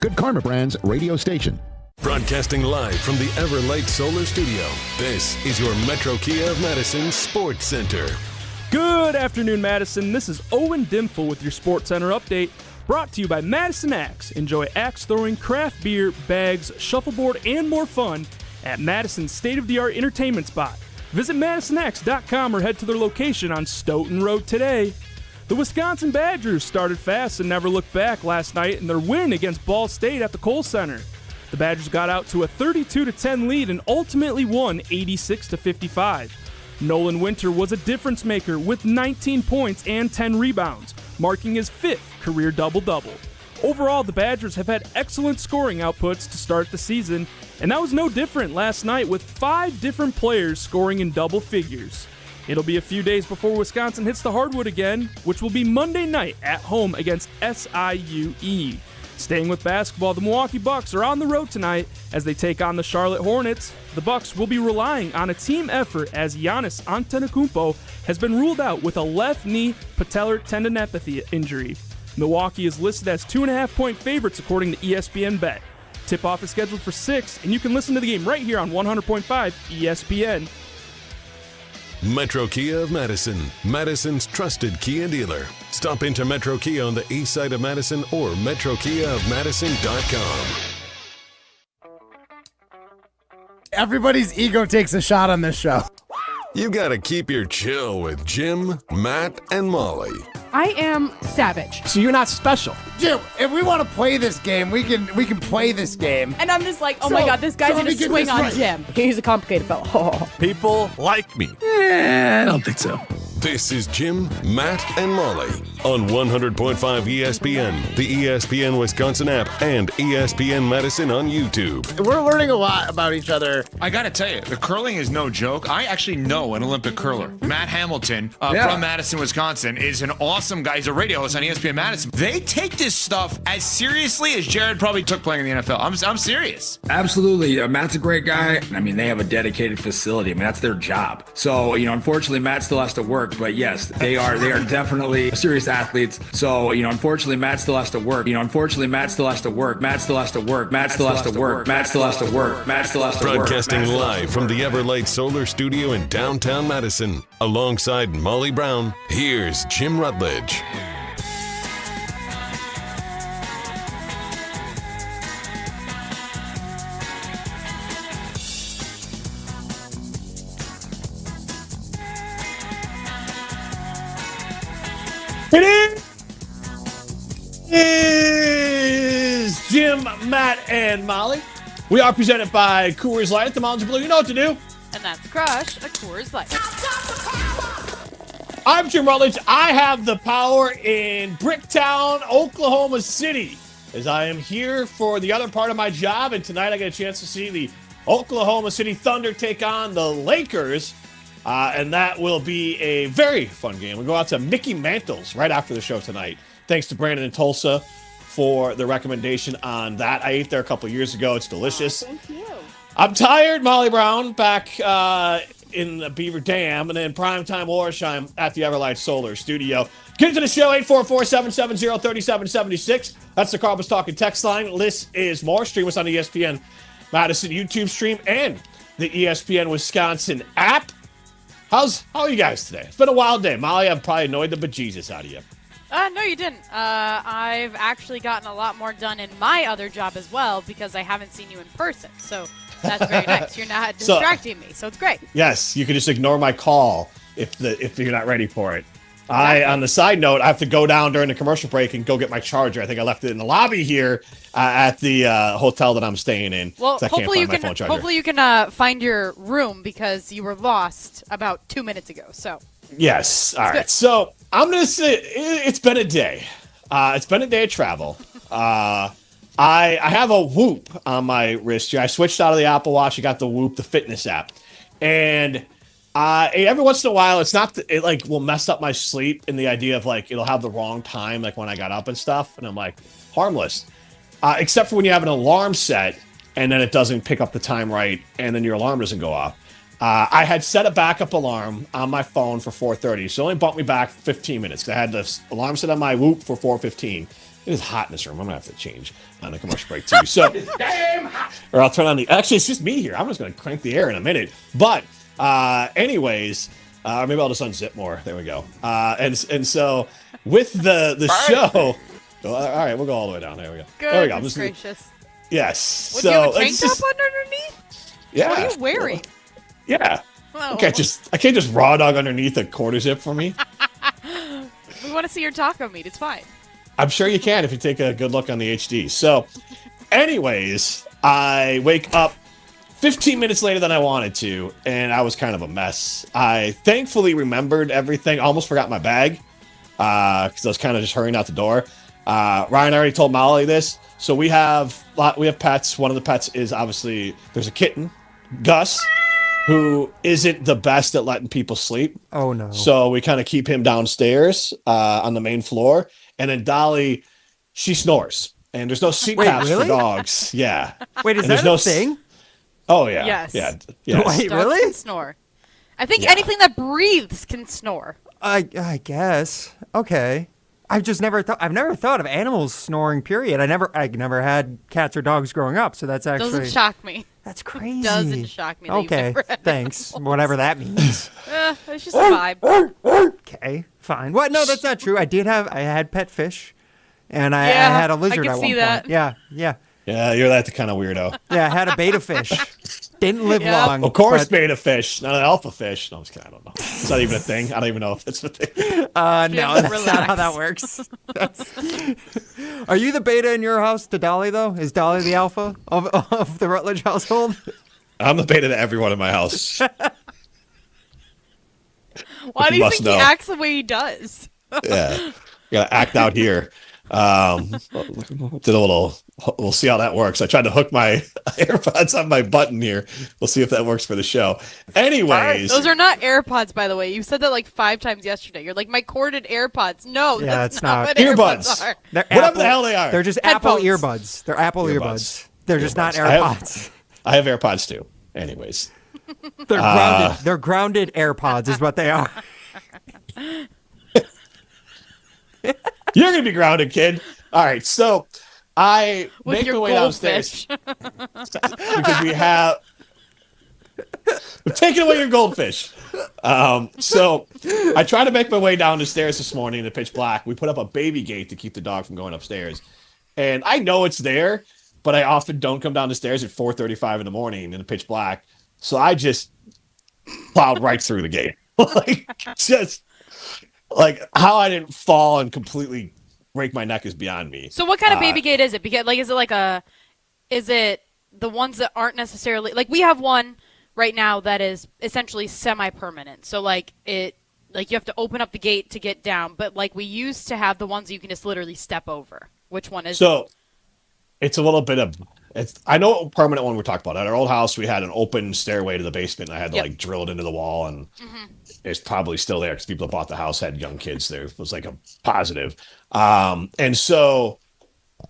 Good Karma Brands radio station. Broadcasting live from the Everlight Solar Studio, this is your Metro Kia of Madison Sports Center. Good afternoon, Madison. This is Owen Dimful with your Sports Center update, brought to you by Madison Axe. Enjoy axe throwing, craft beer, bags, shuffleboard, and more fun at Madison's state-of-the-art entertainment spot. Visit MadisonAxe.com or head to their location on Stoughton Road today. The Wisconsin Badgers started fast and never looked back last night in their win against Ball State at the Kohl Center. The Badgers got out to a 32-10 lead and ultimately won 86-55. Nolan Winter was a difference maker with 19 points and 10 rebounds, marking his 5th career double-double. Overall, the Badgers have had excellent scoring outputs to start the season, and that was no different last night with 5 different players scoring in double figures. It'll be a few days before Wisconsin hits the hardwood again, which will be Monday night at home against SIUE. Staying with basketball, the Milwaukee Bucks are on the road tonight as they take on the Charlotte Hornets. The Bucks will be relying on a team effort as Giannis Antetokounmpo has been ruled out with a left knee patellar tendinopathy injury. Milwaukee is listed as 2.5-point favorites according to ESPN Bet. Tip-off is scheduled for 6, and you can listen to the game right here on 100.5 ESPN. Metro Kia of Madison, Madison's trusted Kia dealer. Stop into Metro Kia on the east side of Madison or metrokiaofmadison.com. Everybody's ego takes a shot on this show. You gotta keep your chill with Jim, Matt, and Molly. I am savage. So you're not special. Jim, if we want to play this game, we can play this game. And I'm just like, oh my God, this guy's gonna swing on Jim. He's a complicated fellow. People like me. I don't think so. This is Jim, Matt, and Molly on 100.5 ESPN, the ESPN Wisconsin app, and ESPN Madison on YouTube. We're learning a lot about each other. I gotta tell you, the curling is no joke. I actually know an Olympic curler. Matt Hamilton from Madison, Wisconsin, is an awesome guy. He's a radio host on ESPN Madison. They take this stuff as seriously as Jared probably took playing in the NFL. I'm serious. Absolutely. Matt's a great guy. I mean, they have a dedicated facility. I mean, that's their job. So, unfortunately, Matt still has to work. But yes, they are definitely serious athletes. So, unfortunately, Matt still has to work. Matt still has to work. Matt still has to work. Matt still has to work. Matt still has to work. Matt still has to work. Broadcasting live from the Everlight Solar Studio in downtown Madison, alongside Molly Brown, here's Jim Rutledge. It is Jim, Matt, and Molly. We are presented by Coors Light. The mountains are blue. You know what to do. And that's Crush, a Coors Light. I'm Jim Rutledge. I have the power in Bricktown, Oklahoma City, as I am here for the other part of my job. And tonight I get a chance to see the Oklahoma City Thunder take on the Lakers. And that will be a very fun game. We'll go out to Mickey Mantle's right after the show tonight. Thanks to Brandon and Tulsa for the recommendation on that. I ate there a couple years ago. It's delicious. Thank you. I'm tired, Molly Brown, back in the Beaver Dam, and then primetime Orsheim at the Everlight Solar Studio. Get into the show, 844-770-3776. That's the Carbons Talking text line. This is more. Stream us on the ESPN Madison YouTube stream and the ESPN Wisconsin app. How are you guys today? It's been a wild day. Molly, I've probably annoyed the bejesus out of you. No, you didn't. I've actually gotten a lot more done in my other job as well because I haven't seen you in person. So that's very nice. You're not distracting me, so it's great. Yes, you can just ignore my call if you're not ready for it. On the side note, I have to go down during the commercial break and go get my charger. I think I left it in the lobby here at the hotel that I'm staying in. Well, hopefully you can find your room because you were lost about 2 minutes ago. So yes, all right. Good. So I'm gonna say it's been a day. It's been a day of travel. I have a Whoop on my wrist here. I switched out of the Apple Watch. I got the Whoop, the fitness app, and every once in a while, it like will mess up my sleep in the idea of like it'll have the wrong time, like when I got up and stuff, and I'm like harmless, except for when you have an alarm set and then it doesn't pick up the time right, and then your alarm doesn't go off. I had set a backup alarm on my phone for 4:30, so it only bumped me back 15 minutes because I had the alarm set on my Whoop for 4:15. It is hot in this room. I'm gonna have to change on the commercial break too. So, or I'll turn on the. Actually, it's just me here. I'm just gonna crank the air in a minute. But, anyways, maybe I'll just unzip more. There we go. And so with the show. All right, we'll go all the way down. There we go. There we go. Goodness gracious. Yes. What, so do you have a tank top underneath? Yeah. What are you wearing? Yeah. Oh. I can't just raw dog underneath a quarter zip for me. We want to see your taco meat. It's fine. I'm sure you can if you take a good look on the HD. So, anyways, I wake up 15 minutes later than I wanted to, and I was kind of a mess. I thankfully remembered everything. I almost forgot my bag because I was kind of just hurrying out the door. Ryan already told Molly this. So we have pets. One of the pets is obviously there's a kitten, Gus, who isn't the best at letting people sleep. Oh no! So we kind of keep him downstairs on the main floor, and then Dolly, she snores, and there's no CPAPs for dogs. Yeah. Wait, is that a thing? Oh yeah. Yes. Yeah. Wait, Dogs really? can snore. I think anything that breathes can snore. I guess. Okay. I've never thought of animals snoring, period. I never had cats or dogs growing up, so that's actually Doesn't shock me. That's crazy. Doesn't shock me. That Okay, you've never had thanks. animals. Whatever that means. It's just a vibe. Okay, fine. What? No, that's not true. I had pet fish, and I had a lizard I at can one see point. that. Yeah. Yeah, you're that kind of weirdo. Yeah, I had a beta fish. Didn't live long. Of course, beta fish, not an alpha fish. No, I'm just kidding. I don't know. It's not even a thing. I don't even know if it's a thing. No, that's not how that works. Are you the beta in your house to Dolly, though? Is Dolly the alpha of the Rutledge household? I'm the beta to everyone in my house. Why do you think he acts the way he does? Yeah. You gotta act out here. Did a little. We'll see how that works. I tried to hook my AirPods on my button here. We'll see if that works for the show. Anyways, those are not AirPods, by the way. You said that like 5 times yesterday. You're like my corded AirPods. No, yeah, that's it's not what earbuds. AirPods are. Whatever the hell they are. They're just Headphones. Apple earbuds. They're Apple earbuds. They're just not earbuds. AirPods. I have AirPods too. Anyways, they're grounded. They're grounded AirPods, is what they are. You're gonna be grounded, kid. All right, so I make my way downstairs because we have taking away your goldfish. So I try to make my way down the stairs this morning in the pitch black. We put up a baby gate to keep the dog from going upstairs, and I know it's there, but I often don't come down the stairs at 4:35 in the morning in the pitch black. So I just plowed right through the gate, like how I didn't fall and completely break my neck is beyond me. So what kind of baby gate is it? Because is it the ones that aren't necessarily like we have one right now that is essentially semi-permanent. So you have to open up the gate to get down, but like we used to have the ones that you can just literally step over. Which one is it? So it's a little bit of I know what permanent one we're talking about. At our old house, we had an open stairway to the basement, and I had to drill it into the wall, and it's probably still there because people that bought the house had young kids there. It was like a positive. And so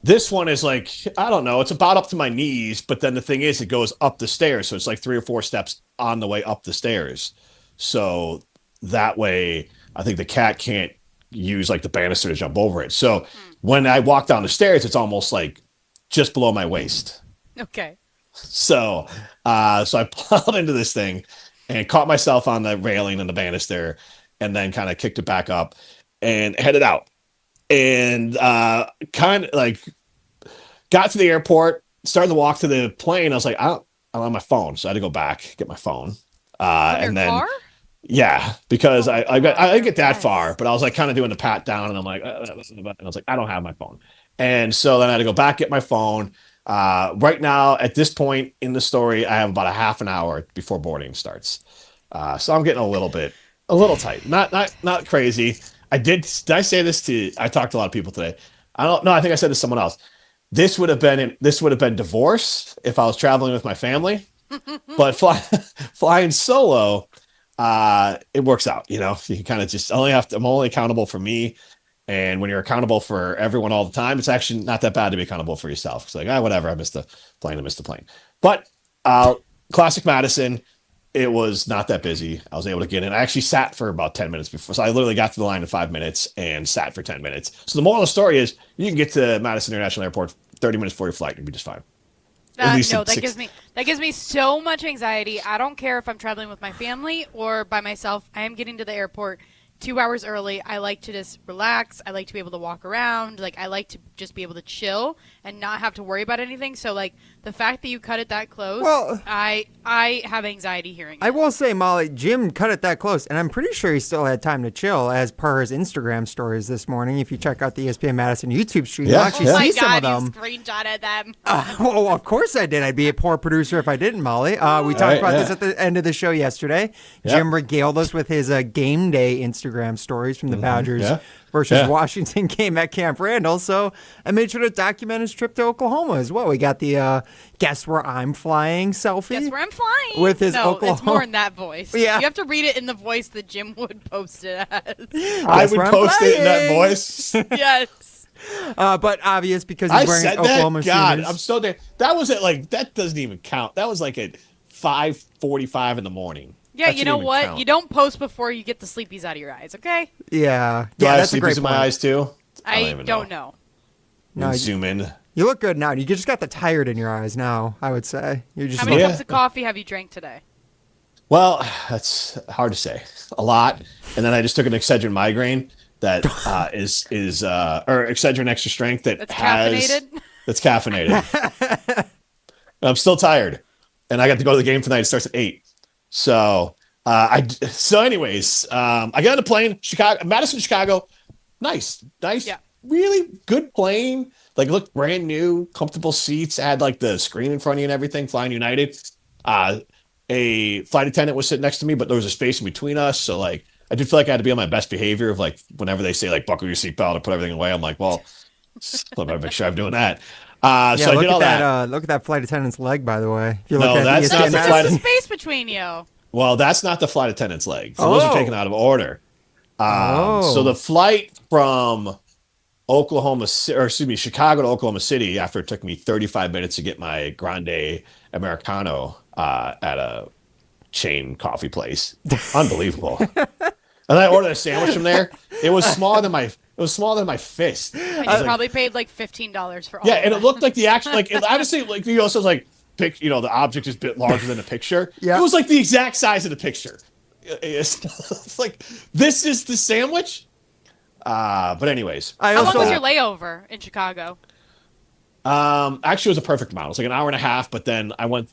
this one is like, I don't know, it's about up to my knees, but then the thing is it goes up the stairs. So it's like 3 or 4 steps on the way up the stairs. So that way I think the cat can't use like the banister to jump over it. So when I walk down the stairs, it's almost like just below my waist. Okay. So I plowed into this thing and caught myself on the railing and the banister and then kind of kicked it back up and headed out. And kind of like got to the airport, started to walk to the plane. I was like, I'm on my phone. So I had to go back, get my phone. And then, car? Yeah, because I didn't get that far, but I was like kind of doing the pat down and I'm like, and I was like, I don't have my phone. And so then I had to go back, get my phone. Right now, at this point in the story, I have about a half an hour before boarding starts. So I'm getting a little tight. Not crazy. Did I say this I talked to a lot of people today. I don't know. I think I said this to someone else. This would have been divorce if I was traveling with my family, but flying solo, it works out. You know, you can kind of just I'm only accountable for me. And when you're accountable for everyone all the time, it's actually not that bad to be accountable for yourself. It's like, whatever, I missed the plane. But classic Madison, it was not that busy. I was able to get in. I actually sat for about 10 minutes before. So I literally got to the line in 5 minutes and sat for 10 minutes. So the moral of the story is you can get to Madison International Airport 30 minutes before your flight and be just fine. No, that gives me so much anxiety. I don't care if I'm traveling with my family or by myself. I am getting to the airport 2 hours early. I like to just relax. I like to be able to walk around. Like, I like to just be able to chill and not have to worry about anything. So, like, the fact that you cut it that close, I have anxiety hearing it. I will say, Molly, Jim cut it that close, and I'm pretty sure he still had time to chill, as per his Instagram stories this morning. If you check out the ESPN Madison YouTube stream, you'll actually see some of them. You screenshotted them. Well, of course I did. I'd be a poor producer if I didn't, Molly. We talked about this at the end of the show yesterday. Yep. Jim regaled us with his game day Instagram stories from the Badgers versus Washington game at Camp Randall. So I made sure to document his trip to Oklahoma as well. We got the guess where I'm flying selfie. Guess where I'm flying. With his Oklahoma. It's more in that voice. Yeah. You have to read it in the voice that Jim would post it as. I would post it in that voice. Yes. But obvious because he's wearing Oklahoma shoes. God, I'm so damn. That was at that doesn't even count. That was like at 5:45 in the morning. Yeah, you know what? Count. You don't post before you get the sleepies out of your eyes, okay? Yeah. Do I have that's a great sleepies in my eyes too? I don't know. No, zoom in. You look good now. You just got the tired in your eyes now, I would say. You're just How many cups of coffee have you drank today? Well, that's hard to say. A lot. And then I just took an Excedrin migraine that is or Excedrin extra strength that's caffeinated. That's caffeinated. I'm still tired. And I got to go to the game tonight. It starts at 8. So anyways, I got on the plane, Madison, Chicago. Nice. Yeah. Really good plane. Like, it looked brand new, comfortable seats. I had like the screen in front of you and everything, flying United. A flight attendant was sitting next to me, but there was a space in between us. So like, I did feel like I had to be on my best behavior of like, whenever they say like, buckle your seatbelt or put everything away. I'm like, well, let me make sure I'm doing that. So I did all that. Look at that flight attendant's leg, by the way. If you look at that's not the flight. There's space between you. Well, that's not the flight attendant's leg. So those are taken out of order. So the flight from Chicago to Oklahoma City, after it took me 35 minutes to get my Grande Americano at a chain coffee place. Unbelievable. And I ordered a sandwich from there. It was smaller than my fist. And you probably paid like $15 for all. Yeah, and it looked like the actual obviously like it was like the object is a bit larger than the picture. Yeah. It was like the exact size of the picture. It's like, this is the sandwich. But anyways, how long was your layover in Chicago? Actually, it was a perfect amount. It was like an hour and a half, but then I went.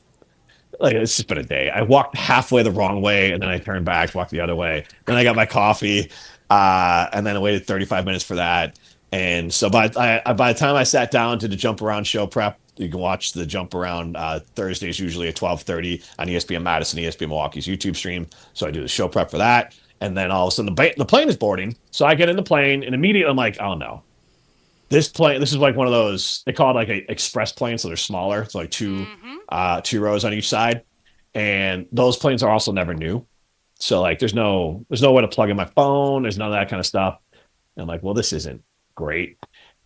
Like, it's just been a day. I walked halfway the wrong way, and then I turned back, walked the other way. Then I got my coffee, and then I waited 35 minutes for that. And so by the time I sat down to the jump around show prep, you can watch the jump around Thursdays usually at 12:30 on ESPN Madison, ESPN Milwaukee's YouTube stream. So I do the show prep for that, and then all of a sudden the plane is boarding. So I get in the plane, and immediately I'm like, oh no. This is like one of those, they call it like an express plane, so they're smaller. It's like two rows on each side. And those planes are also never new. So like there's no way to plug in my phone. There's none of that kind of stuff. And I'm like, well, this isn't great.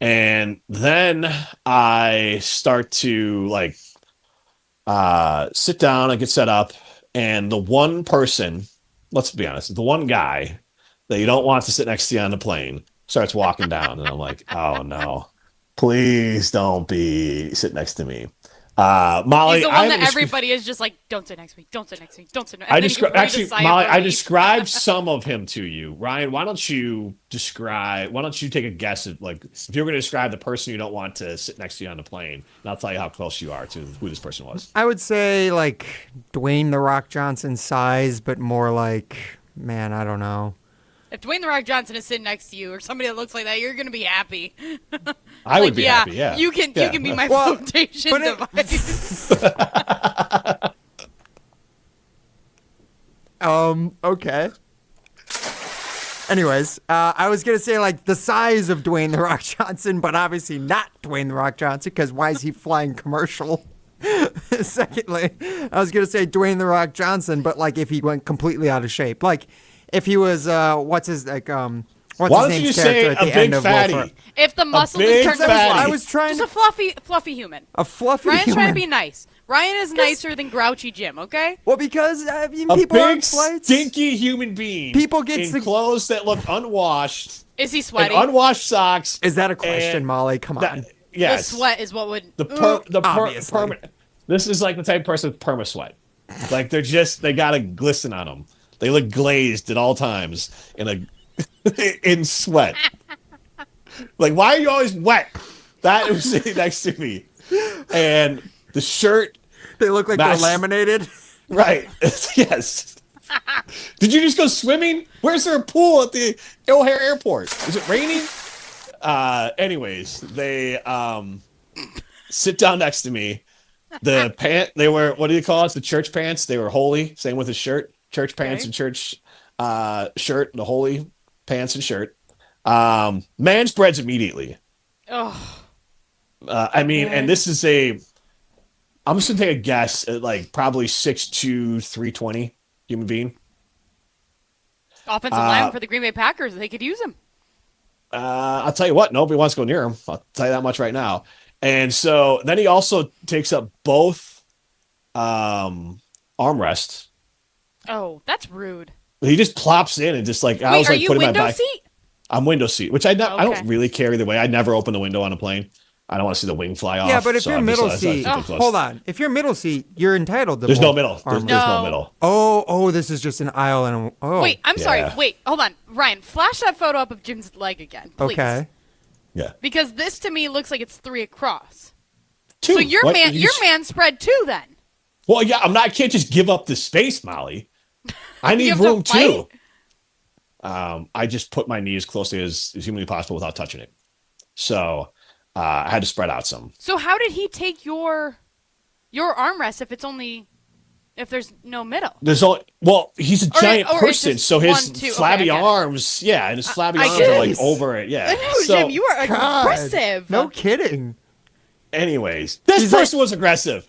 And then I start to like sit down and get set up. And the one person, let's be honest, the one guy that you don't want to sit next to you on the plane starts walking down, and I'm like, oh no, please don't be sitting next to me. Molly, he's the one that everybody is just like, don't sit next to me, don't sit next to me, don't sit next to me. Molly, I described some of him to you. Ryan, why don't you take a guess at, like, if you're going to describe the person you don't want to sit next to you on the plane, and I'll tell you how close you are to who this person was. I would say like Dwayne "The Rock" Johnson size, but more like, man, I don't know. If Dwayne "The Rock" Johnson is sitting next to you or somebody that looks like that, you're going to be happy. I would be happy, yeah. You can be my flotation device. Okay. Anyways, I was going to say like the size of Dwayne "The Rock" Johnson, but obviously not Dwayne "The Rock" Johnson, because why is he flying commercial? Secondly, I was going to say Dwayne "The Rock" Johnson, but like if he went completely out of shape. Like, if he was, what's What's Why his don't you name's just say character at a the big end of fatty? LaFleur? If the muscle big is turned fatty. I was trying just to a fluffy human. a fluffy Ryan's human. trying to be nice. Ryan is nicer than grouchy Jim, okay? Well, because A people on big, flights. stinky human being. People get in clothes that look unwashed. Is he And sweaty? unwashed socks. Is that a question, and Molly? Come on. The Yes. sweat is what would. Obviously. permanent. This is like the type of person with perma sweat. Like they gotta glisten on them. They look glazed at all times in sweat. Like, why are you always wet? That was sitting next to me. And the shirt. They look like they're laminated. Right. Yes. Did you just go swimming? Where's there a pool at the O'Hare Airport? Is it raining? Anyways, they sit down next to me. The they were, what do you call it? The church pants. They were holy. Same with his shirt. Church pants and church shirt. The holy pants and shirt. Man spreads immediately. Oh. I mean, and this is I'm just gonna take a guess at like probably 6'2", 320 human being. Offensive lineman for the Green Bay Packers. They could use him. I'll tell you what, nobody wants to go near him. I'll tell you that much right now. And so then he also takes up both armrests. Oh, that's rude. He just plops in and just like Wait, I was are like you putting my window back. seat? I'm window seat, which I Okay. don't really care either way. I never open the window on a plane. I don't want to see the wing fly off. Yeah, but if so you're I'm just middle like, seat, that's ridiculous. hold on. If you're middle seat, you're entitled to. There's no both middle. There's armrests. no middle. Oh, this is just an aisle and a, oh. Wait, I'm sorry. Yeah. Wait, hold on. Ryan, flash that photo up of Jim's leg again, please. Okay. Yeah. Because this to me looks like it's 3 across. Two. So your What? man spread 2 then. Well, yeah, I can't just give up the space, Molly. I need have to room too. fight? I just put my knee as closely as humanly possible without touching it. So I had to spread out some. So how did he take your armrest if there's no middle? He's a giant or it's person, just so his 1, 2, okay, flabby I get it. arms, and his flabby I arms get are it. like over it, yeah. I know, So, Jim, you are God, aggressive. No kidding. anyways, this He's person was aggressive.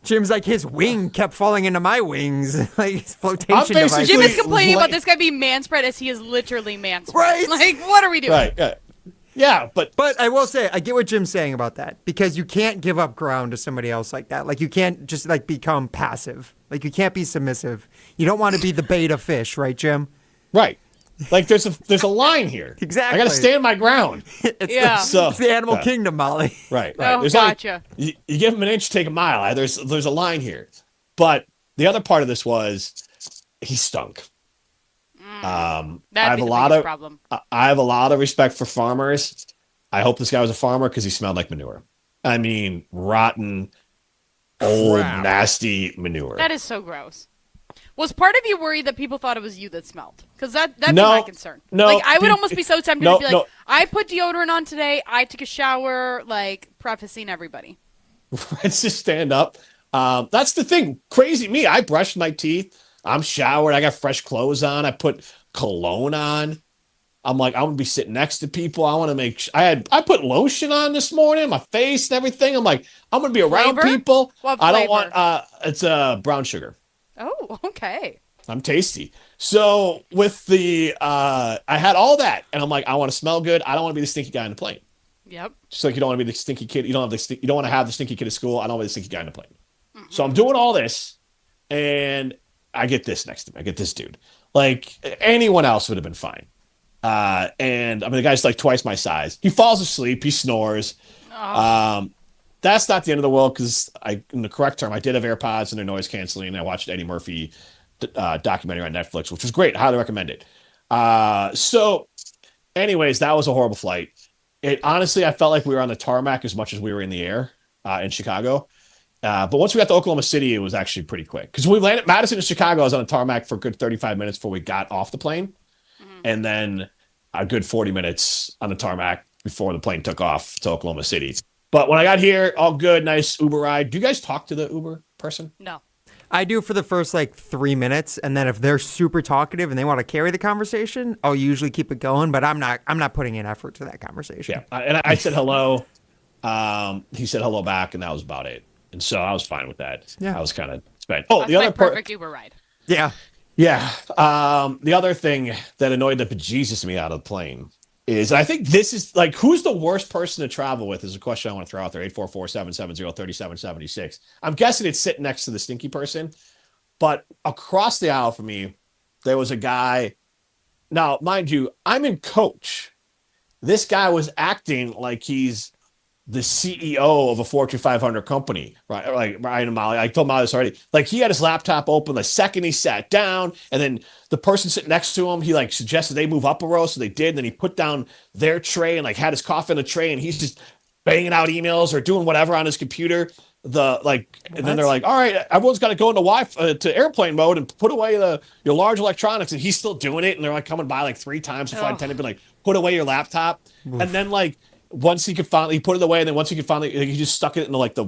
Jim's like his wing kept falling into my wings, like his flotation device. basically- Jim is complaining like- about this guy being man spread as he is literally man spread. Right. Like, what are we doing? Right. Yeah, but But I will say, I get what Jim's saying about that because you can't give up ground to somebody else like that. Like you can't just like become passive. Like you can't be submissive. You don't want to be the beta fish, right, Jim? right. Like there's a line here. Exactly. I got to stand my ground. Yeah. It's the animal Yeah. kingdom, Molly. Right. Oh, There's gotcha. you give him an inch, take a mile. There's a line here. But the other part of this was he stunk. I That'd have be a the lot biggest of problem. I have a lot of respect for farmers. I hope this guy was a farmer because he smelled like manure. I mean, rotten, old, nasty manure. That is so gross. Was part of you worried that people thought it was you that smelled? Because that's No, my concern. no, Like, I would dude, almost be so tempted no, to be like, no. I put deodorant on today, I took a shower, like, prefacing everybody. Let's just stand up. That's the thing. Crazy me. I brushed my teeth. I'm showered. I got fresh clothes on. I put cologne on. I'm like, I'm gonna be sitting next to people. I want to make. I put lotion on this morning, my face and everything. I'm like, I'm gonna be around Flavor? people. What I don't flavor? want. It's brown sugar. Oh, okay. I'm tasty. So with the, I had all that, and I'm like, I want to smell good. I don't want to be the stinky guy on the plane. Yep. Just like you don't want to be the stinky kid. You don't want to have the stinky kid at school. I don't want to be the stinky guy on the plane. So I'm doing all this, and I get this next to me. I get this dude. Like anyone else would have been fine. And I mean, the guy's like twice my size. He falls asleep. He snores. That's not the end of the world because in the correct term, I did have AirPods and they're noise canceling. And I watched Eddie Murphy documentary on Netflix, which was great. Highly recommend it. So anyways, that was a horrible flight. Honestly, I felt like we were on the tarmac as much as we were in the air in Chicago. But once we got to Oklahoma City, it was actually pretty quick. Because when we landed Madison and Chicago, I was on the tarmac for a good 35 minutes before we got off the plane. And then a good 40 minutes on the tarmac before the plane took off to Oklahoma City. But when I got here, all good, nice Uber ride. Do you guys talk to the Uber person? No. I do for the first like 3 minutes, and then if they're super talkative and they want to carry the conversation, I'll usually keep it going. But I'm not putting in effort to that conversation. Yeah, and I said hello. He said hello back, and that was about it. And so I was fine with that. Yeah. I was kind of spent. Oh, That's the my other part. perfect Uber ride. Yeah. Yeah. The other thing that annoyed the bejesus me out of the plane is, I think this is like, who's the worst person to travel with is a question I want to throw out there. 844-770-3776. I'm guessing it's sitting next to the stinky person, but across the aisle from me, there was a guy. Now, mind you, I'm in coach. This guy was acting like he's the CEO of a Fortune 500 company, right? Like Ryan and Molly, I told Molly this already. Like, he had his laptop open the second he sat down, and then the person sitting next to him, he like suggested they move up a row, so they did. And then he put down their tray and like had his coffee on the tray, and he's just banging out emails or doing whatever on his computer. And then they're like, all right, everyone's got to go into Wi-Fi to airplane mode and put away your large electronics, and he's still doing it. And they're like coming by like 3 times. The flight attendant been like, put away your laptop, and then like. Once he put it away, and then once he could finally, he just stuck it into like the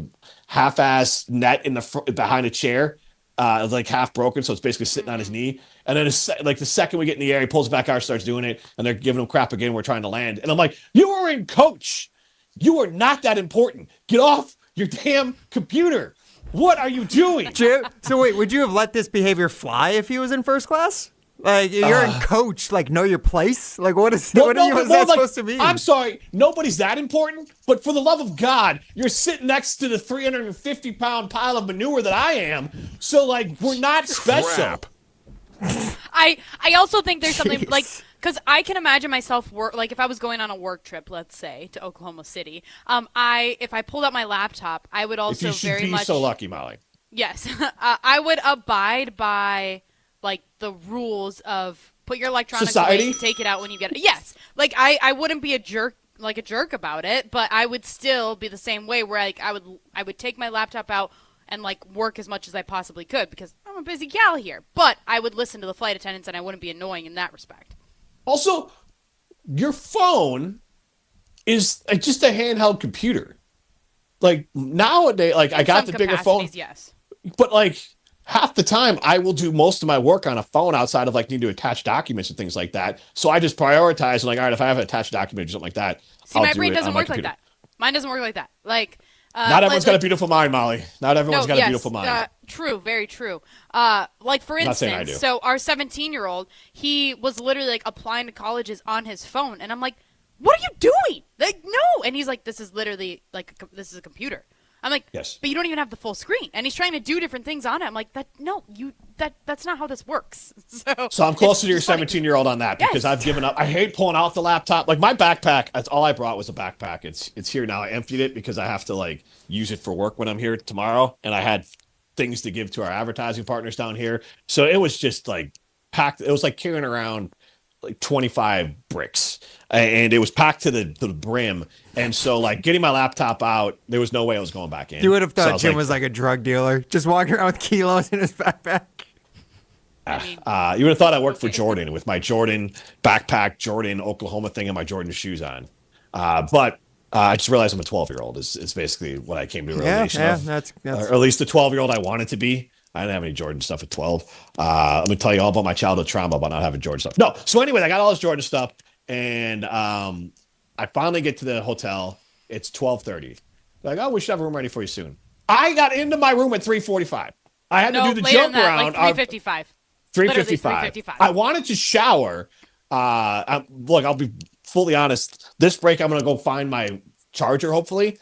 half-ass net in the behind a chair, like half broken, so it's basically sitting on his knee. And then like the second we get in the air, he pulls back out, starts doing it, and they're giving him crap again. We're trying to land, and I'm like, "You are in coach. You are not that important. Get off your damn computer. What are you doing?" So wait, would you have let this behavior fly if he was in first class? Like, you're in coach, like, know your place? Like, what is that supposed to mean? I'm sorry, nobody's that important, but for the love of God, you're sitting next to the 350-pound pile of manure that I am, so, like, we're not special. I also think there's something, like, because I can imagine myself like, if I was going on a work trip, let's say, to Oklahoma City, if I pulled out my laptop, I would also very much... so lucky, Molly. Yes. I would abide by... like the rules of put your electronics away and take it out when you get it. Yes. Like I wouldn't be a jerk about it, but I would still be the same way where like I would take my laptop out and like work as much as I possibly could because I'm a busy gal here. But I would listen to the flight attendants and I wouldn't be annoying in that respect. Also, your phone is just a handheld computer. Like nowadays, like I got the bigger phone. Yes. But like half the time I will do most of my work on a phone outside of like need to attach documents and things like that. So I just prioritize and like, all right, if I have an attached document or something like that, my brain doesn't work like that. Mine doesn't work like that. Like, not everyone's got a beautiful mind, Molly. Not everyone's got a beautiful mind. True, very true. Like for instance, so our 17-year-old, he was literally like applying to colleges on his phone, and I'm like, "What are you doing?" Like, no, and he's like, "This is literally like this is a computer." I'm like, yes, but you don't even have the full screen. And he's trying to do different things on it. I'm like, that's not how this works. So I'm closer to your 17-year-old on that because I've given up. I hate pulling out the laptop. Like my backpack, that's all I brought was a backpack. It's here now. I emptied it because I have to like use it for work when I'm here tomorrow. And I had things to give to our advertising partners down here. So it was just like packed. It was like carrying around like 25 bricks. And it was packed to the brim. And so, like, getting my laptop out, there was no way I was going back in. You would have thought Jim was like a drug dealer, just walking around with kilos in his backpack. You would have thought I worked for Jordan with my Jordan backpack, Jordan Oklahoma thing, and my Jordan shoes on. But I just realized I'm a 12-year-old is basically what I came to a realization of. That's or at least the 12-year-old I wanted to be. I didn't have any Jordan stuff at 12. Let me tell you all about my childhood trauma about not having Jordan stuff. No. So anyway, I got all this Jordan stuff. And I finally get to the hotel. It's 12:30. Like, oh, we should have a room ready for you soon. I got into my room at 3:45. I had to do the jump around. Like 3:55. 3:55. I wanted to shower. Look, I'll be fully honest. This break, I'm going to go find my charger, hopefully,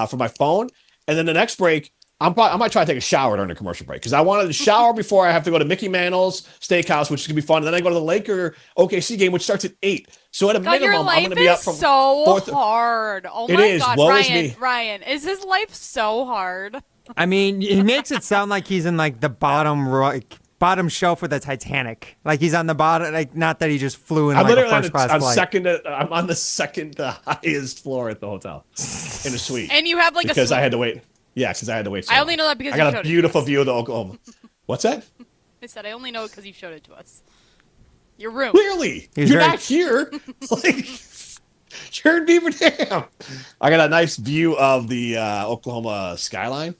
for my phone. And then the next break, I might try to take a shower during a commercial break because I wanted to shower before I have to go to Mickey Mantle's Steakhouse, which is going to be fun. And then I go to the Laker OKC game, which starts at 8. So at a minimum, I'm going to be up from so hard. Oh my God, Ryan! Ryan, is his life so hard? I mean, he makes it sound like he's in like the bottom shelf with the Titanic. Like he's on the bottom. Like not that he just flew in like a first class flight. I'm on the second highest floor at the hotel in a suite. And you have like because I had to wait. Yeah, because I had to wait. I only know that because I got a beautiful view of the Oklahoma. What's that? I said I only know it because you showed it to us. Your room. Clearly, you're not here. Like, you're in Beaver Dam. I got a nice view of the Oklahoma skyline,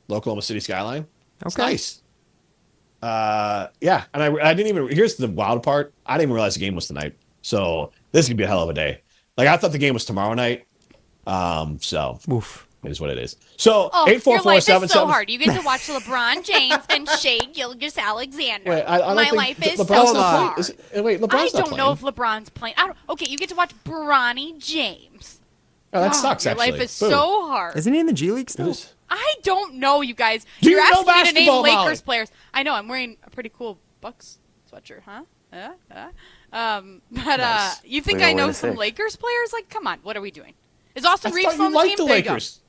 the Oklahoma City skyline. It's nice. Yeah, and I didn't even. Here's the wild part. I didn't even realize the game was tonight. So this could be a hell of a day. Like I thought the game was tomorrow night. So. Oof. It is what it is. So, your life is 844-77. so hard. You get to watch LeBron James and Shea Gilgeous-Alexander. Wait, I don't My think life is LeBron's so not playing. hard. LeBron's I not don't know playing. if LeBron's playing. Okay, you get to watch Bronny James. Oh, that sucks, your actually. Your life is Boom. so hard. Isn't he in the G League still? I don't know, you guys. Do You're you know asking me to name basketball, Lakers Molly? players. I know. I'm wearing a pretty cool Bucks sweatshirt, huh? But you think I know some Lakers players? Like, come on, what are we doing? Is Austin I Reeves thought still you on the liked team? the There you go. Lakers.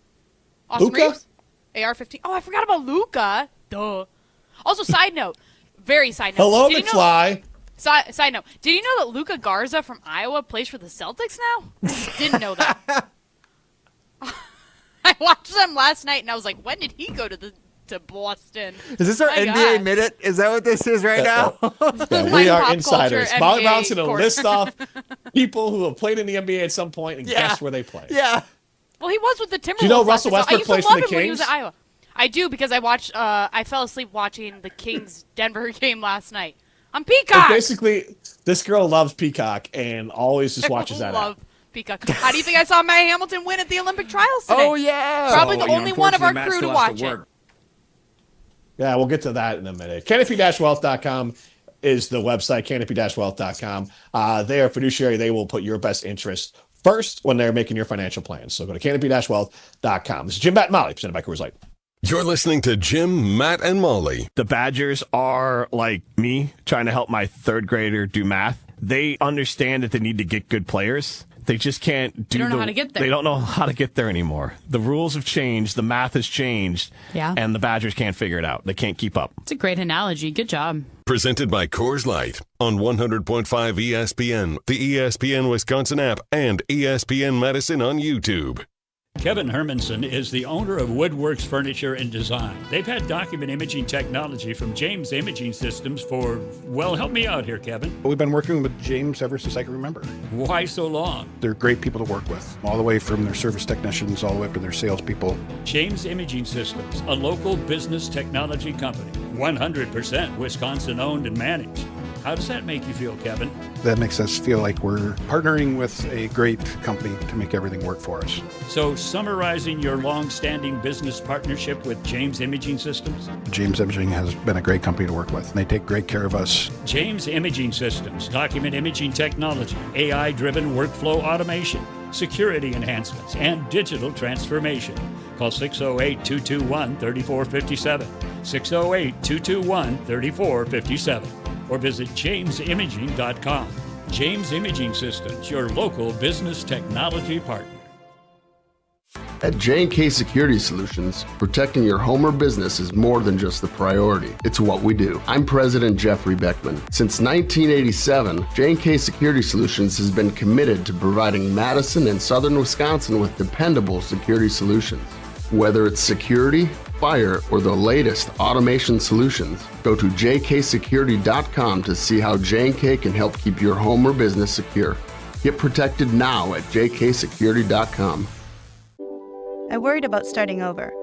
Austin Luka? Reeves? AR-15. Oh, I forgot about Luka. Duh. Also, side note. Very side note. Hello, Did you know- McFly. Side note. Did you know that Luka Garza from Iowa plays for the Celtics now? Didn't know that. I watched them last night, and I was like, when did he go to Boston? Is this our My NBA God. minute? Is that what this is right now? Yeah, My we are pop insiders. culture Molly NBA Brown's going to course. list off people who have played in the NBA at some point and guess where they play. Yeah. Well, he was with the Timberwolves. Do you know last Russell year, so Westbrook plays I for used the to love him when he was Kings? at Iowa. I do, because I watched. I fell asleep watching the Kings Denver game last night on Peacock. But basically, this girl loves Peacock and always just watches that love out. Peacock. How do you think I saw Matt Hamilton win at the Olympic trials today? Oh, yeah. Probably So, the only one of our unfortunately, crew to Matt still has watch it. work. Yeah, we'll get to that in a minute. Canopy-wealth.com is the website, canopy-wealth.com. They are fiduciary. They will put your best interest first when they're making your financial plans. So go to canopy-wealth.com. This is Jim, Matt, and Molly, presented by Coors Light. You're listening to Jim, Matt, and Molly. The Badgers are like me trying to help my third grader do math. They understand that they need to get good players. They just can't do They don't know how to get there. They don't know how to get there anymore. The rules have changed. The math has changed. Yeah. And the Badgers can't figure it out. They can't keep up. It's a great analogy. Good job. Presented by Coors Light on 100.5 ESPN, the ESPN Wisconsin app, and ESPN Madison on YouTube. Kevin Hermanson is the owner of Woodworks Furniture and Design. They've had document imaging technology from James Imaging Systems for, well, help me out here, Kevin. We've been working with James ever since I can remember. Why so long? They're great people to work with, all the way from their service technicians all the way up to their salespeople. James Imaging Systems, a local business technology company, 100% Wisconsin owned and managed. How does that make you feel, Kevin? That makes us feel like we're partnering with a great company to make everything work for us. So, summarizing your long-standing business partnership with James Imaging Systems? James Imaging has been a great company to work with, and they take great care of us. James Imaging Systems, document imaging technology, AI-driven workflow automation, security enhancements, and digital transformation. Call 608-221-3457, 608-221-3457, or visit jamesimaging.com. James Imaging Systems, your local business technology partner. At J&K Security Solutions, protecting your home or business is more than just the priority. It's what we do. I'm President Jeffrey Beckman. Since 1987, J&K Security Solutions has been committed to providing Madison and Southern Wisconsin with dependable security solutions. Whether it's security, fire, or the latest automation solutions, go to jksecurity.com to see how J&K can help keep your home or business secure. Get protected now at jksecurity.com. I worried about starting over.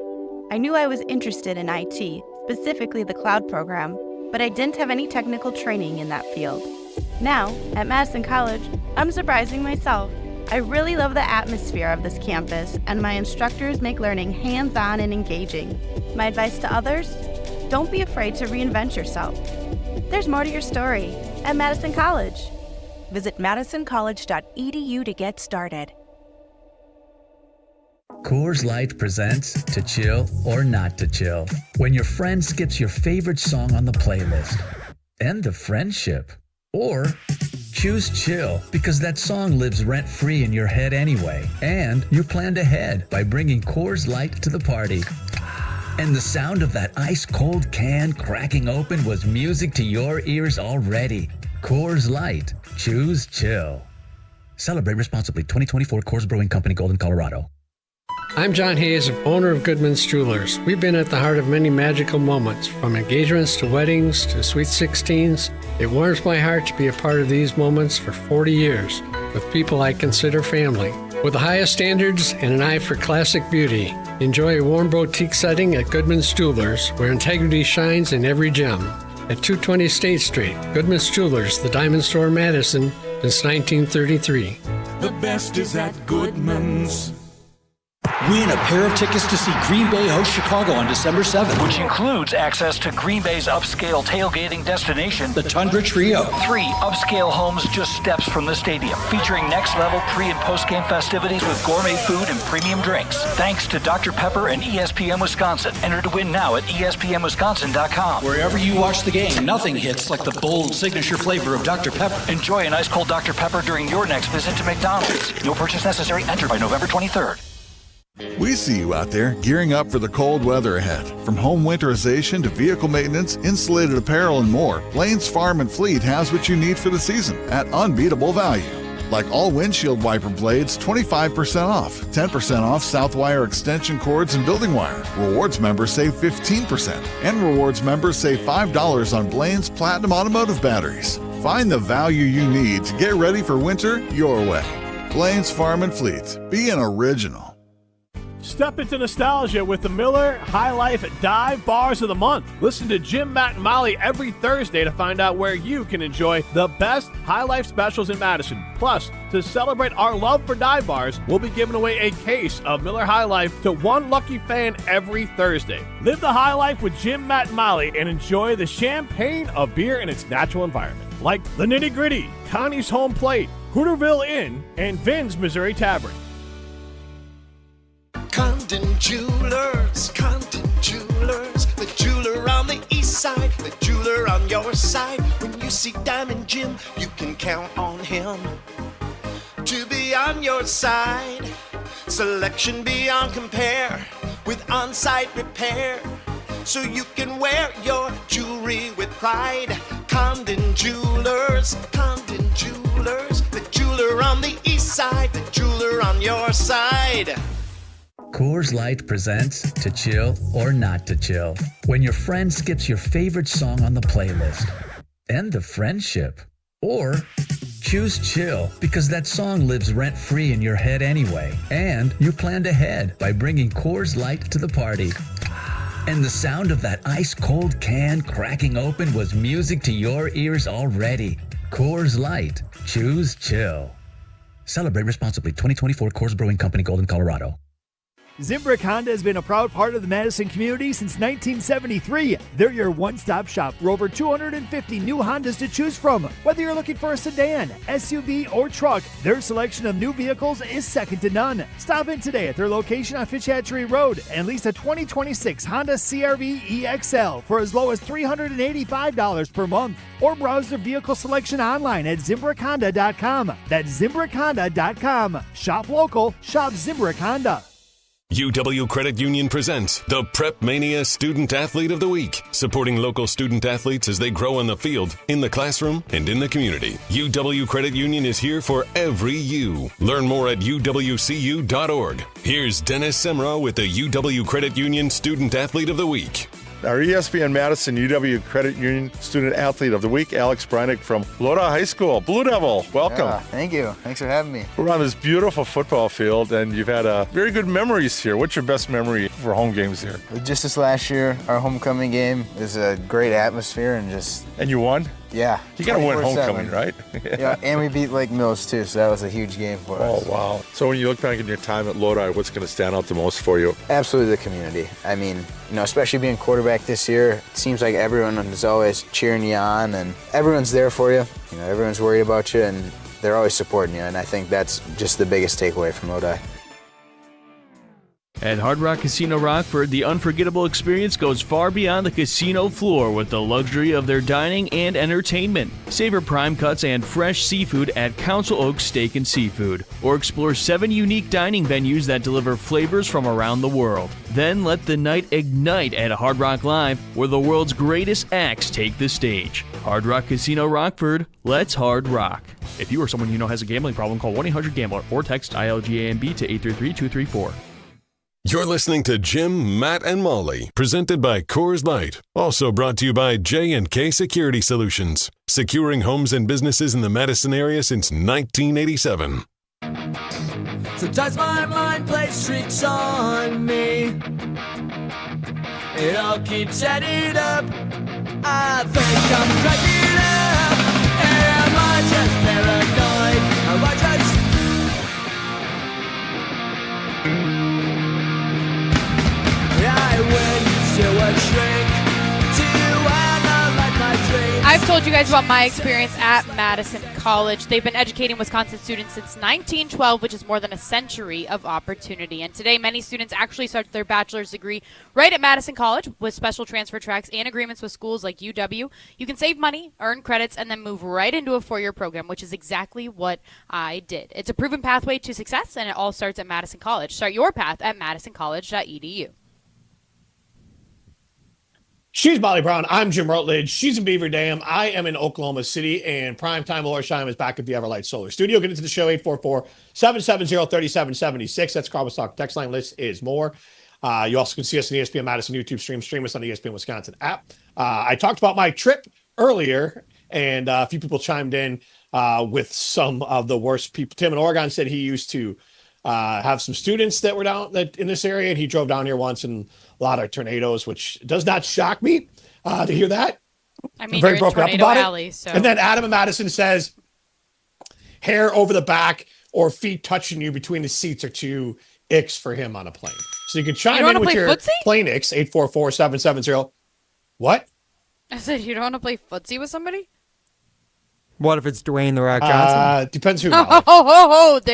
I knew I was interested in IT, specifically the cloud program, but I didn't have any technical training in that field. Now, at Madison College, I'm surprising myself. I really love the atmosphere of this campus, and my instructors make learning hands-on and engaging. My advice to others? Don't be afraid to reinvent yourself. There's more to your story at Madison College. Visit madisoncollege.edu to get started. Coors Light presents To Chill or Not to Chill. When your friend skips your favorite song on the playlist. End the friendship. Or choose chill because that song lives rent-free in your head anyway. And you planned ahead by bringing Coors Light to the party. And the sound of that ice-cold can cracking open was music to your ears already. Coors Light. Choose chill. Celebrate responsibly. 2024 Coors Brewing Company, Golden, Colorado. I'm John Hayes, owner of Goodman's Jewelers. We've been at the heart of many magical moments, from engagements to weddings to sweet 16s. It warms my heart to be a part of these moments for 40 years with people I consider family. With the highest standards and an eye for classic beauty, enjoy a warm boutique setting at Goodman's Jewelers, where integrity shines in every gem. At 220 State Street, Goodman's Jewelers, the Diamond Store in Madison, since 1933. The best is at Goodman's. Win a pair of tickets to see Green Bay host Chicago on December 7th, which includes access to Green Bay's upscale tailgating destination, the Tundra Trio. 3 upscale homes just steps from the stadium, featuring next-level pre- and post-game festivities with gourmet food and premium drinks. Thanks to Dr. Pepper and ESPN Wisconsin. Enter to win now at ESPNWisconsin.com. Wherever you watch the game, nothing hits like the bold signature flavor of Dr. Pepper. Enjoy an ice-cold Dr. Pepper during your next visit to McDonald's. No purchase necessary. Enter by November 23rd. We see you out there gearing up for the cold weather ahead. From home winterization to vehicle maintenance, insulated apparel, and more, Blaine's Farm and Fleet has what you need for the season at unbeatable value. Like all windshield wiper blades, 25% off, 10% off Southwire extension cords and building wire. Rewards members save 15%, and Rewards members save $5 on Blaine's Platinum Automotive batteries. Find the value you need to get ready for winter your way. Blaine's Farm and Fleet. Be an original. Step into nostalgia with the Miller High Life Dive Bars of the Month. Listen to Jim, Matt, and Molly every Thursday to find out where you can enjoy the best High Life specials in Madison. Plus, to celebrate our love for dive bars, we'll be giving away a case of Miller High Life to one lucky fan every Thursday. Live the high life with Jim, Matt, and Molly and enjoy the champagne of beer in its natural environment. Like the Nitty Gritty, Connie's Home Plate, Hooterville Inn, and Vin's Missouri Tavern. Condon Jewelers, the jeweler on the east side, the jeweler on your side. When you see Diamond Jim, you can count on him to be on your side. Selection beyond compare with on-site repair, so you can wear your jewelry with pride. Condon Jewelers, the jeweler on the east side, the jeweler on your side. Coors Light presents To Chill or Not to Chill. When your friend skips your favorite song on the playlist. End the friendship. Or choose chill because that song lives rent-free in your head anyway. And you planned ahead by bringing Coors Light to the party. And the sound of that ice-cold can cracking open was music to your ears already. Coors Light. Choose chill. Celebrate responsibly. 2024 Coors Brewing Company, Golden, Colorado. Zimbrick Honda has been a proud part of the Madison community since 1973. They're your one-stop shop for over 250 new Hondas to choose from. Whether you're looking for a sedan, SUV, or truck, their selection of new vehicles is second to none. Stop in today at their location on Fitch-Hatchery Road and lease a 2026 Honda CR-V EXL for as low as $385 per month. Or browse their vehicle selection online at ZimbrickHonda.com. That's ZimbrickHonda.com. Shop local, shop Zimbrick Honda. UW Credit Union presents the Prep Mania Student Athlete of the Week, supporting local student athletes as they grow on the field, in the classroom, and in the community. UW Credit Union is here for every you. Learn more at uwcu.org. Here's Dennis Semrau with the UW Credit Union Student Athlete of the Week. Our ESPN Madison UW Credit Union Student Athlete of the Week, Alex Breinig from Lodi High School. Blue Devil, welcome. Yeah, thank you. Thanks for having me. We're on this beautiful football field, and you've had very good memories here. What's your best memory for home games here? Just this last year, our homecoming game is a great atmosphere and just... And you won? Yeah. You got to win homecoming, right? Yeah, and we beat Lake Mills, too, so that was a huge game for us. Oh, wow. So when you look back in your time at Lodi, what's going to stand out the most for you? Absolutely the community. I mean, especially being quarterback this year, it seems like everyone is always cheering you on, and everyone's there for you. Everyone's worried about you, and they're always supporting you, and I think that's just the biggest takeaway from Lodi. At Hard Rock Casino Rockford, the unforgettable experience goes far beyond the casino floor with the luxury of their dining and entertainment. Savor prime cuts and fresh seafood at Council Oaks Steak and Seafood, or explore 7 unique dining venues that deliver flavors from around the world. Then let the night ignite at Hard Rock Live, where the world's greatest acts take the stage. Hard Rock Casino Rockford, let's hard rock. If you or someone you know has a gambling problem, call 1-800-GAMBLER or text ILGAMB to 833-234. You're listening to Jim, Matt, and Molly, presented by Coors Light. Also brought to you by J&K Security Solutions, securing homes and businesses in the Madison area since 1987. Sometimes my mind plays tricks on me. It all keeps adding up. I think I'm cracking up. Am I just paranoid? Am I just... told you guys about my experience at Madison College. They've been educating Wisconsin students since 1912, which is more than a century of opportunity. And today, many students actually start their bachelor's degree right at Madison College with special transfer tracks and agreements with schools like UW. You can save money, earn credits, and then move right into a four-year program, which is exactly what I did. It's a proven pathway to success, and it all starts at Madison College. Start your path at madisoncollege.edu. She's Molly Brown. I'm Jim Rutledge. She's in Beaver Dam. I am in Oklahoma City, and Primetime Lorsheim is back at the Everlight Solar Studio. Get into the show, 844-770-3776. That's Carbus Talk. Text line list is more. You also can see us on the ESPN Madison YouTube stream. Stream us on the ESPN Wisconsin app. I talked about my trip earlier, and a few people chimed in with some of the worst people. Tim in Oregon said he used to have some students that were down in this area, and he drove down here once, and a lot of tornadoes, which does not shock me to hear that. I mean, I'm very you're in broken up Tornado about Alley, it. so. And then Adam in Madison says, hair over the back or feet touching you between the seats are two icks for him on a plane. So you can chime in with your plane icks, 844-770. What? I said, you don't want to play footsie with somebody? What if it's Dwayne The Rock Johnson? Depends who. There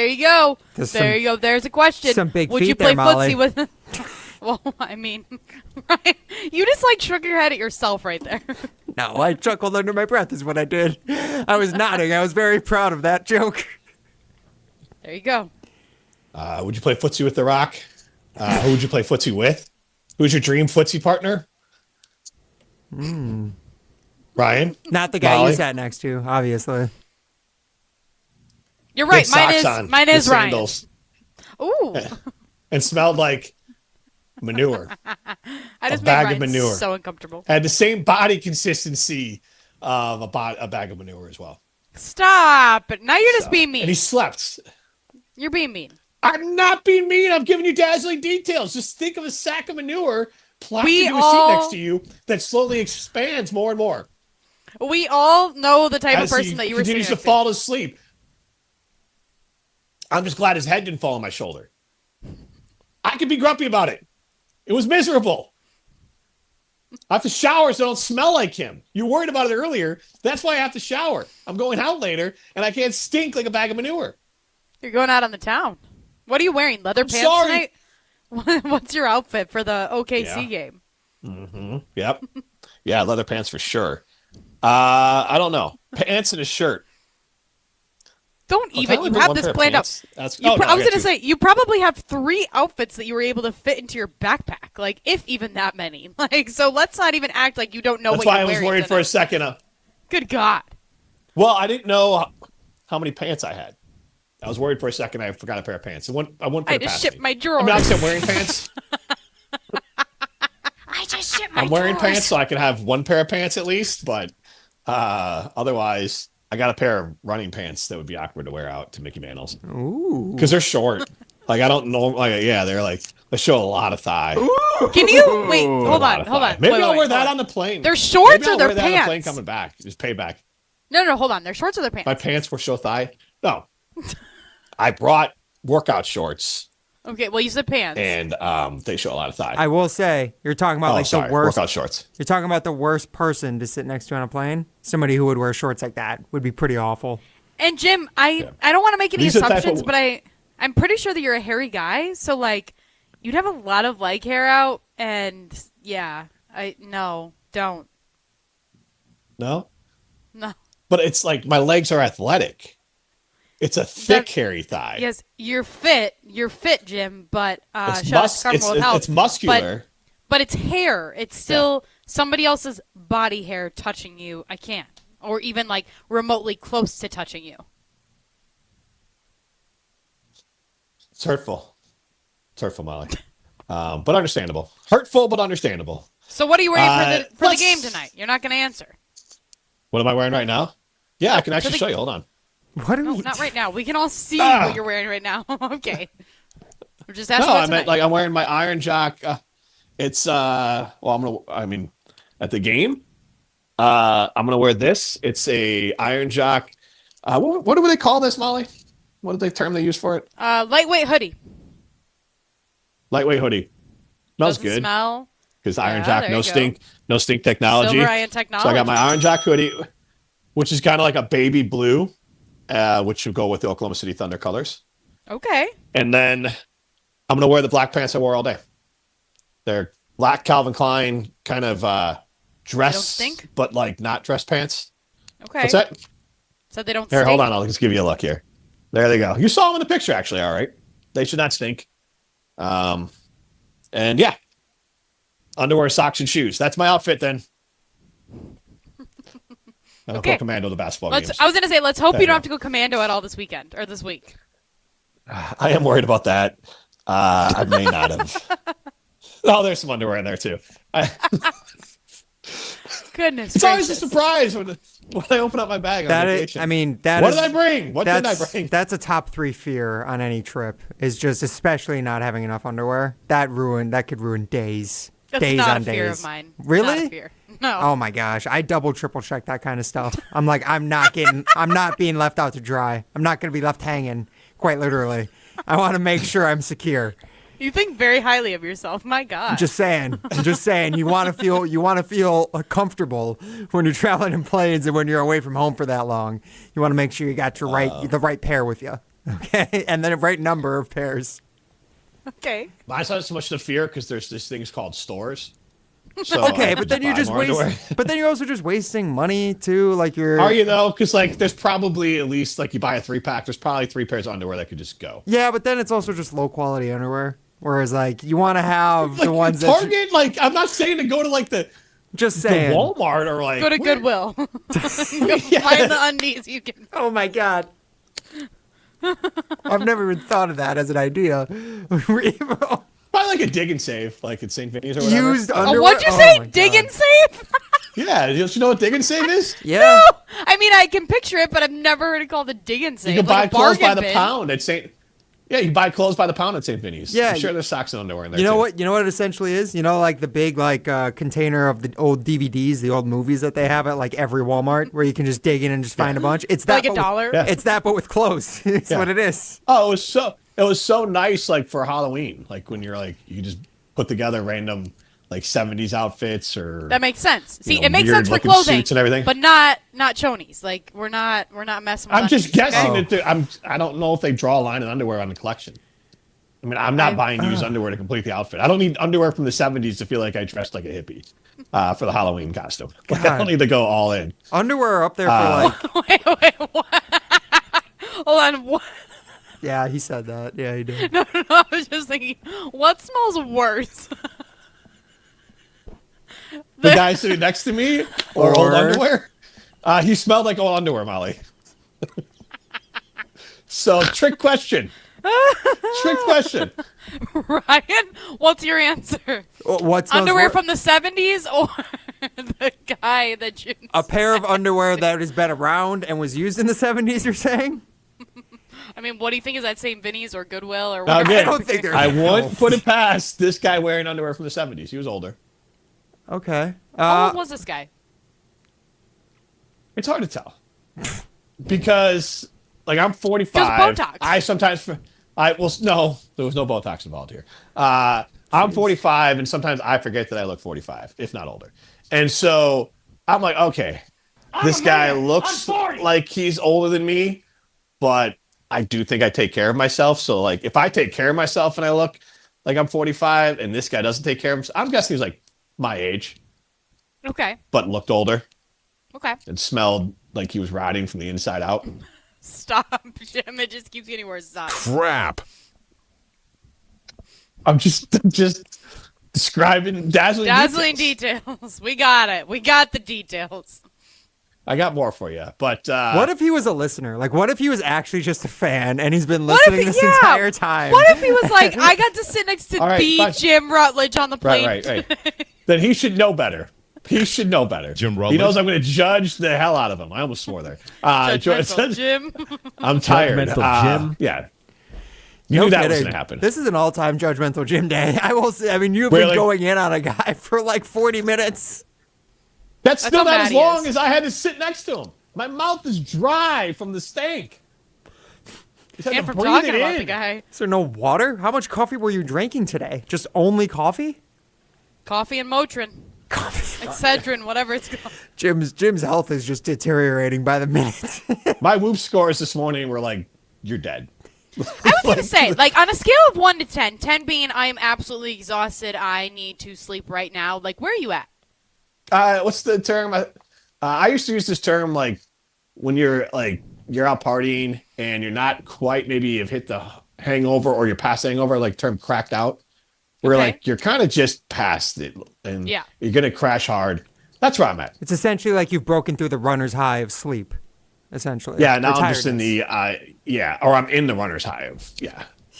you go. There's you go. There's a question. Some big Would feet you play there, Molly. footsie with? Well, I mean, right? You just like shook your head at yourself right there. No, I chuckled under my breath is what I did. I was nodding. I was very proud of that joke. There you go. Would you play footsie with The Rock? Who would you play footsie with? Who's your dream footsie partner? Ryan? Not the guy Molly? you sat next to, obviously. You're right. Good socks Mine on, is with Ryan. sandals. Ooh. And smelled like manure. I just a made bag Ryan of manure. so uncomfortable. Had the same body consistency of a bag of manure as well. Stop it. Now you're just being mean. And he slept. You're being mean. I'm not being mean. I'm giving you dazzling details. Just think of a sack of manure plopped We into a seat next to you that slowly expands more and more. We all know the type As of he person that you were sitting continues next to fall asleep. I'm just glad his head didn't fall on my shoulder. I could be grumpy about it. It was miserable. I have to shower so I don't smell like him. You were worried about it earlier. That's why I have to shower. I'm going out later, and I can't stink like a bag of manure. You're going out on the town. What are you wearing? Leather pants sorry. tonight? What's your outfit for the OKC game? Mm-hmm. Yep. Yeah, leather pants for sure. I don't know. Pants and a shirt. Don't Well, even. can I only You bring have one this pair of planned out. pants? That's- You oh, no, I I was got going to two. say, you probably have 3 outfits that you were able to fit into your backpack. Like, if even that many. Like, so let's not even act like you don't know That's what why you're I was wearing worried for a tonight. second. Good God. Well, I didn't know how many pants I had. I was worried for a second. I forgot a pair of pants. I wouldn't put I it just past shipped me. my drawers. I mean, obviously I'm wearing pants. I just shipped my I'm wearing drawers. pants so I can have one pair of pants at least. But otherwise, I got a pair of running pants that would be awkward to wear out to Mickey Mantles. Ooh. Because they're short. Like, I don't know. Like, yeah, they're like, they show a lot of thigh. Can you wait? Hold on. Maybe Wait, I'll wait, wear that hold on the plane. They're shorts Maybe or I'll they're wear that on the plane pants? coming back. Just payback. No, hold on. They're shorts or they're pants? My pants will show thigh. No. I brought workout shorts, Okay, well, you said pants. and they show a lot of thigh. I will say, you're talking about sorry, the worst workout shorts. You're talking about the worst person to sit next to on a plane. Somebody who would wear shorts like that would be pretty awful. And Jim, I don't want to make any These are the type assumptions, of- but I'm pretty sure that you're a hairy guy. So like, you'd have a lot of leg hair out, and yeah, don't. No? No. But it's like my legs are athletic. It's a thick, hairy thigh. Yes, you're fit, Jim. But It's shout out to Carmel with Health. it's muscular. But it's hair. It's still somebody else's body hair touching you. I can't, or even like remotely close to touching you. It's hurtful. It's hurtful, Molly. But understandable. Hurtful, but understandable. So what are you wearing for the let's- game tonight? You're not going to answer. What am I wearing right now? Yeah, I can actually show you. Hold on. What No, not right now. We can all see what you're wearing right now. Okay. We're just asking. No, about I meant tonight. like I'm wearing my Iron Jock. It's at the game, I'm gonna wear this. It's a Iron Jock. What do they call this, Molly? What did the term they use for it? Lightweight hoodie. Lightweight hoodie. Smells Doesn't good. smell. Because Iron Yeah, Jock, there no you go. stink technology. Silver Iron technology. So I got my Iron Jock hoodie. which is kind of like a baby blue, which would go with the Oklahoma City Thunder colors. Okay. And then I'm going to wear the black pants I wore all day. They're black Calvin Klein kind of dress, but like not dress pants. Okay. What's that? So they don't Here, stink? hold on. I'll just give you a look here. There they go. You saw them in the picture, actually. All right. They should not stink. And yeah, underwear, socks, and shoes. That's my outfit then. I'll go commando the basketball games. I was going to say, let's hope you don't have to go commando at all this weekend or this week. I am worried about that. I may not have. Oh, there's some underwear in there too. Goodness It's always a surprise when I open up my bag on vacation. What did I bring? What didn't I bring? That's a top 3 fear on any trip, is just especially not having enough underwear. That could ruin days. That's days not on a fear days. of mine. Really? Not a fear. No. Oh my gosh. I double, triple check that kind of stuff. I'm like, I'm not being left out to dry. I'm not going to be left hanging, quite literally. I want to make sure I'm secure. You think very highly of yourself. My God. I'm just saying. You want to feel comfortable when you're traveling in planes and when you're away from home for that long. You want to make sure you got the right pair with you, okay, and then a right number of pairs. Okay. Mine's not so much the fear because there's these things called stores. So okay, but then you're just but then you're also just wasting money too. Like Are you though? Because like there's probably at least like you buy a 3-pack. There's probably 3 pairs of underwear that could just go. Yeah, but then it's also just low quality underwear. Whereas like you want to have the ones that Target. Like I'm not saying to go to like the Walmart or like go to Goodwill. Find the undies you can. Oh my God. I've never even thought of that as an idea. Probably like a dig and save, like at St. Vinny's or whatever. Used underwear. What'd you say? Dig and save? Yeah, you know what dig and save is? Yeah. No, I mean I can picture it, but I've never heard it called a dig and save. You can buy clothes by the bin. pound at St. Yeah, you buy clothes by the pound at St. Vinny's. Yeah, I'm sure there's socks and underwear in there. You know too. what? You know what it essentially is? You know, like the big container of the old DVDs, the old movies that they have at like every Walmart, where you can just dig in and just find a bunch. It's that like $1. It's that, but with clothes. It's what it is. Oh, it was so nice, like for Halloween, like when you're like you just put together random like 70s outfits or That makes sense. See, it makes sense for looking clothing, suits and everything. but not chonies. Like we're not messing with I'm just undies, guessing okay? that I don't know if they draw a line of underwear on the collection. I mean, I'm not buying used underwear to complete the outfit. I don't need underwear from the 70s to feel like I dressed like a hippie for the Halloween costume. Like, I don't need to go all in. Underwear up there for like. Wait, what? Hold on. What? Yeah, he said that. Yeah, he did. No. I was just thinking, what smells worse? The guy sitting next to me or old underwear? He smelled like old underwear, Molly. So, trick question. Trick question. Ryan, what's your answer? What's underwear from the 70s or the guy that you... A pair of underwear that has been around and was used in the 70s, you're saying? I mean, what do you think? Is that St. Vinny's or Goodwill or whatever? Again, I don't think I wouldn't put it past this guy wearing underwear from the 70s. He was older. Okay. How old was this guy? It's hard to tell. Because, like, I'm 45. Just Botox. I sometimes... no, there was no Botox involved here. I'm 45, and sometimes I forget that I look 45, if not older. And so I'm like, okay, this guy looks like he's older than me, but I do think I take care of myself. So, like, if I take care of myself and I look like I'm 45, and this guy doesn't take care of himself, I'm guessing he's like my age. Okay. But looked older. Okay. And smelled like he was rotting from the inside out. Stop, Jim. It just keeps getting worse. Stop. Crap. I'm just describing dazzling details. We got it. We got the details. I got more for you, but what if he was a listener? Like, what if he was actually just a fan and he's been listening this entire time? What if he was like, I got to sit next to fine. Jim Rutledge on the plane? Right. Then he should know better. He should know better. Jim Rutledge. He knows I'm going to judge the hell out of him. I almost swore there. Judgmental Jim. I'm tired. Judgmental Jim. Yeah. You knew that was going to happen. This is an all-time judgmental Jim day. I will say. I mean, you've been going in on a guy for like 40 minutes. That's still not as long is. as I had to sit next to him. My mouth is dry from the stank. And from talking about the guy. Is there no water? How much coffee were you drinking today? Just only coffee? Coffee and Motrin. Coffee. Excedrin, whatever it's called. Jim's health is just deteriorating by the minute. My Whoop scores this morning were like, you're dead. I was going to say, like, on a scale of 1 to 10, 10 being I am absolutely exhausted, I need to sleep right now, like, where are you at? What's the term? I used to use this term, like, when you're out partying and you're not quite, maybe you've hit the hangover or you're past hangover, like term cracked out, where like you're kind of just past it and you're going to crash hard. That's where I'm at. It's essentially like you've broken through the runner's high of sleep, essentially. Yeah, now I'm just in the, or I'm in the runner's high of,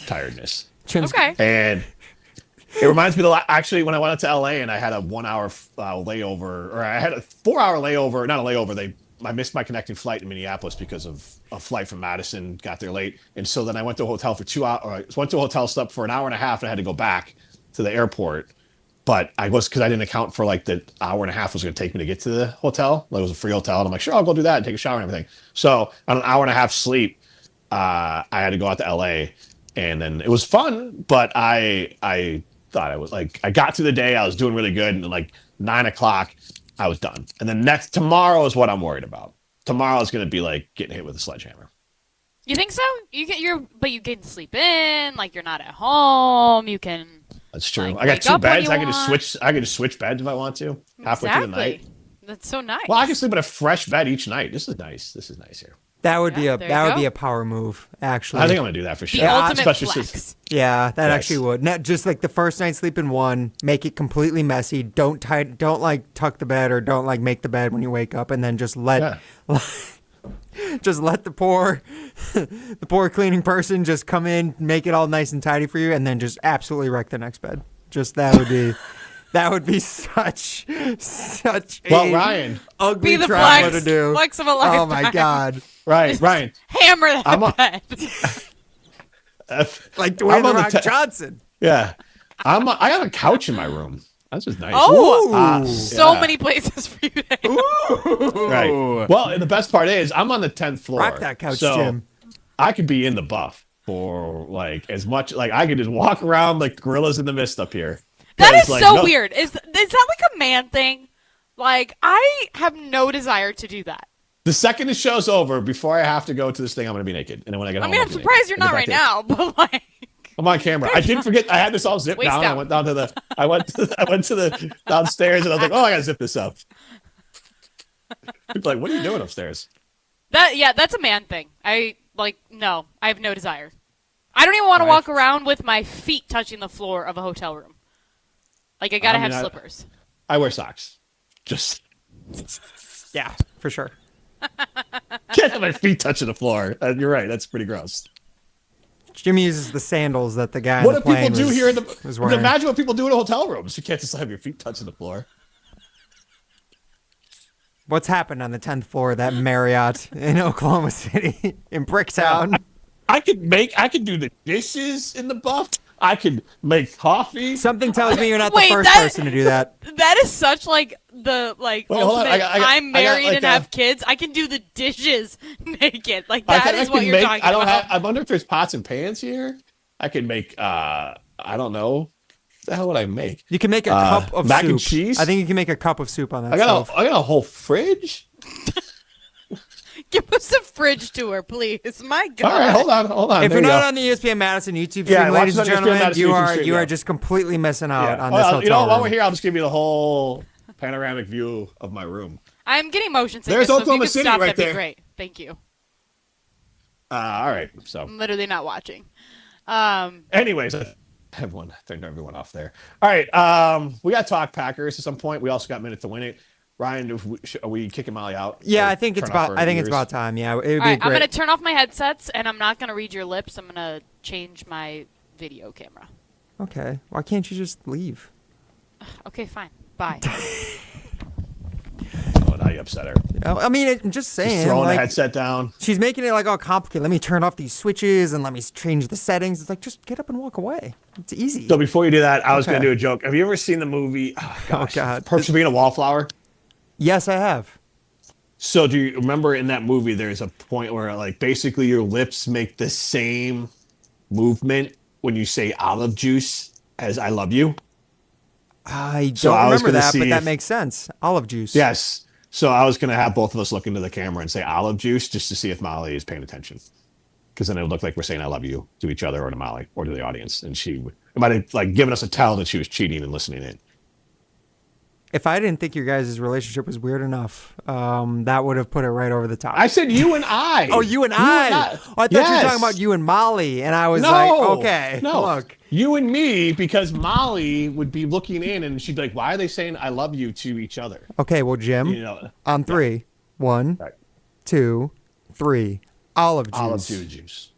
tiredness. Okay. And it reminds me actually when I went out to LA and I had a 1 hour layover, or I had a 4 hour layover, not a layover, I missed my connecting flight in Minneapolis because of a flight from Madison, got there late. And so then I went to a hotel for 2 hours, or I went to a hotel, slept for an hour and a half, and I had to go back to the airport. But because I didn't account for like the hour and a half was going to take me to get to the hotel. Like, it was a free hotel. And I'm like, sure, I'll go do that and take a shower and everything. So on an hour and a half sleep, I had to go out to LA, and then it was fun. But I thought I was like, I got through the day. I was doing really good. And then like 9 o'clock, I was done. And then tomorrow is what I'm worried about. Tomorrow is going to be like getting hit with a sledgehammer. You think so? But you can sleep in, like you're not at home. You can. That's true. Like, I got 2 beds. I can just switch beds if I want to. Halfway through the night. That's so nice. Well, I can sleep in a fresh bed each night. This is nice. This is nice here. That would be a power move, actually. I think I'm gonna do that for sure. The ultimate flex. Yeah, that actually would. Not just like the first night sleep in one, make it completely messy. Don't like tuck the bed or don't like make the bed when you wake up, and then just let the poor cleaning person just come in, make it all nice and tidy for you, and then just absolutely wreck the next bed. Just that would be such Ryan, ugly be the trauma to do. Flex of a lifetime. Oh my God. Ryan. Hammer that bed. Like Dwayne The Rock Johnson. Yeah. I have a couch in my room. That's just nice. Oh, so many places for you to hang out. Right. Well, and the best part is I'm on the 10th floor. Rock that couch, so Jim. I could be in the buff for like as much, like I could just walk around like gorillas in the mist up here. That is like, so weird. Is that like a man thing? Like, I have no desire to do that. The second the show's over, before I have to go to this thing, I'm going to be naked. And then when I get home, I'm surprised you're not right now, but like. I'm on camera. I did forget. I had this all zipped down. I went down to the. I went to the downstairs, and I was like, "Oh, I gotta zip this up." Like, what are you doing upstairs? That's a man thing. No, I have no desire. I don't even want to walk around with my feet touching the floor of a hotel room. Like, I gotta have slippers. I wear socks. Just. Yeah, for sure. Can't have my feet touching the floor. You're right. That's pretty gross. Jimmy uses the sandals that the guy. What in the do people plane do here? Imagine what people do in hotel rooms. You can't just have your feet touching the floor. What's happened on the 10th floor of that Marriott in Oklahoma City in Bricktown? I could do the dishes in the buff. I could make coffee. Something tells me you're not the first person to do that. That is such like the ultimate. I'm married and have kids. I can do the dishes naked. Like that is what you're talking about. I wonder if there's pots and pans here. I can make. I don't know. What the hell would I make? You can make a cup of mac soup. And cheese. I think you can make a cup of soup on that. I got a whole fridge. Give us a fridge tour, please. My God. All right, hold on. If you're not on the ESPN Madison YouTube stream, ladies and gentlemen, you are just completely missing out on this hotel room. While we're here, I'll just give you the whole panoramic view of my room. I'm getting motion sickness. There's Oklahoma City right that'd there. Be great. Thank you. All right. So I'm literally not watching. Anyways, everyone turned everyone off there. All right. We got to talk Packers at some point. We also got minute to win it. Ryan, are we kicking Molly out? Yeah, I think it's about time. Yeah, it would be great. I'm gonna turn off my headsets and I'm not gonna read your lips. I'm gonna change my video camera. Okay. Why can't you just leave? Okay, fine. Bye. Oh, now you upset her. I mean, I'm just saying. She's throwing the headset down. She's making it like all complicated. Let me turn off these switches and let me change the settings. It's like, just get up and walk away. It's easy. So before you do that, I was gonna do a joke. Have you ever seen the movie? Oh God, Perks of Being a Wallflower. Yes, I have. So do you remember in that movie, there's a point where like basically your lips make the same movement when you say olive juice as I love you? I don't remember that, but that makes sense. Olive juice. Yes. So I was going to have both of us look into the camera and say olive juice just to see if Molly is paying attention. Because then it would look like we're saying I love you to each other or to Molly or to the audience. And it might have like given us a tell that she was cheating and listening in. If I didn't think your guys' relationship was weird enough, that would have put it right over the top. I said you and I. Oh, you and I. Oh, I thought you were talking about you and Molly, and I was okay, look. You and me, because Molly would be looking in, and she'd be like, why are they saying I love you to each other? Okay, well, Jim, on three. 1, 2, 3. Olive juice. Olive juice.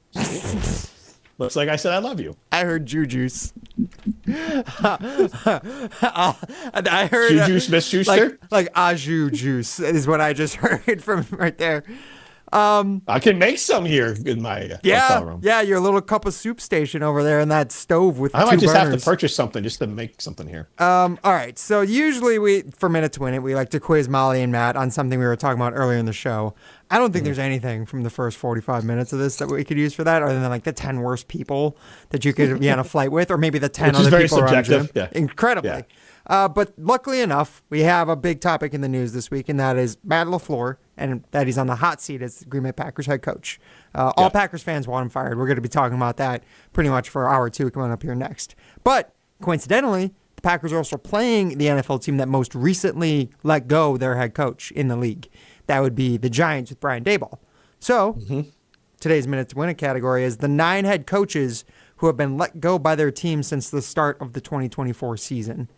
Looks like I said I love you. I heard juice. I heard juice, Miss Schuster? Like au juice is what I just heard from right there. I can make some here in my hotel room. Yeah, your little cup of soup station over there in that stove with I might just burners. have to purchase something just to make something here. All right, so usually for Minute to Win It, we like to quiz Molly and Matt on something we were talking about earlier in the show. I don't think there's anything from the first 45 minutes of this that we could use for that, other than like the 10 worst people that you could be on a flight with, or maybe the 10 other people around you. Yeah. Incredibly. Yeah. But luckily enough, we have a big topic in the news this week, and that is Matt LaFleur, and that he's on the hot seat as the Green Bay Packers head coach. All Packers fans want him fired. We're going to be talking about that pretty much for hour 2 coming up here next. But coincidentally, the Packers are also playing the NFL team that most recently let go their head coach in the league. That would be the Giants with Brian Daboll. So today's Minute to Win It category is the 9 head coaches who have been let go by their team since the start of the 2024 season.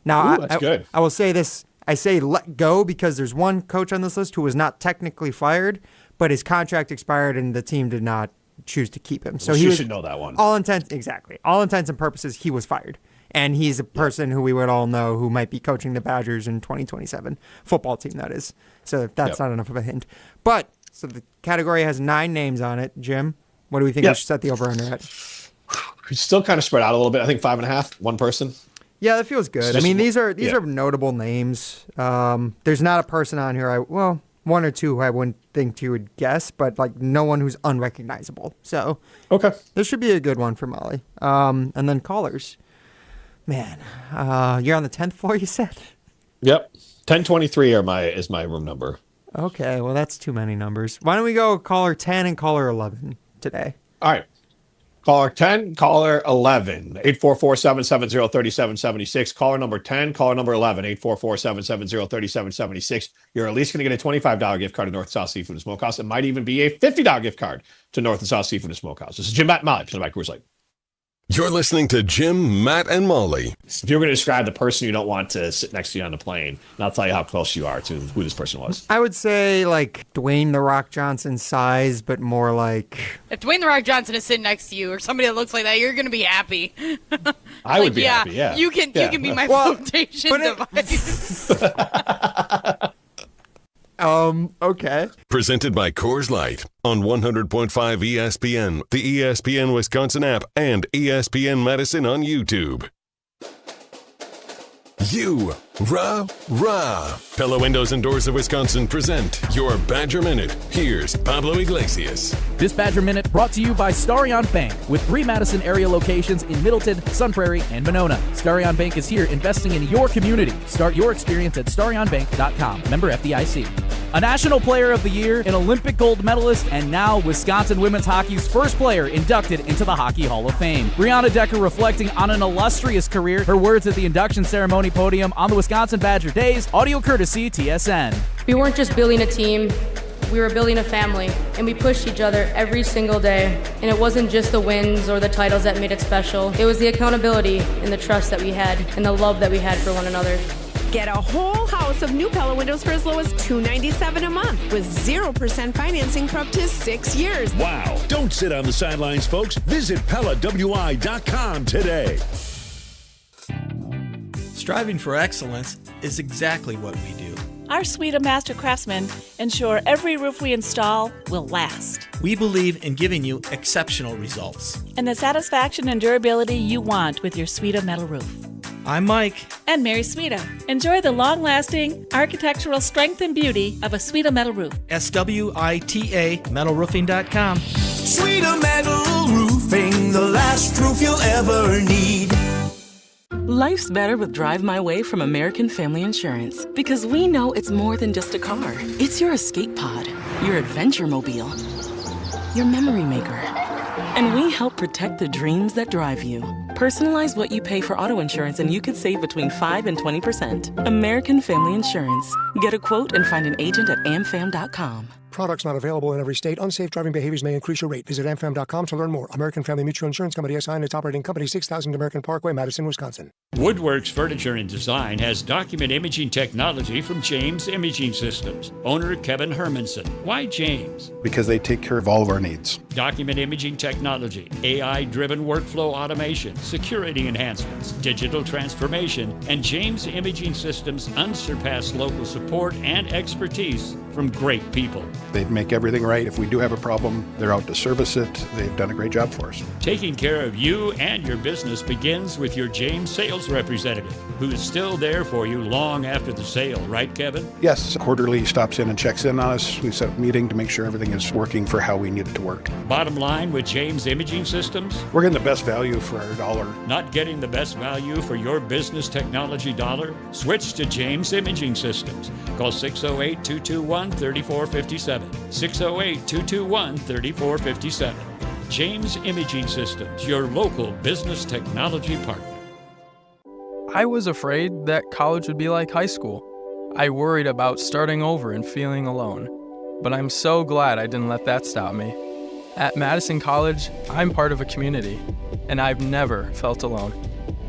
Now, that's good. I will say this. I say let go because there's one coach on this list who was not technically fired, but his contract expired and the team did not choose to keep him. So you should know that one. All intents and purposes, he was fired. And he's a person who we would all know who might be coaching the Badgers in 2027 football team, that is. So that's not enough of a hint. But so the category has 9 names on it. Jim, what do we think we should set the over-under at? It's still kind of spread out a little bit. I think 5.5, one person. Yeah, that feels good. I mean, these are notable names. There's not a person on here. One or two who I wouldn't think you would guess, but like no one who's unrecognizable. So this should be a good one for Molly. And then callers. Man, you're on the 10th floor, you said? Yep. 1023 is my room number. Okay, well, that's too many numbers. Why don't we go caller 10 and caller 11 today? All right. Caller 10, caller 11, 844-770-3776. Caller number 10, caller number 11, 844-770-3776. You're at least going to get a $25 gift card to North and South Seafood and Smokehouse. It might even be a $50 gift card to North and South Seafood and Smokehouse. This is Jim, Matt, and Molly, presented by Coors Light. You're listening to Jim, Matt, and Molly. If you're going to describe the person you don't want to sit next to you on the plane, and I'll tell you how close you are to who this person was. I would say like Dwayne The Rock Johnson size, but more like... If Dwayne The Rock Johnson is sitting next to you or somebody that looks like that, you're going to be happy. I would be happy, yeah. You can be my flotation device. Okay. Presented by Coors Light on 100.5 ESPN, the ESPN Wisconsin app, and ESPN Madison on YouTube. Pella Windows and Doors of Wisconsin present your Badger Minute. Here's Pablo Iglesias. This Badger Minute brought to you by Starion Bank with 3 Madison area locations in Middleton, Sun Prairie, and Monona. Starion Bank is here investing in your community. Start your experience at starionbank.com. Member FDIC. A National Player of the Year, an Olympic gold medalist, and now Wisconsin women's hockey's first player inducted into the Hockey Hall of Fame. Brianna Decker reflecting on an illustrious career. Her words at the induction ceremony podium on the Wisconsin Badger Days. Audio courtesy TSN. We weren't just building a team, we were building a family, and we pushed each other every single day. And it wasn't just the wins or the titles that made it special. It was the accountability and the trust that we had and the love that we had for one another. Get a whole house of new Pella windows for as low as $297 a month with 0% financing for up to 6 years. Wow. Don't sit on the sidelines, folks. Visit PellaWI.com today. Striving for excellence is exactly what we do. Our suite of master craftsmen ensure every roof we install will last. We believe in giving you exceptional results. And the satisfaction and durability you want with your suite of metal roof. I'm Mike. And Mary Suita. Enjoy the long-lasting architectural strength and beauty of a Suita metal roof. SWITA metalroofing.com. Suita Metal Roofing, the last roof you'll ever need. Life's better with Drive My Way from American Family Insurance because we know it's more than just a car. It's your escape pod, your adventure mobile, your memory maker. And we help protect the dreams that drive you. Personalize what you pay for auto insurance and you could save between 5 and 20%. American Family Insurance. Get a quote and find an agent at amfam.com. Products not available in every state. Unsafe driving behaviors may increase your rate. Visit amfam.com to learn more. American Family Mutual Insurance Company SI and its operating company 6000 American Parkway, Madison, Wisconsin. Woodworks Furniture and Design has document imaging technology from James Imaging Systems. Owner Kevin Hermanson. Why James? Because they take care of all of our needs. Document imaging technology, AI-driven workflow automation, security enhancements, digital transformation, and James Imaging Systems' unsurpassed local support and expertise from great people. They make everything right. If we do have a problem, they're out to service it. They've done a great job for us. Taking care of you and your business begins with your James sales representative, who is still there for you long after the sale, right, Kevin? Yes, quarterly stops in and checks in on us. We set up a meeting to make sure everything is working for how we need it to work. Bottom line with James Imaging Systems? We're getting the best value for our dollar. Not getting the best value for your business technology dollar? Switch to James Imaging Systems. Call 608-221-3457. 608-221-3457. James Imaging Systems, your local business technology partner. I was afraid that college would be like high school. I worried about starting over and feeling alone. But I'm so glad I didn't let that stop me. At Madison College, I'm part of a community, and I've never felt alone.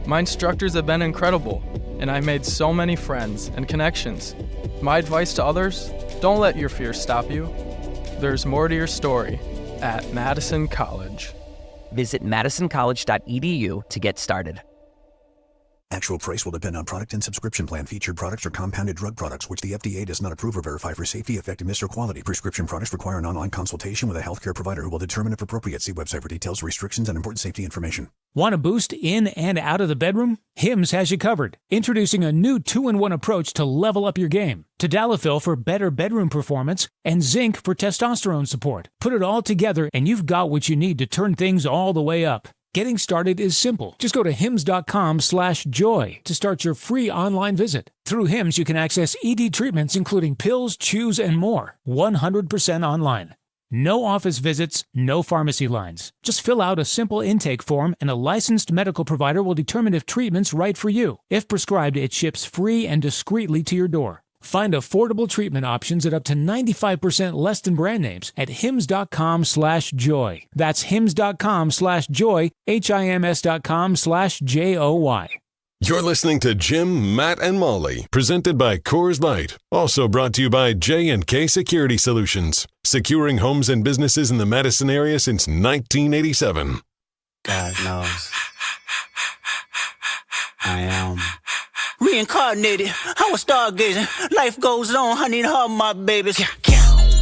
My instructors have been incredible, and I've made so many friends and connections. My advice to others, don't let your fears stop you. There's more to your story at Madison College. Visit madisoncollege.edu to get started. Actual price will depend on product and subscription plan. Featured products are compounded drug products, which the FDA does not approve or verify for safety, effectiveness, or quality. Prescription products require an online consultation with a healthcare provider who will determine if appropriate. See website for details, restrictions, and important safety information. Want a boost in and out of the bedroom? Hims has you covered. Introducing a new 2-in-1 approach to level up your game. Tadalafil for better bedroom performance and zinc for testosterone support. Put it all together and you've got what you need to turn things all the way up. Getting started is simple. Just go to hims.com/joy to start your free online visit. Through Hims, you can access ED treatments including pills, chews, and more. 100% online. No office visits, no pharmacy lines. Just fill out a simple intake form and a licensed medical provider will determine if treatment's right for you. If prescribed, it ships free and discreetly to your door. Find affordable treatment options at up to 95% less than brand names at hims.com/joy. That's hims.com/joy, hims.com/joy. You're listening to Jim, Matt, and Molly, presented by Coors Light. Also brought to you by J&K Security Solutions, securing homes and businesses in the Madison area since 1987. God knows I am reincarnated. I was stargazing. Life goes on, honey, and all my babies.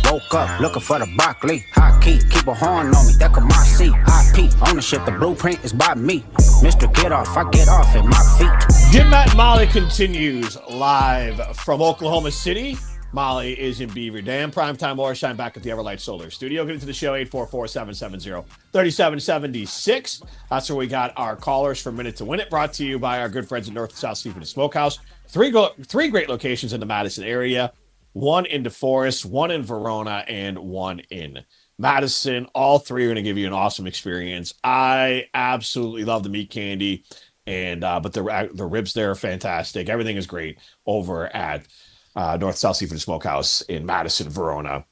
Woke up looking for the broccoli. High key, keep a horn on me. That could my seat. IP ownership, the blueprint is by me. Mr. Get Off, I get off at my feet. Jim, Matt, and Molly continues live from Oklahoma City. Molly is in Beaver Dam. Primetime Orshine back at the Everlight Solar Studio. Get into the show, 844-770-3776. That's where we got our callers for Minute to Win It, brought to you by our good friends at North and South Seafood and Smokehouse. Three great locations in the Madison area. One in DeForest, one in Verona, and one in Madison. All three are going to give you an awesome experience. I absolutely love the meat candy, and but the ribs there are fantastic. Everything is great over at North South Seafood and Smokehouse in Madison, Verona,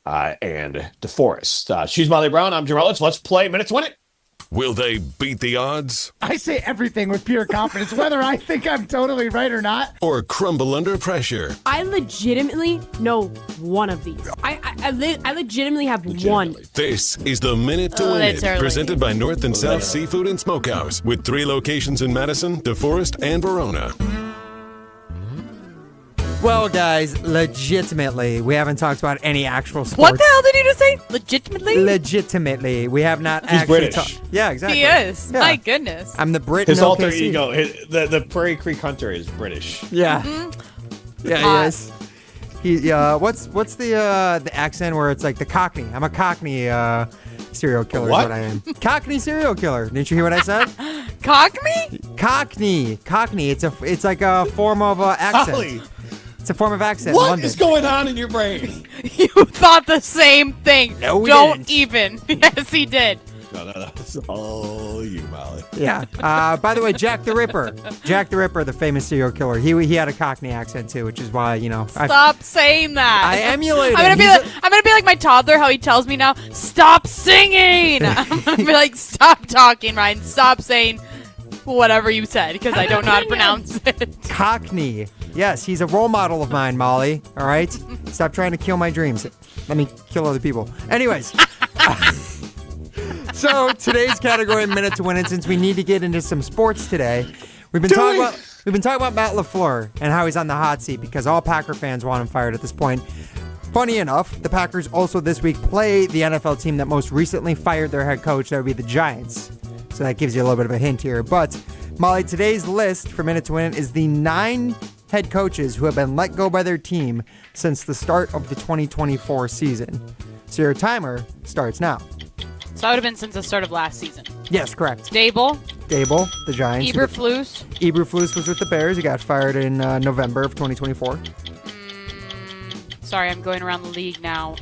and DeForest. She's Molly Brown. I'm Jim Rutledge. Let's play Minute to Win It. Will they beat the odds? I say everything with pure confidence, whether I think I'm totally right or not. Or crumble under pressure? I legitimately know one of these. I legitimately have one. This is the Minute to Win It, presented by North and South Seafood and Smokehouse, with 3 locations in Madison, DeForest, and Verona. Well, guys, legitimately, we haven't talked about any actual sports. What the hell did you just say? Legitimately? Legitimately. We have not He's actually British. talked. Yeah, exactly. He is. Yeah. My goodness. I'm the Brit His in alter OKC. ego, the Prairie Creek Hunter, is British. Yeah. Mm-hmm. Yeah, he is. He, what's the accent where it's like the Cockney? I'm a Cockney serial killer is what I am. Cockney serial killer. Didn't you hear what I said? Cockney? Cockney. It's like a form of accent. Molly, It's a form of accent. what London. is going on in your brain? You thought the same thing. No, we Don't didn't. even. Yes, he did. No. It's all you, Molly. Yeah. By the way, Jack the Ripper. Jack the Ripper, the famous serial killer. He had a Cockney accent too, which is why Stop saying that. I emulate him. I'm gonna be like my toddler. How he tells me now, stop singing. I'm gonna be like, stop talking, Ryan. Stop saying whatever you said because I don't know how to pronounce it. Cockney. Yes, he's a role model of mine, Molly. All right? Stop trying to kill my dreams. Let me kill other people. Anyways. So today's category, Minute to Win It, since we need to get into some sports today, we've been talking about Matt LaFleur and how he's on the hot seat because all Packer fans want him fired at this point. Funny enough, the Packers also this week play the NFL team that most recently fired their head coach. That would be the Giants. So that gives you a little bit of a hint here. But Molly, today's list for Minute to Win It is the 9 head coaches who have been let go by their team since the start of the 2024 season. So your timer starts now. So that would have been since the start of last season. Yes, correct. Dable, the Giants. Eberflus. Eberflus was with the Bears. He got fired in November of 2024. Sorry, I'm going around the league now.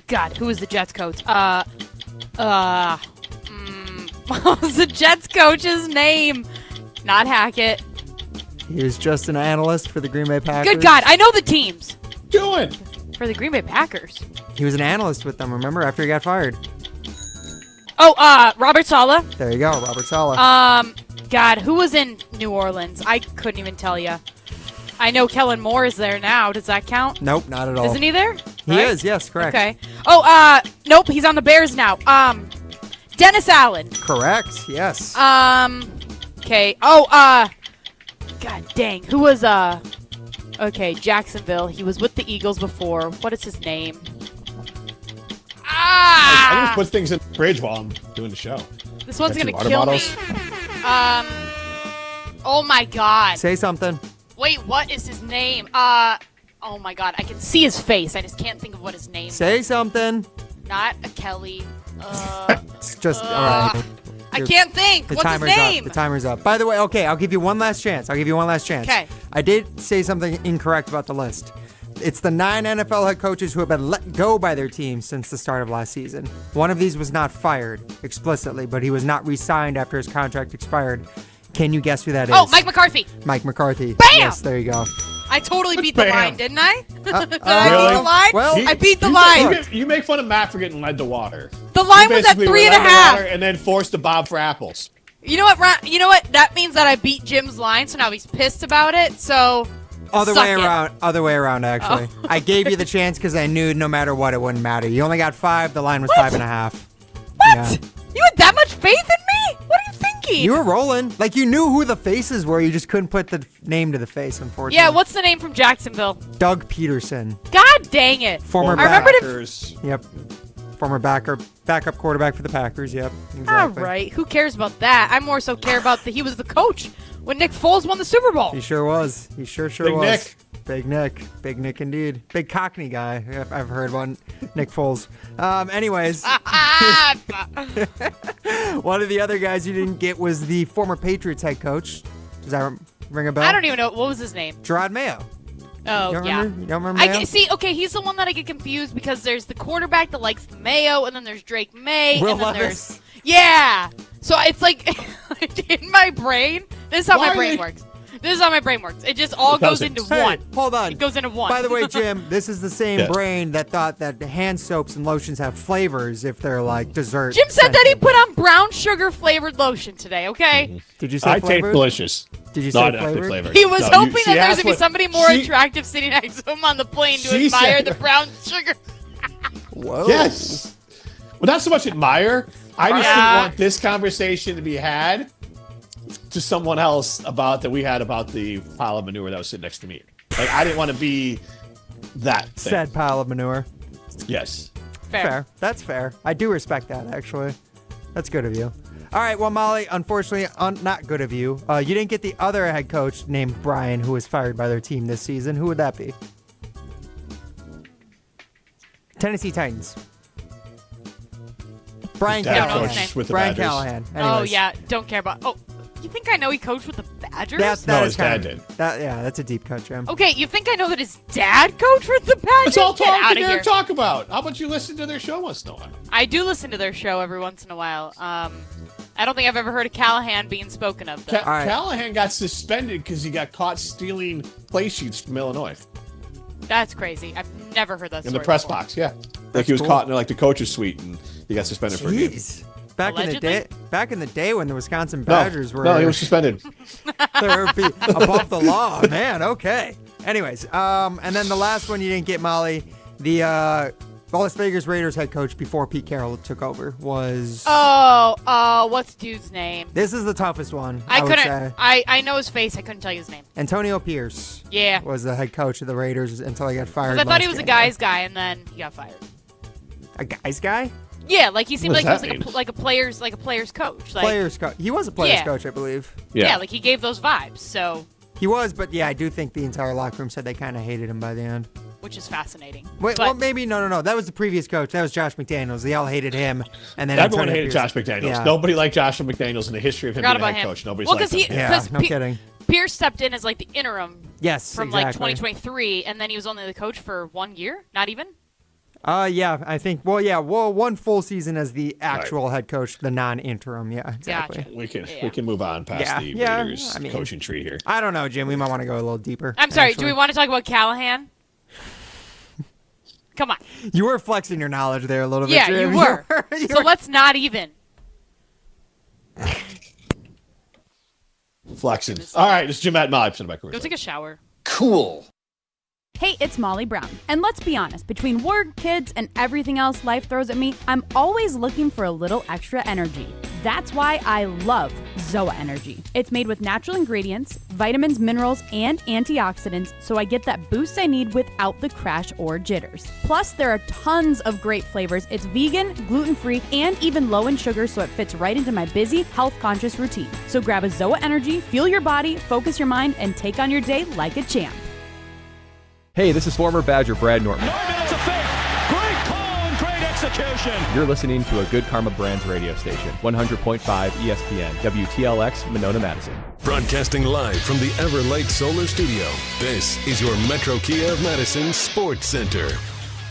God, who was the Jets coach? What was the Jets coach's name? Not Hackett. He was just an analyst for the Green Bay Packers. Good God, I know the teams. Doing for the Green Bay Packers. He was an analyst with them, remember, after he got fired. Robert Saleh. There you go, Robert Saleh. God, who was in New Orleans? I couldn't even tell you. I know Kellen Moore is there now. Does that count? Nope, not at all. Isn't he there? He is, yes, correct. Okay. Nope, he's on the Bears now. Dennis Allen. Correct, yes. Okay. God dang. Who was, okay, Jacksonville. He was with the Eagles before. What is his name? I just put things in the fridge while I'm doing the show. This one's going to kill me. Oh, my God. Say something. Wait, what is his name? Oh, my God. I can see his face. I just can't think of what his name is. Say something. Not a Kelly. It's just, all right. I can't think. What's his name? The timer's up. By the way, okay, I'll give you one last chance. Okay. I did say something incorrect about the list. It's the 9 NFL head coaches who have been let go by their team since the start of last season. One of these was not fired explicitly, but he was not re-signed after his contract expired. Can you guess who that is? Oh, Mike McCarthy. Mike McCarthy. Bam! Yes, there you go. I totally beat the line, didn't I? Did I beat Really? the line? Well, I beat the line. You make fun of Matt for getting led to water. The line was at 3.5. And then forced to bob for apples. You know what, Ron? You know what? That means that I beat Jim's line, so now he's pissed about it. So Other way around, actually. Oh. I gave you the chance because I knew no matter what, it wouldn't matter. You only got 5. The line was 5.5. What? Yeah. You had that much faith in me? What are you thinking? You were rolling. Like, you knew who the faces were. You just couldn't put the name to the face, unfortunately. Yeah, what's the name from Jacksonville? Doug Peterson. God dang it. Former Packers. Yep. Former backup quarterback for the Packers. Yep. Exactly. All right. Who cares about that? I more so care about he was the coach when Nick Foles won the Super Bowl. He sure was. He sure Big was. Nick. Big Nick. Big Nick indeed. Big Cockney guy. I've heard one. Nick Foles. Anyways. One of the other guys you didn't get was the former Patriots head coach. Does that ring a bell? I don't even know. What was his name? Gerard Mayo. Oh, You don't yeah. remember? You don't remember Mayo? See, okay, he's the one that I get confused because there's the quarterback that likes the Mayo, and then there's Drake May, Will and then Levis. there's... Yeah! So it's like, in my brain, this is how my brain works. This is how my brain works. It just all goes into one. Hold on. It goes into one. By the way, Jim, this is the same Yeah. brain that thought that hand soaps and lotions have flavors if they're like dessert. Jim said that he scented. put on brown sugar flavored lotion today, okay? Did you say I taste flavored? delicious. Did you No, say I didn't flavored? flavored. He was No, hoping she that there was asked going to be what- somebody more she- attractive sitting next to him on the plane to She admire said- the brown sugar. Whoa. Yes. Well, not so much admire. I just Yeah. didn't want this conversation to be had to someone else about that we had about the pile of manure that was sitting next to me. Like, I didn't want to be that thing. Said pile of manure. Yes. Fair. That's fair. I do respect that, actually. That's good of you. All right, well, Molly, unfortunately, not good of you. You didn't get the other head coach named Brian who was fired by their team this season. Who would that be? Tennessee Titans. Brian Dad Callahan. coached with the Brian Badgers. Callahan. Oh, Anyways. yeah. Don't care about. Oh, you think I know he coached with the Badgers? That No, is his kind dad of- did. That's a deep cut, Jim. Okay, you think I know that his dad coached with the Badgers? That's all Get Tom out and of here. Derek talk about. How about you listen to their show once in a while? I do listen to their show every once in a while. I don't think I've ever heard of Callahan being spoken of, though. Callahan got suspended because he got caught stealing play sheets from Illinois That's crazy. I've never heard that in story the press before. box. Yeah, That's he was cool. caught in the coach's suite and he got suspended for a game. Jeez. Back Allegedly? in the day when the Wisconsin Badgers were No, he was suspended. they were above the law. Man, okay. Anyways, and then the last one you didn't get, Molly, the Las Vegas Raiders head coach before Pete Carroll took over was. What's dude's name? This is the toughest one. I would couldn't. say. I know his face. I couldn't tell you his name. Antonio Pierce. Yeah. Was the head coach of the Raiders until he got fired. Because I thought he last was a January. guy's guy, and then he got fired. A guy's guy? Yeah, like he seemed What like does he that was like a player's coach. Like, Players coach. He was a players Yeah. coach, I believe. Yeah, like he gave those vibes. So, He was, but yeah, I do think the entire locker room said they kind of hated him by the end. which is fascinating. Wait, But- well, maybe no. That was the previous coach. That was Josh McDaniels. They all hated him, and then Everyone Antonio hated Pierce. Josh McDaniels. Yeah. Nobody liked Josh McDaniels in the history of him Forgot being a about head him. coach. Nobody's Well, liked him. because no kidding. Pierce stepped in as like the interim. Yes, From like exactly. 2023, and then he was only the coach for 1 year, not even. Yeah, I think. Well, one full season as the actual head coach, the non-interim. Yeah, exactly. Gotcha. We can move on past the Raiders coaching tree here. I don't know, Jim. We might want to go a little deeper. I'm sorry. actually. Do we want to talk about Callahan? Come on. You were flexing your knowledge there a little bit. Yeah, Jim. you were. So let's not even. Flexing. All right, it's Jim at Molly. Go take a shower. Cool. Hey, it's Molly Brown. And let's be honest, between work, kids, and everything else life throws at me, I'm always looking for a little extra energy. That's why I love Zoa Energy. It's made with natural ingredients, vitamins, minerals, and antioxidants, so I get that boost I need without the crash or jitters. Plus, there are tons of great flavors. It's vegan, gluten-free, and even low in sugar, so it fits right into my busy, health-conscious routine. So grab a Zoa Energy, fuel your body, focus your mind, and take on your day like a champ. Hey, this is former Badger Brad Norton. It's a fake. Great call and great execution. You're listening to a Good Karma Brands radio station, 100.5 ESPN, WTLX, Monona, Madison. Broadcasting live from the Everlight Solar Studio, this is your Metro Kia of Madison Sports Center.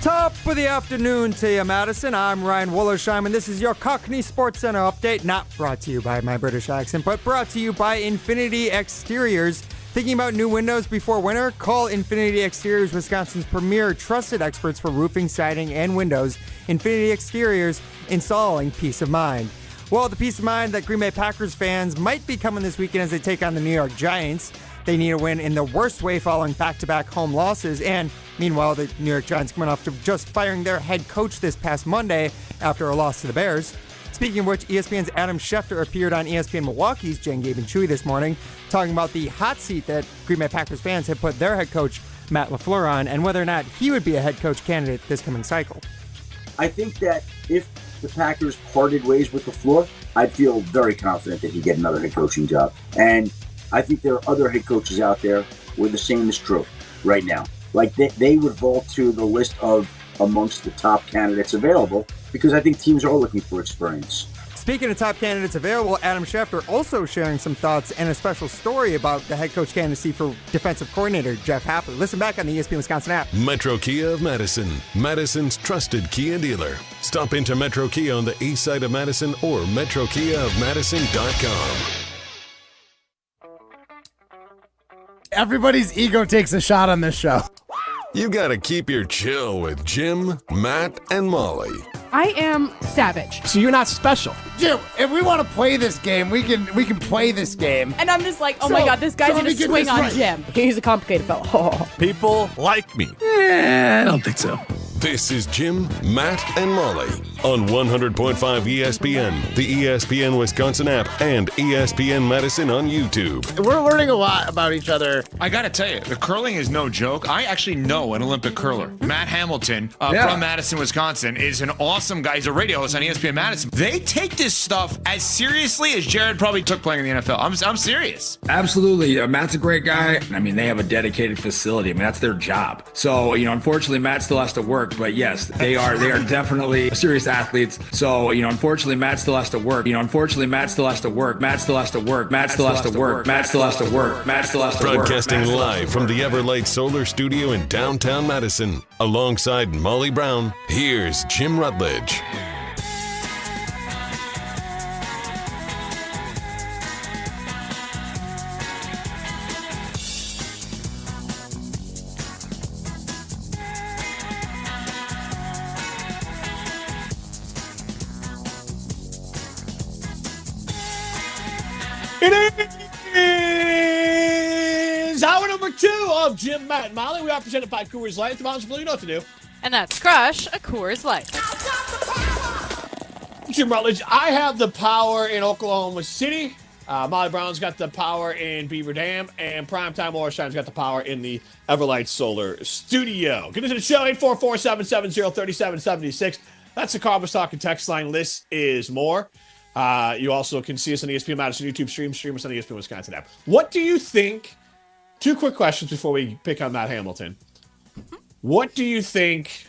Top of the afternoon to you, Madison. I'm Ryan Wollersheim, and this is your Cockney Sports Center update. Not brought to you by my British accent, but brought to you by Infinity Exteriors. Thinking about new windows before winter? Call Infinity Exteriors, Wisconsin's premier trusted experts for roofing, siding, and windows. Infinity Exteriors, installing peace of mind. Well, the peace of mind that Green Bay Packers fans might be coming this weekend as they take on the New York Giants. They need a win in the worst way following back-to-back home losses. And meanwhile, the New York Giants coming off to just firing their head coach this past Monday after a loss to the Bears. Speaking of which, ESPN's Adam Schefter appeared on ESPN Milwaukee's Jen, Gabe, and Chewy this morning, talking about the hot seat that Green Bay Packers fans have put their head coach, Matt LaFleur, on, and whether or not he would be a head coach candidate this coming cycle. I think that if the Packers parted ways with LaFleur, I'd feel very confident that he'd get another head coaching job. And I think there are other head coaches out there where the same is true right now. Like they would vault to the list of amongst the top candidates available because I think teams are looking for experience. Speaking of top candidates available, Adam Schefter also sharing some thoughts and a special story about the head coach candidacy for defensive coordinator Jeff Happler. Listen back on the ESPN Wisconsin app. Metro Kia of Madison, Madison's trusted Kia dealer. Stop into Metro Kia on the east side of Madison or metrokiaofmadison.com. Everybody's ego takes a shot on this show. You gotta keep your chill with Jim, Matt, and Molly. I am savage. So you're not special. Jim, if we want to play this game, we can play this game. And I'm just like, oh my God, this guy's let gonna me get swing this on right. Jim. He's a complicated fellow. People like me. I don't think so. This is Jim, Matt, and Molly on 100.5 ESPN, the ESPN Wisconsin app, and ESPN Madison on YouTube. We're learning a lot about each other. I gotta tell you, the curling is no joke. I actually know an Olympic curler. Matt Hamilton Yeah. from Madison, Wisconsin, is an awesome guy. He's a radio host on ESPN Madison. They take this stuff as seriously as Jared probably took playing in the NFL. I'm serious. Absolutely. Matt's a great guy. I mean, they have a dedicated facility. I mean, that's their job. So, unfortunately, Matt still has to work. But yes, they are definitely serious athletes. So, unfortunately, Matt still has to work. Matt still has to work. Matt still has to work. Matt still has to work. Matt still has to work. Matt still has to work. Broadcasting live from the Everlight Solar Studio in downtown Madison. Alongside Molly Brown, here's Jim Rutledge. It is hour number 2 of Jim, Matt, and Molly. We are presented by Coors Light. The Mountains Blue, you know what to do. And that's Crush a Coors Light. Jim Rutledge, I have the power in Oklahoma City. Molly Brown's got the power in Beaver Dam. And Primetime Orshine's got the power in the Everlight Solar Studio. Get into the show, 844-770-3776. That's the Carbos Talking text line. List is more. You also can see us on the ESPN Madison YouTube stream us on the ESPN Wisconsin app. What do you think? 2 quick questions before we pick on Matt Hamilton. What do you think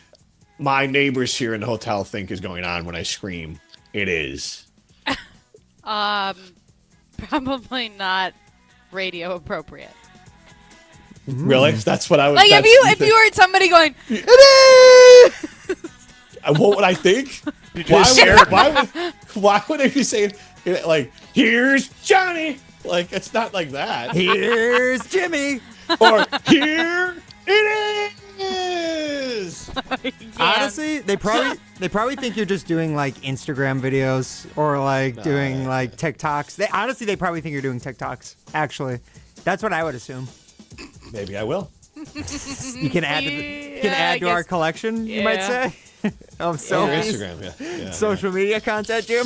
my neighbors here in the hotel think is going on when I scream, "It is"? Probably not radio appropriate. Really? That's what I would. Like if you heard somebody going, "It is," what would I think? Why would they be saying like, "Here's Johnny"? Like, it's not like that. Here's Jimmy. Or here it is. Honestly, they probably think you're just doing like Instagram videos or like doing like TikToks. They probably think you're doing TikToks. Actually, that's what I would assume. Maybe I will. You can add to our collection. You might say. Of Instagram, yeah. Social media content, Jim.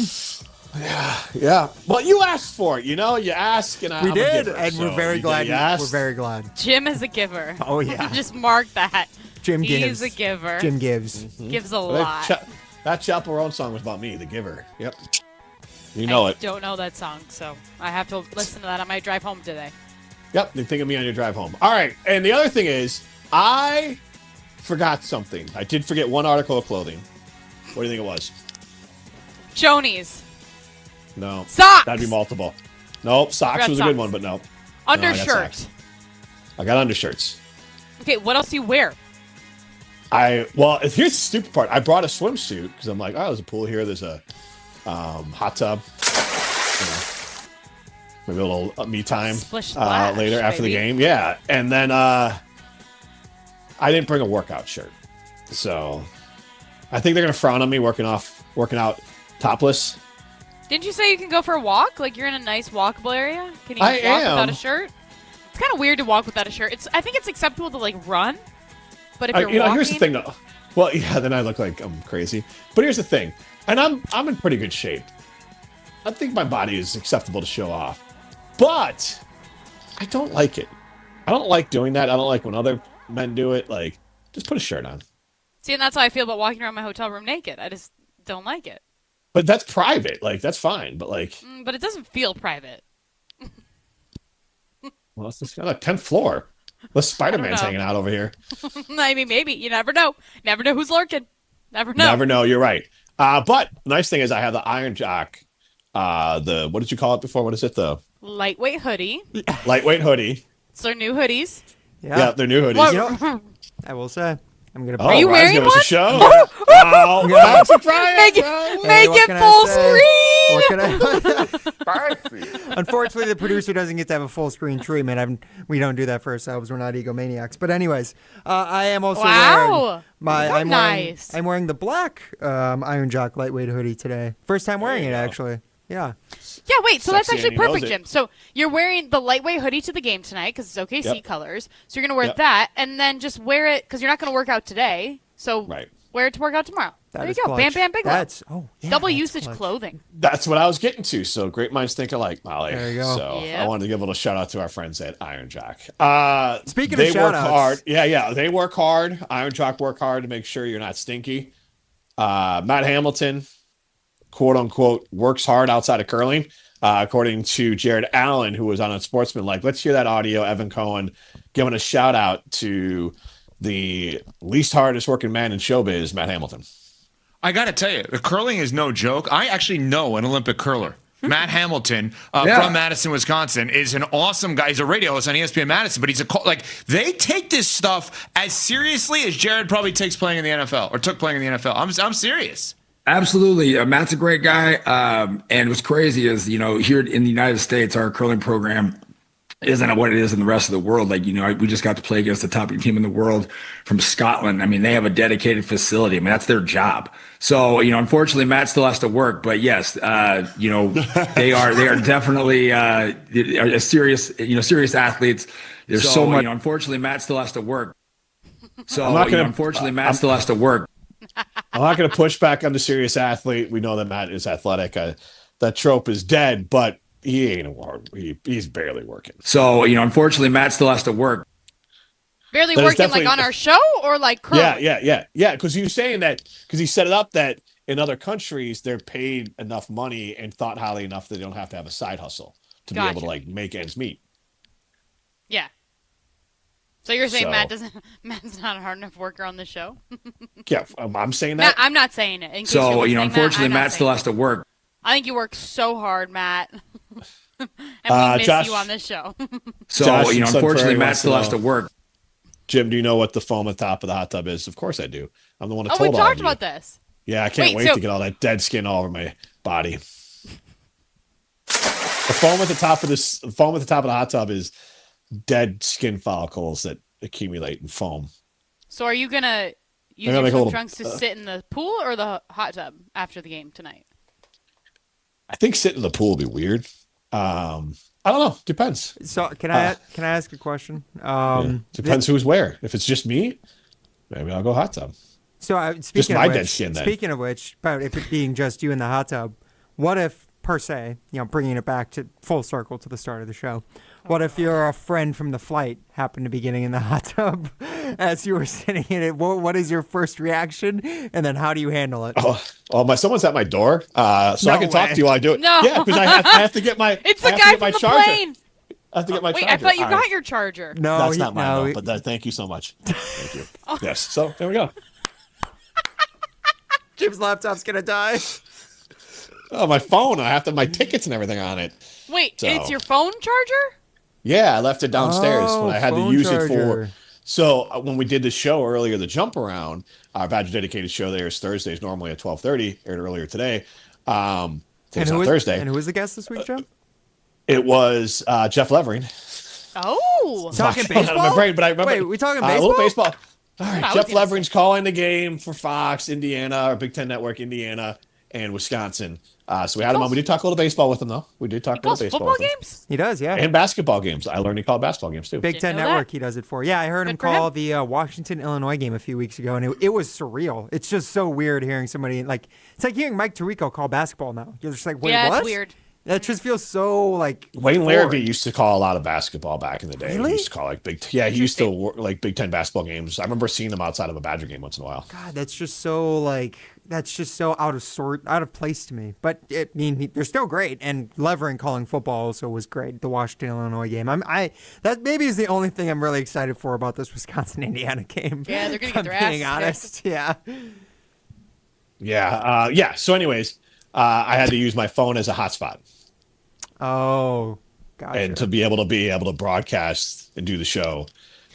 Yeah. Well, you asked for it. You ask, and we did, giver, and we're very glad. We're very glad. Jim is a giver. Oh yeah. Just mark that. Jim gives. He's a giver. Jim gives. Gives a lot. That Chaperone song was about me, the giver. Yep. You know it. I don't know that song, so I have to listen to that on my drive home today. Yep. Then think of me on your drive home. All right. And the other thing is, I forgot something. I did forget one article of clothing. What do you think it was? Chonies. No. Socks. That'd be multiple. Nope. Socks was a good one, but no. Undershirt. I got undershirts. Okay, what else do you wear? Well, here's the stupid part. I brought a swimsuit because I'm like, oh, there's a pool here. There's a hot tub. Maybe a little me time later after the game. Yeah. And then I didn't bring a workout shirt. So I think they're going to frown on me working out topless. Didn't you say you can go for a walk? Like you're in a nice walkable area? Can you walk without a shirt? It's kind of weird to walk without a shirt. I think it's acceptable to like run, but if you're walking, here's the thing though. Well, yeah, then I look like I'm crazy. But here's the thing, and I'm in pretty good shape. I think my body is acceptable to show off, but I don't like it. I don't like doing that. I don't like when other men do it. Like, just put a shirt on. See, and that's how I feel about walking around my hotel room naked. I just don't like it. But that's private. Like, that's fine. But like, but it doesn't feel private. Well, it's just on the 10th floor. The Spider-Man's hanging out over here. I mean, maybe. You never know. Never know who's lurking. Never know. Never know. You're right. But nice thing is I have the Iron Jock. What did you call it before? What is it? The lightweight hoodie. Lightweight hoodie. It's their new hoodies. Yeah, they're new hoodies. I will say. I'm gonna. Are you wearing one? Give us a show. Make it full screen. What can I? Unfortunately, the producer doesn't get to have a full screen treatment. We don't do that for ourselves. We're not egomaniacs. But anyways, I am also wearing I'm wearing the black Iron Jock lightweight hoodie today. First time wearing it actually. Yeah. Yeah, wait, so that's actually perfect, Jim. So you're wearing the lightweight hoodie to the game tonight because it's OKC colors. So you're going to wear that and then just wear it because you're not going to work out today. So wear it to work out tomorrow. There you go. Clutch. Bam, bam, big double usage clothing. That's what I was getting to. So great minds think alike, Molly. There you go. So I wanted to give a little shout out to our friends at Iron Jock. Speaking of shout outs. Work hard. Yeah. They work hard. Iron Jock work hard to make sure you're not stinky. Matt Hamilton, quote unquote, works hard outside of curling. According to Jared Allen, who was on Unsportsmanlike. Let's hear that audio. Evan Cohen giving a shout out to the least hardest working man in showbiz, Matt Hamilton. I got to tell you, the curling is no joke. I actually know an Olympic curler. Matt Hamilton from Madison, Wisconsin, is an awesome guy. He's a radio host on ESPN Madison, but they take this stuff as seriously as Jared probably takes playing in the NFL or took playing in the NFL. I'm serious. Absolutely. Matt's a great guy. And what's crazy is, here in the United States, our curling program isn't what it is in the rest of the world. We just got to play against the top team in the world from Scotland. I mean, they have a dedicated facility. I mean, that's their job. So, unfortunately, Matt still has to work. But yes, they are definitely serious athletes. There's so much. Unfortunately, Matt still has to work. So, unfortunately, Matt still has to work. I'm not going to push back on the serious athlete. We know that Matt is athletic. That trope is dead, but he ain't he's barely working. So, unfortunately, Matt still has to work. Barely working like on our show or like curling? Yeah. Because you're saying that because he set it up that in other countries they're paid enough money and thought highly enough that they don't have to have a side hustle to be able to make ends meet. Yeah. So you're saying Matt's not a hard enough worker on the show? Yeah, I'm saying that. I'm not saying it. So, unfortunately, Matt still has to work. I think you work so hard, Matt. And we miss Josh, you on this show. So, unfortunately, Matt still has to work. Jim, do you know what the foam at the top of the hot tub is? Of course I do. I'm the one that told we talked about this. Yeah, I can't wait to get all that dead skin all over my body. The foam at the top of the hot tub is dead skin follicles that accumulate in foam. So are you going to use your swim trunks to sit in the pool or the hot tub after the game tonight? I think sitting in the pool would be weird. I don't know. Depends. So can I ask a question? Depends who's where. If it's just me, maybe I'll go hot tub. So speaking of which, about if it being just you in the hot tub, what if per se, bringing it back to full circle to the start of the show, what if your friend from the flight happened to be getting in the hot tub as you were sitting in it? What is your first reaction, and then how do you handle it? Someone's at my door, so I can talk to you while I do it. No. Yeah, because I have to get my. It's the guy from the plane. I have to get my charger. I thought you got your charger. No, that's not mine. But thank you so much. Thank you. Yes. So there we go. Jim's laptop's gonna die. Oh, my phone. I have to have my tickets and everything on it. Wait, it's your phone charger? Yeah, I left it downstairs when I had to use it for. So when we did the show earlier, the Jump Around, our Badger dedicated show there is Thursdays, normally at 12:30. Aired earlier today. Thursday. And who was the guest this week, Joe? It was Jeff Levering. Oh, talking baseball. But I remember. Wait, we talking baseball? A little baseball. All right, Jeff Levering's calling the game for Fox, Indiana, or Big Ten Network, Indiana, and Wisconsin. So we had him on. We did talk a little baseball with him, though. We did talk a little baseball football with him. games? He does, yeah. And basketball games. I learned he called basketball games, too. Big Ten Network, he does it for. Yeah, I heard him call the Washington-Illinois game a few weeks ago, and it was surreal. It's just so weird hearing somebody, it's like hearing Mike Tirico call basketball now. You're just like, wait, what? Yeah, it's weird. That just feels so Wayne Larrabee used to call a lot of basketball back in the day. Really? He used to call he used to work Big Ten basketball games. I remember seeing them outside of a Badger game once in a while. God, that's just so out of place to me. But they're still great. And Levering calling football also was great. The Washington Illinois game. That maybe is the only thing I'm really excited for about this Wisconsin Indiana game. Yeah, they're gonna get their ass. Being honest, yeah. Yeah. So, anyways, I had to use my phone as a hotspot. Oh, gotcha. And to be able to broadcast and do the show.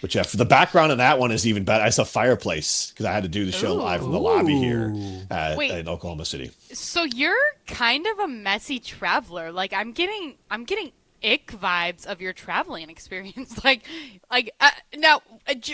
But yeah, for the background of that one is even better. It's a fireplace because I had to do the show live from the lobby here in Oklahoma City. So you're kind of a messy traveler. Like I'm getting ick vibes of your traveling experience. Now,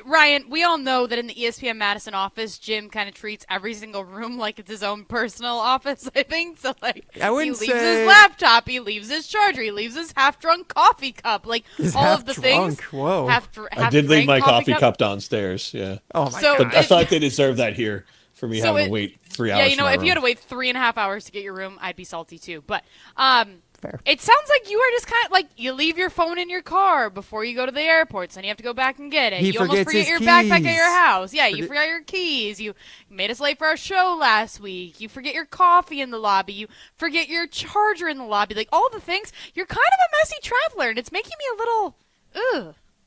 Ryan, we all know that in the ESPN Madison office, Jim kind of treats every single room like it's his own personal office, I think. So, he leaves his laptop, he leaves his charger, he leaves his half-drunk coffee cup, all of the things. Whoa. I did leave my coffee cup downstairs, yeah. Oh, my God. But I thought they deserved that here for me having to wait 3 hours. Yeah, if you had to wait 3.5 hours to get your room, I'd be salty too. But fair. It sounds like you are just kind of you leave your phone in your car before you go to the airport, so then you have to go back and get it. You almost forget your backpack at your house. Yeah, you forgot your keys. You made us late for our show last week. You forget your coffee in the lobby. You forget your charger in the lobby. All the things. You're kind of a messy traveler, and it's making me a little,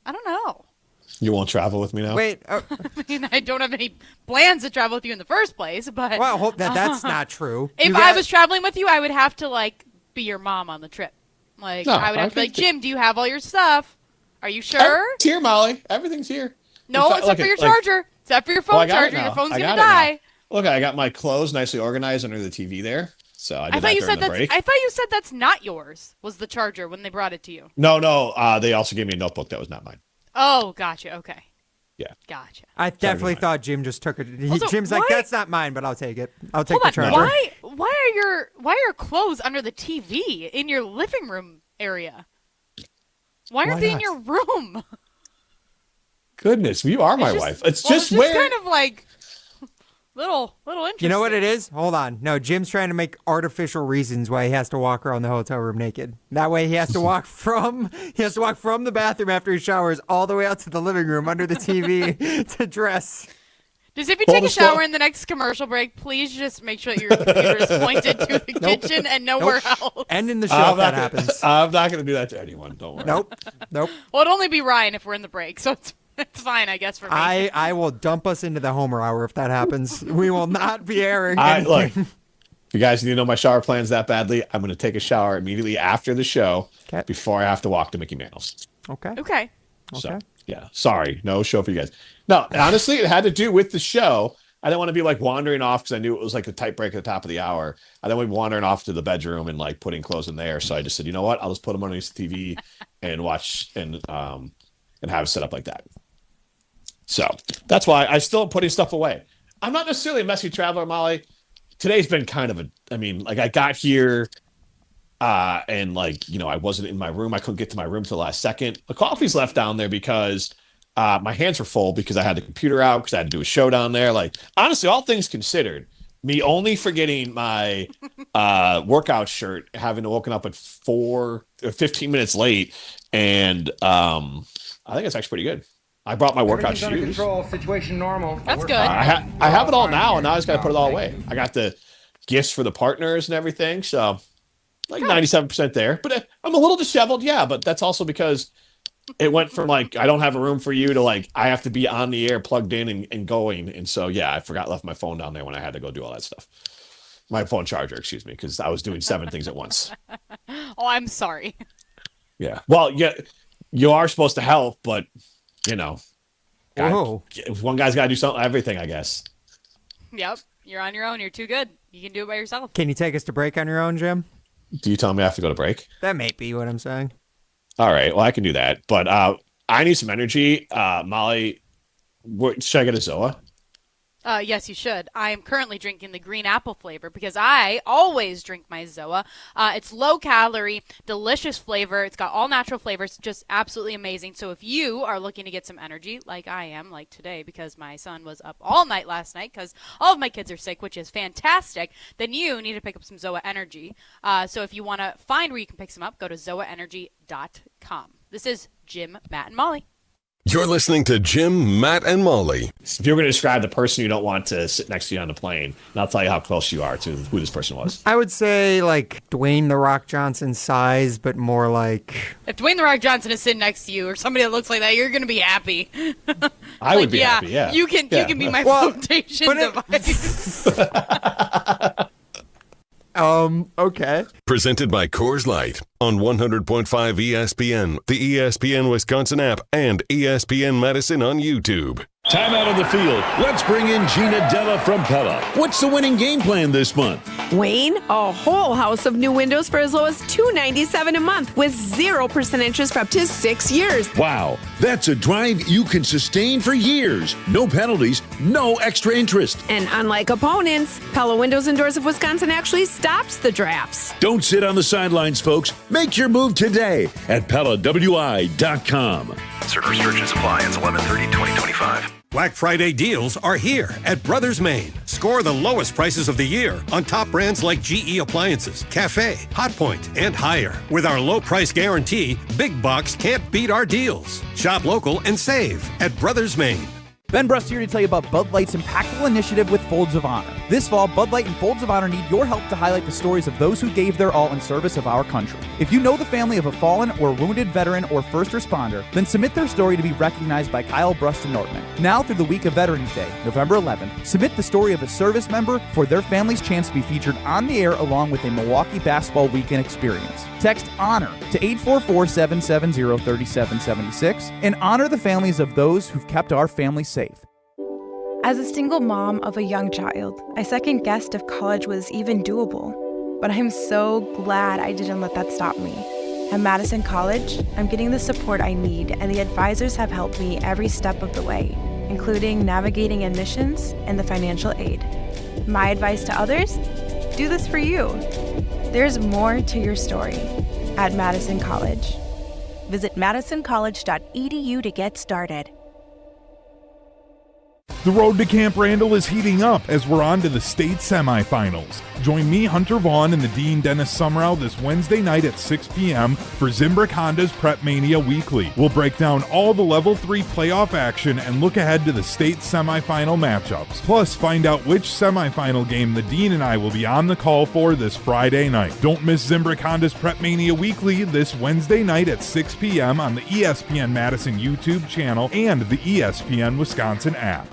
I don't know. You won't travel with me now? Wait. I mean, I don't have any plans to travel with you in the first place, but... Well, I hope that's not true. If I was traveling with you, I would have to, like, be your mom on the trip. Like, I would have to be like, Jim, do you have all your stuff? Are you sure? Everything's here, Molly. Everything's here. No, except for your charger. Except for your phone charger. Your phone's going to die. Look, I got my clothes nicely organized under the TV there. So I did that during the break. I thought you said that's not yours, was the charger when they brought it to you. No. They also gave me a notebook that was not mine. Oh, gotcha. Okay. Yeah. Gotcha. I definitely thought Jim just took it. Jim's like, that's not mine, but I'll take it. I'll take Hold the on. charger. Why are your clothes under the TV in your living room area? Why aren't they in your room? Goodness, you are my wife. It's just kind of like little interesting. You know what it is? Hold on. No, Jim's trying to make artificial reasons why he has to walk around the hotel room naked. That way he has to walk from the bathroom after he showers all the way out to the living room under the TV to dress. Just if you take a shower in the next commercial break, please just make sure that your computer is pointed to the kitchen and nowhere else. And in the show if that happens. I'm not going to do that to anyone. Don't worry. Nope. Well, it'd only be Ryan if we're in the break, so it's fine, I guess, for me. I will dump us into the Homer Hour if that happens. We will not be airing look, if you guys need to know my shower plans that badly, I'm going to take a shower immediately after the show before I have to walk to Mickey Mantle's. Okay. So, yeah, sorry. No show for you guys. No, honestly, it had to do with the show. I didn't want to be like wandering off because I knew it was like a tight break at the top of the hour. I didn't want to be wandering off to the bedroom and like putting clothes in there. So I just said, you know what? I'll just put them underneath the TV and watch and have it set up like that. So that's why I still am putting stuff away. I'm not necessarily a messy traveler, Molly. Today's been kind of I got here and like, you know, I wasn't in my room. I couldn't get to my room till the last second. The coffee's left down there because my hands were full because I had the computer out because I had to do a show down there. Like, honestly, all things considered, me only forgetting my workout shirt, having to woken up at 15 minutes late. And I think it's actually pretty good. I brought my workout shoes. Under control, situation normal. That's good. I have it all now, and now I just got to put it all away. I got the gifts for the partners and everything, so like 97% there. But I'm a little disheveled, yeah, but that's also because it went from like I don't have a room for you to like I have to be on the air, plugged in and going. And so, yeah, I left my phone down there when I had to go do all that stuff. My phone charger, excuse me, because I was doing 7 things at once. Oh, I'm sorry. Yeah. Well, yeah, you are supposed to help, but you know, one guy's got to do something, everything, I guess. Yep. You're on your own. You're too good. You can do it by yourself. Can you take us to break on your own, Jim? Do you tell me I have to go to break? That may be what I'm saying. All right. Well, I can do that. But I need some energy. Molly, should I get a Zoa? Yes, you should. I am currently drinking the green apple flavor because I always drink my Zoa. It's low calorie, delicious flavor. It's got all natural flavors, just absolutely amazing. So if you are looking to get some energy, like I am, like today, because my son was up all night last night because all of my kids are sick, which is fantastic, then you need to pick up some Zoa Energy. So if you want to find where you can pick some up, go to zoaenergy.com. This is Jim, Matt, and Molly. You're listening to Jim, Matt, and Molly. If you're going to describe the person you don't want to sit next to you on the plane, and I'll tell you how close you are to who this person was. I would say like Dwayne The Rock Johnson size, but more like... If Dwayne The Rock Johnson is sitting next to you or somebody that looks like that, you're going to be happy. I would be happy, yeah. You can be my flotation device. Okay. Presented by Coors Light on 100.5 ESPN, the ESPN Wisconsin app, and ESPN Madison on YouTube. Time out on the field. Let's bring in Gina Della from Pella. What's the winning game plan this month? Wayne, a whole house of new windows for as low as $297 a month with 0% interest for up to 6 years. Wow, that's a drive you can sustain for years. No penalties, no extra interest. And unlike opponents, Pella Windows and Doors of Wisconsin actually stops the drafts. Don't sit on the sidelines, folks. Make your move today at PellaWI.com. Certain restrictions apply. It's 11/30/2025. Black Friday deals are here at Brothers Maine. Score the lowest prices of the year on top brands like GE Appliances, Cafe, Hotpoint, and higher. With our low price guarantee, Big Box can't beat our deals. Shop local and save at Brothers Maine. Ben Brust here to tell you about Bud Light's impactful initiative with Folds of Honor. This fall, Bud Light and Folds of Honor need your help to highlight the stories of those who gave their all in service of our country. If you know the family of a fallen or wounded veteran or first responder, then submit their story to be recognized by Kyle Bruston Nortman. Now through the week of Veterans Day, November 11th, submit the story of a service member for their family's chance to be featured on the air along with a Milwaukee basketball weekend experience. Text HONOR to 844-770-3776 and honor the families of those who've kept our family safe. As a single mom of a young child, I second-guessed if college was even doable. But I'm so glad I didn't let that stop me. At Madison College, I'm getting the support I need, and the advisors have helped me every step of the way, including navigating admissions and the financial aid. My advice to others? Do this for you. There's more to your story at Madison College. Visit madisoncollege.edu to get started. The road to Camp Randall is heating up as we're on to the state semifinals. Join me, Hunter Vaughn, and the Dean Dennis Summerall this Wednesday night at 6 p.m. for Zimbrick Honda's Prep Mania Weekly. We'll break down all the Level 3 playoff action and look ahead to the state semifinal matchups. Plus, find out which semifinal game the Dean and I will be on the call for this Friday night. Don't miss Zimbrick Honda's Prep Mania Weekly this Wednesday night at 6 p.m. on the ESPN Madison YouTube channel and the ESPN Wisconsin app.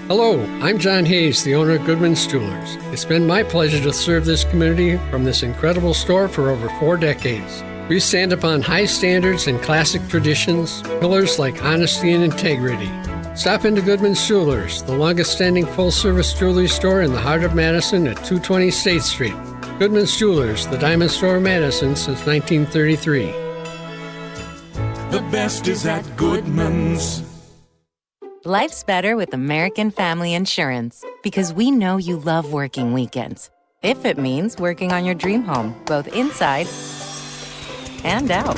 Hello, I'm John Hayes, the owner of Goodman's Jewelers. It's been my pleasure to serve this community from this incredible store for over 4 decades. We stand upon high standards and classic traditions, pillars like honesty and integrity. Stop into Goodman's Jewelers, the longest-standing full-service jewelry store in the heart of Madison at 220 State Street. Goodman's Jewelers, the diamond store of Madison since 1933. The best is at Goodman's. Life's better with American Family Insurance because we know you love working weekends. If it means working on your dream home, both inside and out.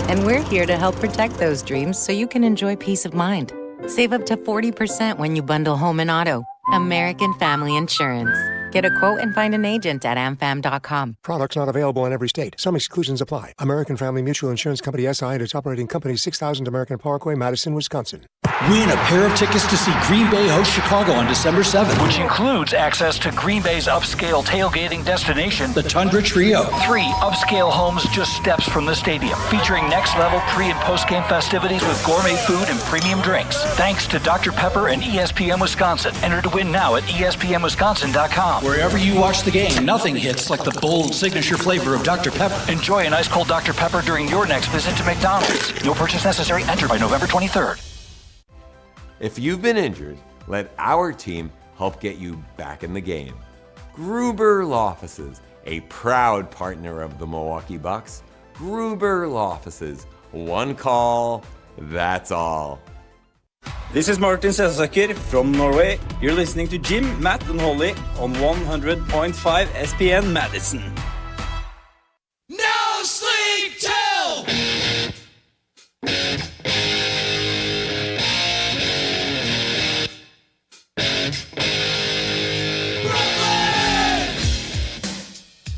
And we're here to help protect those dreams so you can enjoy peace of mind. Save up to 40% when you bundle home and auto. American Family Insurance. Get a quote and find an agent at amfam.com. Products not available in every state. Some exclusions apply. American Family Mutual Insurance Company SI and its operating company 6000 American Parkway, Madison, Wisconsin. Win a pair of tickets to see Green Bay host Chicago on December 7th, which includes access to Green Bay's upscale tailgating destination, the Tundra Trio. 3 upscale homes just steps from the stadium, featuring next-level pre- and post-game festivities with gourmet food and premium drinks. Thanks to Dr. Pepper and ESPN Wisconsin. Enter to win now at ESPNWisconsin.com. Wherever you watch the game, nothing hits like the bold signature flavor of Dr. Pepper. Enjoy an ice-cold Dr. Pepper during your next visit to McDonald's. No purchase necessary. Enter by November 23rd. If you've been injured, let our team help get you back in the game. Gruber Law Offices, a proud partner of the Milwaukee Bucks. Gruber Law Offices, one call, that's all. This is Martin Sensaker from Norway. You're listening to Jim, Matt and Holly on 100.5 ESPN Madison. No sleep till!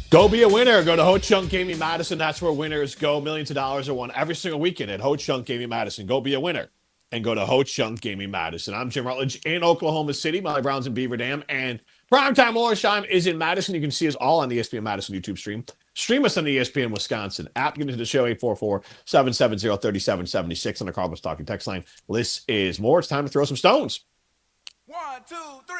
Go be a winner. Go to Ho Chunk Gaming Madison. That's where winners go. Millions of dollars are won every single weekend at Ho Chunk Gaming Madison. Go be a winner and go to Ho Chunk Gaming Madison. I'm Jim Rutledge in Oklahoma City. Molly Brown's in Beaver Dam. And Primetime Orsheim is in Madison. You can see us all on the ESPN Madison YouTube stream. Stream us on the ESPN Wisconsin app. Get into the show 844-770-3776 on the Carbos Talking text line. This is more. It's time to throw some stones. 1, 2, 3,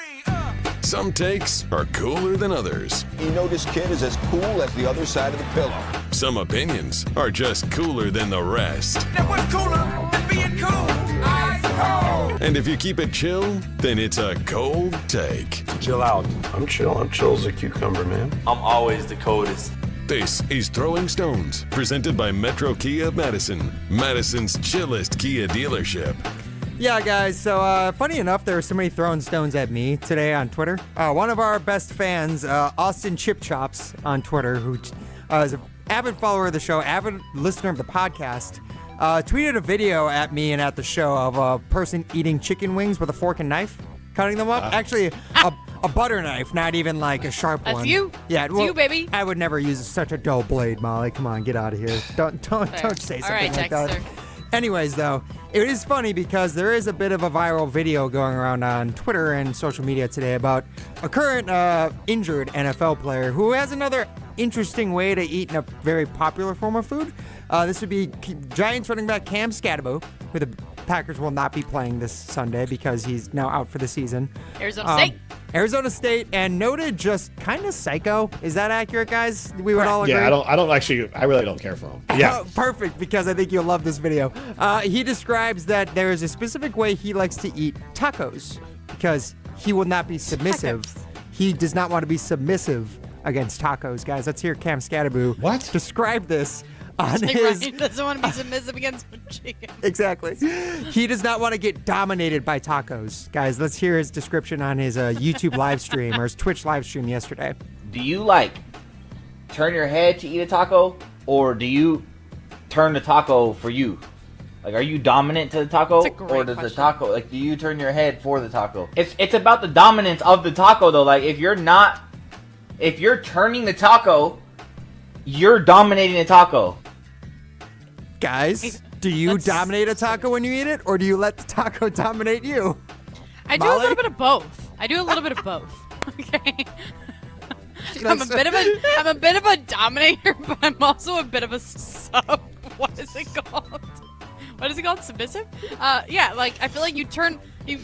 Some takes are cooler than others. You know this kid is as cool as the other side of the pillow. Some opinions are just cooler than the rest. Now what's cooler than being cool? Ice cold. And if you keep it chill, then it's a cold take. Chill out. I'm chill. I'm chill as a cucumber, man. I'm always the coldest. This is Throwing Stones, presented by Metro Kia of Madison, Madison's chillest Kia dealership. Yeah, guys, so funny enough, there were somebody throwing stones at me today on Twitter. One of our best fans, Austin Chip Chops on Twitter, who is an avid follower of the show, avid listener of the podcast, tweeted a video at me and at the show of a person eating chicken wings with a fork and knife, cutting them up. Actually, a butter knife, not even like a sharp one. That's you. Yeah, it's you, baby. I would never use such a dull blade, Molly. Come on, get out of here. Don't say something right, like Dexter. that. Anyways, though, it is funny because there is a bit of a viral video going around on Twitter and social media today about a current injured NFL player who has another interesting way to eat in a very popular form of food. This would be Giants running back Cam Scatterbo, who the Packers will not be playing this Sunday because he's now out for the season. Arizona State, and noted just kind of psycho. Is that accurate, guys? We would all agree. Yeah, I really don't care for him. Yeah. Perfect, because I think you'll love this video. He describes that there is a specific way he likes to eat tacos because he will not be submissive. He does not want to be submissive against tacos, guys. Let's hear Cam Scatterbo describe this. Ryan doesn't want to be submissive against chicken. Exactly. He does not want to get dominated by tacos. Guys, let's hear his description on his YouTube live stream or his Twitch live stream yesterday. Do you, turn your head to eat a taco, or do you turn the taco for you? Are you dominant to the taco, or does the taco, do you turn your head for the taco? It's about the dominance of the taco, though. If you're turning the taco, you're dominating the taco. Guys, do you dominate a taco when you eat it, or do you let the taco dominate you? I do a little bit of both. Okay. I'm a bit of a dominator, but I'm also a bit of a sub. What is it called? Submissive? I feel like you turn. I'm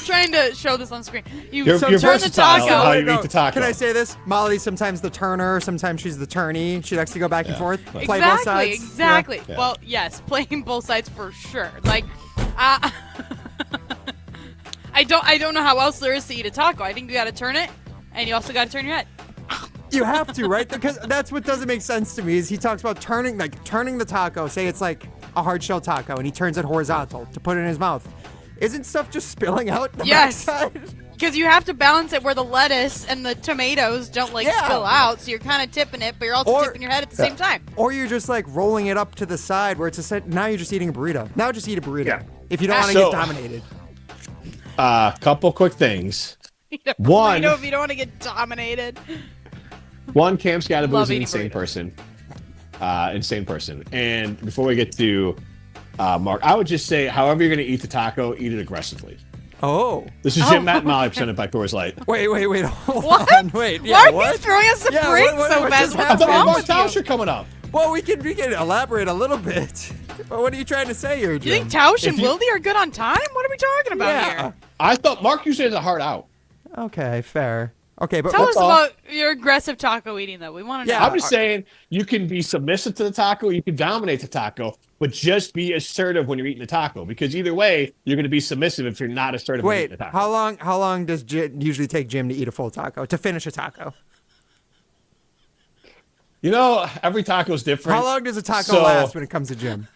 trying to show this on screen. You're turn the taco. How you eat the taco. Can I say this? Molly's sometimes the turner, sometimes she's the turnee. She likes to go back and forth, play both sides. Exactly. Yeah. Well, yes, playing both sides for sure. I don't know how else there is to eat a taco. I think you got to turn it, and you also got to turn your head. You have to, right? Because that's what doesn't make sense to me. Is he talks about turning the taco. Say it's like a hard shell taco, and he turns it horizontal to put it in his mouth. Isn't stuff just spilling out the backside? Because you have to balance it where the lettuce and the tomatoes don't spill out, so you're kind of tipping it, but you're also tipping your head at the same time. Or you're just rolling it up to the side where it's now you're just eating a burrito. Now just eat a burrito. Yeah. If you don't want to get dominated. Couple quick things. One, if you don't want to get dominated. One, Cam Scatterbo is an insane person. And before we get to Mark, I would just say, however you're going to eat the taco, eat it aggressively. Oh. This is Jim, Matt, and Molly, presented by Coors Light. Wait. Hold what? on. Wait. Yeah, why are you throwing us a break so fast? I thought we had Tauscher coming up. Well, we can elaborate a little bit. But what are you trying to say here, Jim? You think Tausch and Wilde are good on time? What are we talking about here? I thought Mark usually has a hard out. Okay, fair. Okay, but tell us about your aggressive taco eating, though. We want to know. I'm just saying you can be submissive to the taco, you can dominate the taco, but just be assertive when you're eating the taco, because either way, you're going to be submissive if you're not assertive when you're eating the taco. How long does usually take Jim to eat a full taco, to finish a taco? Every taco is different. How long does a taco last when it comes to Jim?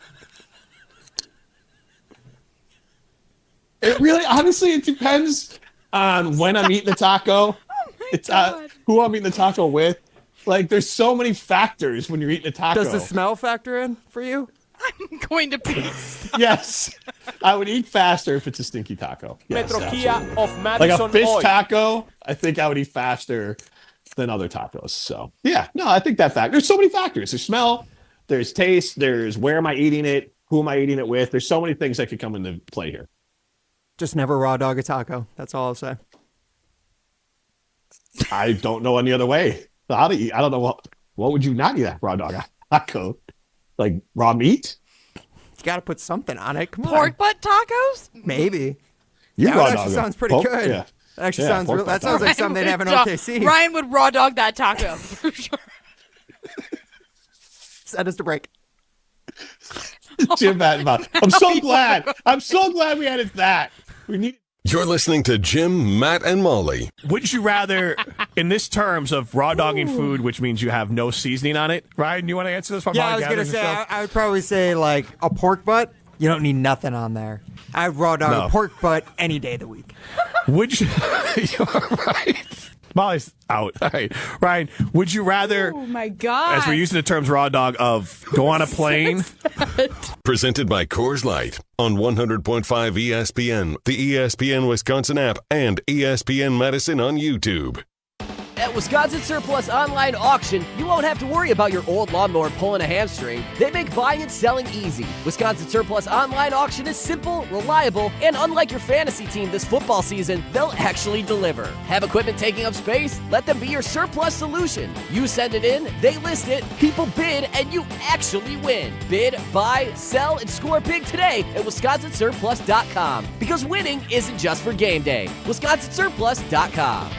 It really, honestly, it depends on when I'm eating the taco. It's who I'm eating the taco with. There's so many factors when you're eating a taco. Does the smell factor in for you? I'm going to be. Yes. I would eat faster if it's a stinky taco. Yes, Metro Kia of Madison. Like a fish taco, I think I would eat faster than other tacos. So, I think that fact. There's so many factors. There's smell, there's taste, there's where am I eating it, who am I eating it with. There's so many things that could come into play here. Just never raw dog a taco. That's all I'll say. I don't know any other way how to eat. I don't know what would you not eat that raw dog taco? Like raw meat? You got to put something on it. Come on. Pork butt tacos? Maybe. That actually sounds pretty good. Yeah. That actually sounds real. That sounds like something they'd have in OKC. Ryan would raw dog that taco for sure. Send us to break. Jim Mattenbaugh. I'm so glad. I'm so glad we added that. We need. You're listening to Jim, Matt, and Molly. Would you rather, in this terms of raw dogging food, which means you have no seasoning on it? Ryan, you want to answer this one? Yeah, I was going to say, I would probably say like a pork butt. You don't need nothing on there. I'd raw dog a pork butt any day of the week. Would you? You're right. Molly's out. All right. Ryan, would you rather, oh my God, as we're using the terms raw dog, of go on a plane? Presented by Coors Light on 100.5 ESPN, the ESPN Wisconsin app, and ESPN Madison on YouTube. At Wisconsin Surplus Online Auction, you won't have to worry about your old lawnmower pulling a hamstring. They make buying and selling easy. Wisconsin Surplus Online Auction is simple, reliable, and unlike your fantasy team this football season, they'll actually deliver. Have equipment taking up space? Let them be your surplus solution. You send it in, they list it, people bid, and you actually win. Bid, buy, sell, and score big today at WisconsinSurplus.com. Because winning isn't just for game day. WisconsinSurplus.com.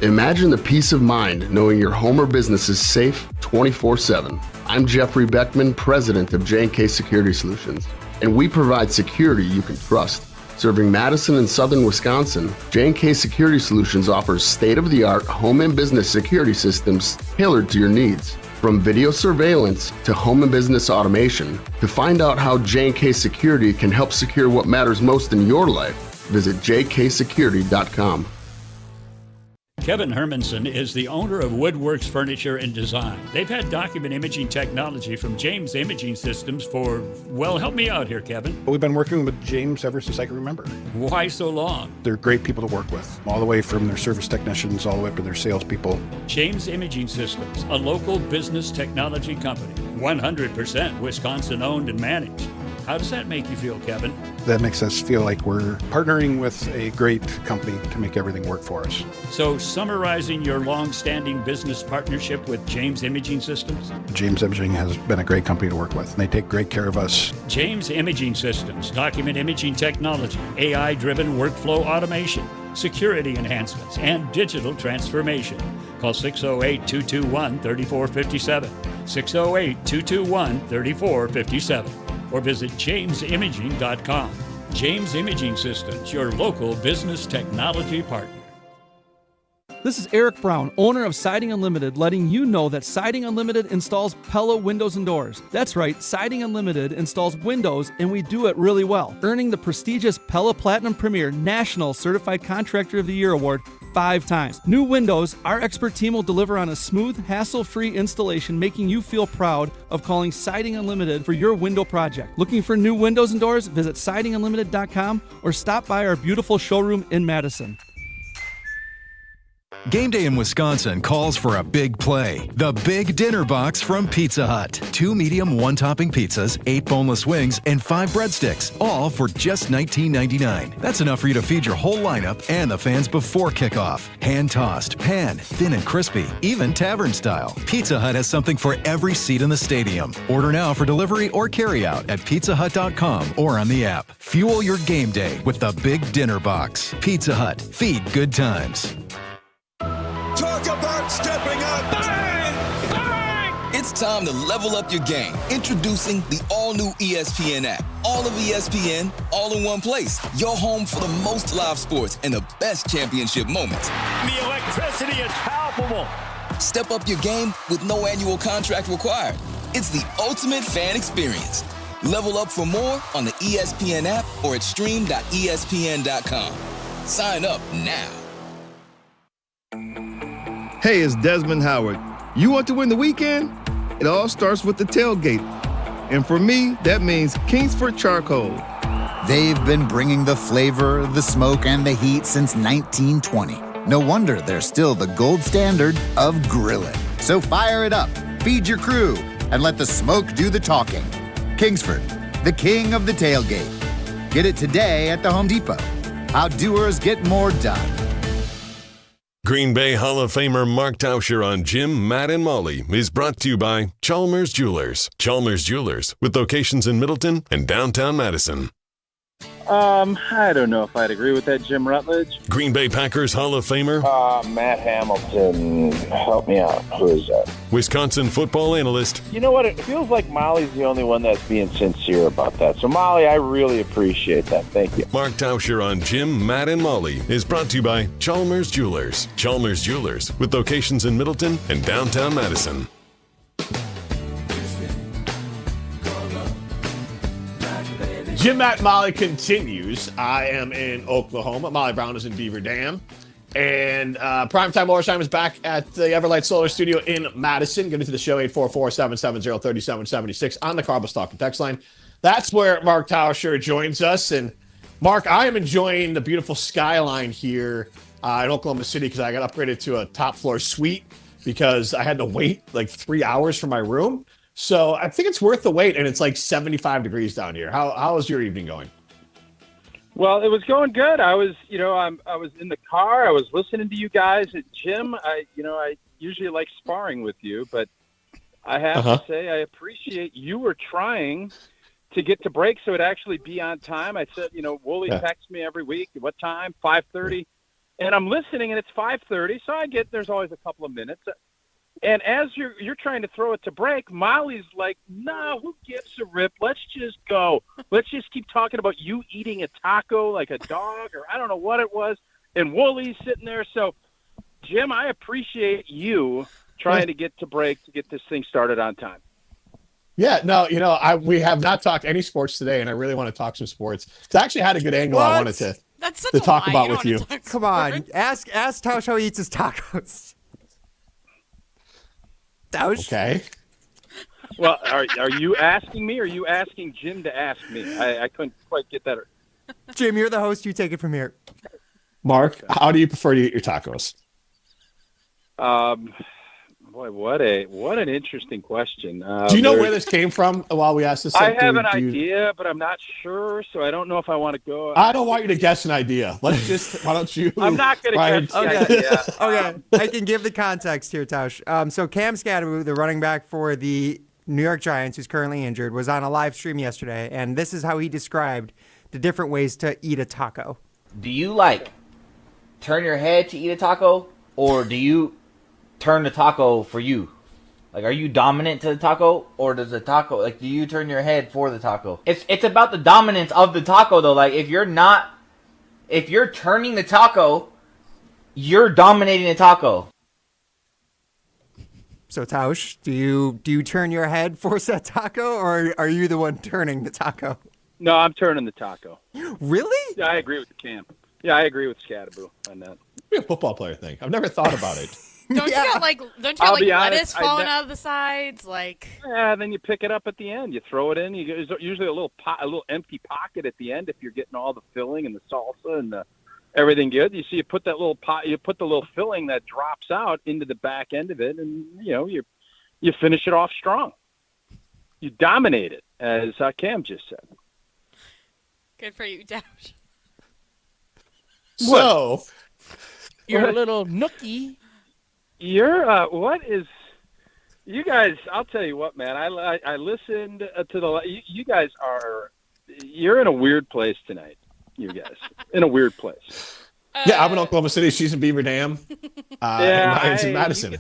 Imagine the peace of mind knowing your home or business is safe 24/7. I'm Jeffrey Beckman, president of J&K Security Solutions, and we provide security you can trust. Serving Madison and southern Wisconsin, J&K Security Solutions offers state-of-the-art home and business security systems tailored to your needs. From video surveillance to home and business automation, to find out how J&K Security can help secure what matters most in your life, visit jksecurity.com. Kevin Hermanson is the owner of Woodworks Furniture and Design. They've had document imaging technology from James Imaging Systems for, well, help me out here, Kevin. We've been working with James ever since I can remember. Why so long? They're great people to work with, all the way from their service technicians all the way up to their salespeople. James Imaging Systems, a local business technology company, 100% Wisconsin-owned and managed. How does that make you feel, Kevin? That makes us feel like we're partnering with a great company to make everything work for us. So, summarizing your long-standing business partnership with James Imaging Systems? James Imaging has been a great company to work with, and they take great care of us. James Imaging Systems, document imaging technology, AI-driven workflow automation, security enhancements, and digital transformation. Call 608-221-3457, 608-221-3457. Or visit jamesimaging.com. James Imaging Systems, your local business technology partner. This is Eric Brown, owner of Siding Unlimited, letting you know that Siding Unlimited installs Pella windows and doors. That's right, Siding Unlimited installs windows, and we do it really well, earning the prestigious Pella Platinum Premier National Certified Contractor of the Year award 5 times. New windows, our expert team will deliver on a smooth, hassle-free installation, making you feel proud of calling Siding Unlimited for your window project. Looking for new windows and doors? Visit sidingunlimited.com or stop by our beautiful showroom in Madison. Game day in Wisconsin calls for a big play. The Big Dinner Box from Pizza Hut. 2 medium, 1-topping pizzas, 8 boneless wings, and 5 breadsticks, all for just $19.99. That's enough for you to feed your whole lineup and the fans before kickoff. Hand-tossed, pan, thin and crispy, even tavern style. Pizza Hut has something for every seat in the stadium. Order now for delivery or carryout at pizzahut.com or on the app. Fuel your game day with the Big Dinner Box. Pizza Hut. Feed good times. Talk about stepping up. Bang! Bang! It's time to level up your game. Introducing the all-new ESPN app. All of ESPN, all in one place. Your home for the most live sports and the best championship moments. The electricity is palpable. Step up your game with no annual contract required. It's the ultimate fan experience. Level up for more on the ESPN app or at stream.espn.com. Sign up now. Hey, it's Desmond Howard. You want to win the weekend? It all starts with the tailgate. And for me, that means Kingsford Charcoal. They've been bringing the flavor, the smoke, and the heat since 1920. No wonder they're still the gold standard of grilling. So fire it up, feed your crew, and let the smoke do the talking. Kingsford, the king of the tailgate. Get it today at the Home Depot. How doers get more done. Green Bay Hall of Famer Mark Tauscher on Jim, Matt, and Molly is brought to you by Chalmers Jewelers. Chalmers Jewelers, with locations in Middleton and downtown Madison. I don't know if I'd agree with that, Jim Rutledge. Green Bay Packers Hall of Famer Matt Hamilton. Help me out. Who is that? Wisconsin football analyst. You know what? It feels like Molly's the only one that's being sincere about that. So, Molly, I really appreciate that. Thank you. Mark Tauscher on Jim, Matt, and Molly is brought to you by Chalmers Jewelers. Chalmers Jewelers, with locations in Middleton and downtown Madison. Jim, Matt, Molly continues. I am in Oklahoma. Molly Brown is in Beaver Dam. And Primetime Overtime is back at the Everlight Solar Studio in Madison. Get into the show, 844-770-3776 on the Carbon Stock and Text line. That's where Mark Tauscher joins us. And Mark, I am enjoying the beautiful skyline here in Oklahoma City because I got upgraded to a top floor suite because I had to wait like 3 hours for my room. So I think it's worth the wait, and it's like 75 degrees down here. How is your evening going? Well, it was going good. I was in the car. I was listening to you guys at gym. I usually like sparring with you, but I have to say I appreciate you were trying to get to break so it'd actually be on time. I said, Wooly texts me every week. What time? 5:30. And I'm listening, and it's 5:30, so there's always a couple of minutes. And as you're trying to throw it to break, Molly's like, nah, who gives a rip? Let's just go. Let's just keep talking about you eating a taco like a dog, or I don't know what it was. And Woolie's sitting there. So, Jim, I appreciate you trying to get to break to get this thing started on time. Yeah, no, we have not talked any sports today, and I really want to talk some sports. I actually had a good angle I wanted to talk about with you. Come on, ask Tauscher how he eats his tacos. Okay. Well, are you asking me, or are you asking Jim to ask me? I couldn't quite get that. Jim, you're the host. You take it from here. Mark, how do you prefer to eat your tacos? Boy, what an interesting question. Do you know where this came from while we asked this? I have an idea, but I'm not sure, so I don't know if I want to go. I don't want you to guess an idea. Why don't you? I'm not going to guess the idea. Okay, I can give the context here, Tausch. So Cam Scadaboo, the running back for the New York Giants, who's currently injured, was on a live stream yesterday, and this is how he described the different ways to eat a taco. Do you turn your head to eat a taco, or do you turn the taco for you? Like, are you dominant to the taco, or does the taco, do you turn your head for the taco? It's about the dominance of the taco, though. Like, if you're turning the taco, you're dominating the taco. So, Tausch, do you turn your head for said taco, or are you the one turning the taco? No, I'm turning the taco. Really? Yeah, I agree with the camp. Yeah, I agree with Scadaboo on that. Be a football player thing. I've never thought about it. Don't you got lettuce falling out of the sides? Yeah, then you pick it up at the end. You throw it in. There's usually a little empty pocket at the end if you're getting all the filling and the salsa and everything good. You see, you put that little pot. You put the little filling that drops out into the back end of it, and you finish it off strong. You dominate it, as Cam just said. Good for you, Dash. So you're a little nookie. You're you guys? I'll tell you what, man. I listened to you guys you're in a weird place tonight. You guys in a weird place. Yeah, I'm in Oklahoma City. She's in Beaver Dam. And in Madison.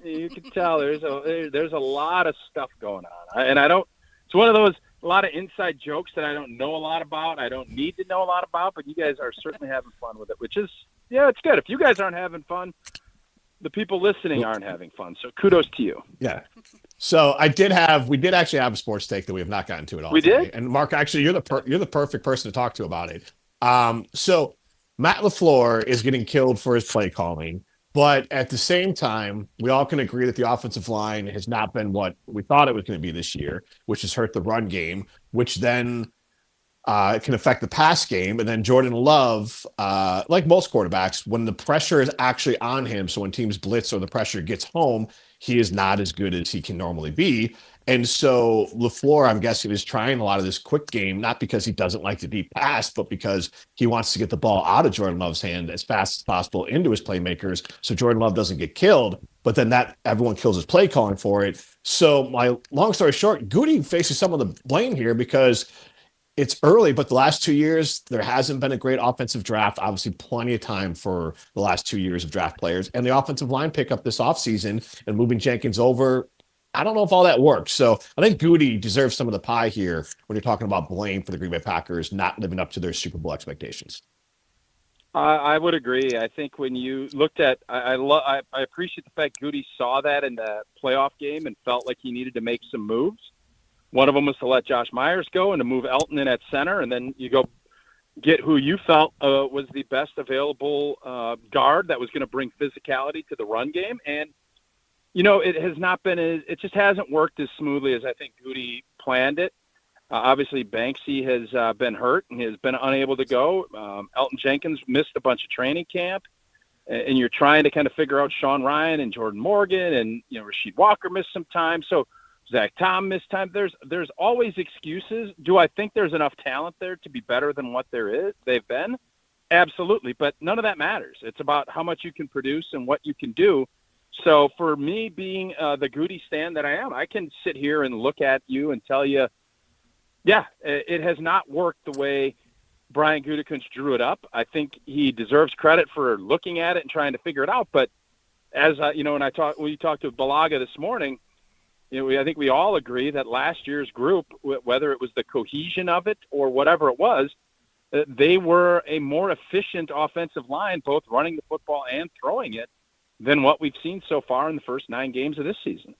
You can tell. There's a lot of stuff going on, and I don't. It's one of those. A lot of inside jokes that I don't know a lot about. I don't need to know a lot about, but you guys are certainly having fun with it, which is, it's good. If you guys aren't having fun, the people listening aren't having fun. So kudos to you. Yeah. So we did actually have a sports take that we have not gotten to at all. We today. did? And Mark, actually, you're the perfect person to talk to about it. So Matt LaFleur is getting killed for his play calling. But at the same time, we all can agree that the offensive line has not been what we thought it was going to be this year, which has hurt the run game, which then can affect the pass game. And then Jordan Love, like most quarterbacks, when the pressure is actually on him, so when teams blitz or the pressure gets home, he is not as good as he can normally be. And so LaFleur, I'm guessing, is trying a lot of this quick game, not because he doesn't like the deep pass, but because he wants to get the ball out of Jordan Love's hand as fast as possible into his playmakers so Jordan Love doesn't get killed. But then everyone kills his play calling for it. So my long story short, Goody faces some of the blame here because it's early, but the last 2 years, there hasn't been a great offensive draft. Obviously, plenty of time for the last 2 years of draft players. And the offensive line pickup this offseason and moving Jenkins over, I don't know if all that works. So I think Goody deserves some of the pie here when you're talking about blame for the Green Bay Packers not living up to their Super Bowl expectations. I would agree. I think when you looked at, I appreciate the fact Goody saw that in the playoff game and felt like he needed to make some moves. One of them was to let Josh Myers go and to move Elton in at center, and then you go get who you felt was the best available guard that was going to bring physicality to the run game. And it has not been it just hasn't worked as smoothly as I think Goody planned it. Obviously, Banksy has been hurt and has been unable to go. Elton Jenkins missed a bunch of training camp. and you're trying to kind of figure out Sean Ryan and Jordan Morgan, and Rasheed Walker missed some time, so Zach Tom missed time. There's always excuses. Do I think there's enough talent there to be better than what they've been? Absolutely, but none of that matters. It's about how much you can produce and what you can do. So for me, being the Goody stan that I am, I can sit here and look at you and tell you, yeah, it has not worked the way Brian Gutekunst drew it up. I think he deserves credit for looking at it and trying to figure it out. But as when we talked to Balaga this morning, I think we all agree that last year's group, whether it was the cohesion of it or whatever it was, they were a more efficient offensive line, both running the football and throwing it, than what we've seen so far in the first 9 games of this season.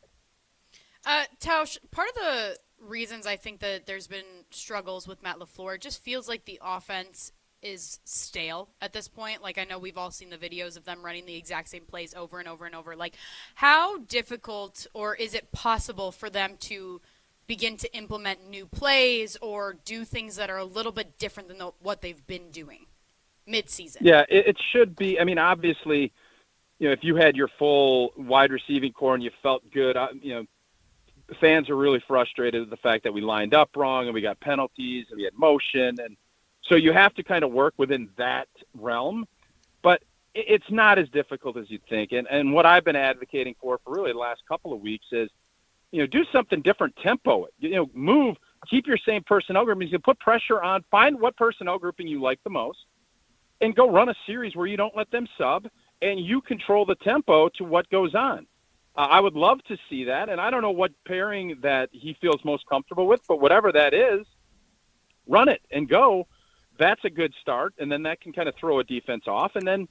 Tausch, part of the reasons I think that there's been struggles with Matt LaFleur, it just feels like the offense is stale at this point. Like, I know we've all seen the videos of them running the exact same plays over and over and over. Like, how difficult, or is it possible for them to begin to implement new plays or do things that are a little bit different than what they've been doing mid-season? Yeah, it should be. I mean, obviously, if you had your full wide receiving core and you felt good, fans are really frustrated at the fact that we lined up wrong and we got penalties and we had motion. And so you have to kind of work within that realm. But it's not as difficult as you'd think. And what I've been advocating for really the last couple of weeks is, do something different, tempo it. Move, keep your same personnel groupings. You put pressure on, find what personnel grouping you like the most, and go run a series where you don't let them sub, and you control the tempo to what goes on. I would love to see that, and I don't know what pairing that he feels most comfortable with, but whatever that is, run it and go. That's a good start, and then that can kind of throw a defense off. And then,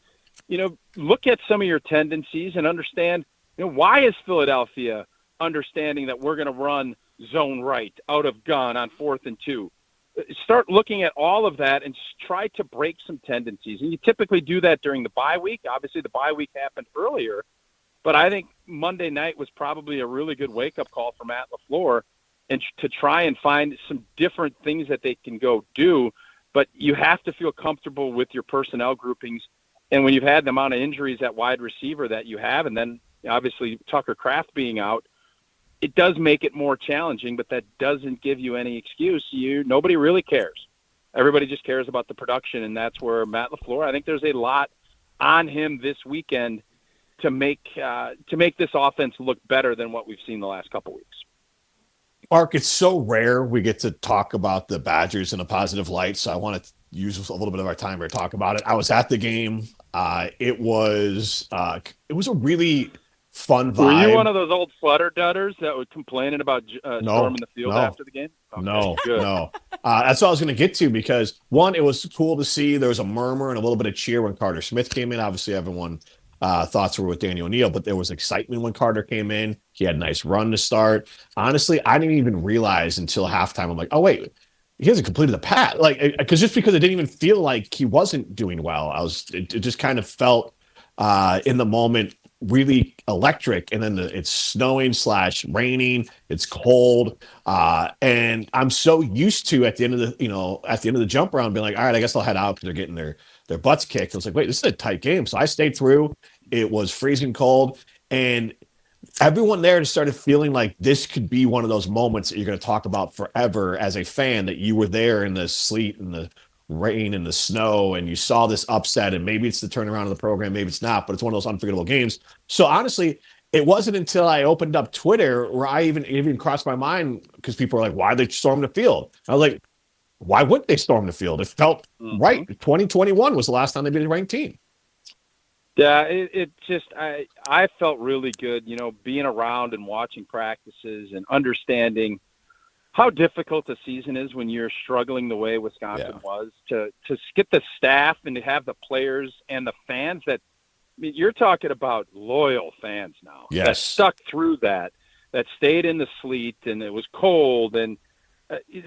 look at some of your tendencies and understand, why is Philadelphia understanding that we're going to run zone right out of gun on 4th and 2? Start looking at all of that and try to break some tendencies. And you typically do that during the bye week. Obviously, the bye week happened earlier, but I think Monday night was probably a really good wake-up call for Matt LaFleur, and to try and find some different things that they can go do. But you have to feel comfortable with your personnel groupings. And when you've had the amount of injuries at wide receiver that you have, and then obviously Tucker Kraft being out, it does make it more challenging, but that doesn't give you any excuse. Nobody really cares. Everybody just cares about the production, and that's where Matt LaFleur, I think there's a lot on him this weekend to make this offense look better than what we've seen the last couple weeks. Mark, it's so rare we get to talk about the Badgers in a positive light, so I want to use a little bit of our time to talk about it. I was at the game. It was a really fun vibe. Were you one of those old flutter-dutters that was complaining about storming the field after the game? Okay, No. That's what I was going to get to, because, one, it was cool to see. There was a murmur and a little bit of cheer when Carter Smith came in. Obviously, everyone thoughts were with Daniel O'Neal, but there was excitement when Carter came in. He had a nice run to start. Honestly, I didn't even realize until halftime. I'm like, oh, wait, he hasn't completed the pass. Because it didn't even feel like he wasn't doing well. It just kind of felt in the moment really electric, and then it's snowing / raining, it's cold, and I'm so used to at the end of the jump round being like, all right, I guess I'll head out because they're getting their butts kicked. I was like, wait, this is a tight game. So I stayed through. It was freezing cold, and everyone there started feeling like this could be one of those moments that you're going to talk about forever as a fan, that you were there in the sleet and the rain and the snow, and you saw this upset, and maybe it's the turnaround of the program, maybe it's not, but it's one of those unforgettable games. So honestly, it wasn't until I opened up Twitter where I even crossed my mind, because people were like, why they storm the field? I was like, why wouldn't they storm the field? It felt right. 2021 was the last time they beat a ranked team. Yeah, I felt really good, being around and watching practices and understanding how difficult the season is when you're struggling the way Wisconsin was, to get the staff and to have the players and the fans that, you're talking about loyal fans now. Yes. That stuck through that stayed in the sleet, and it was cold. And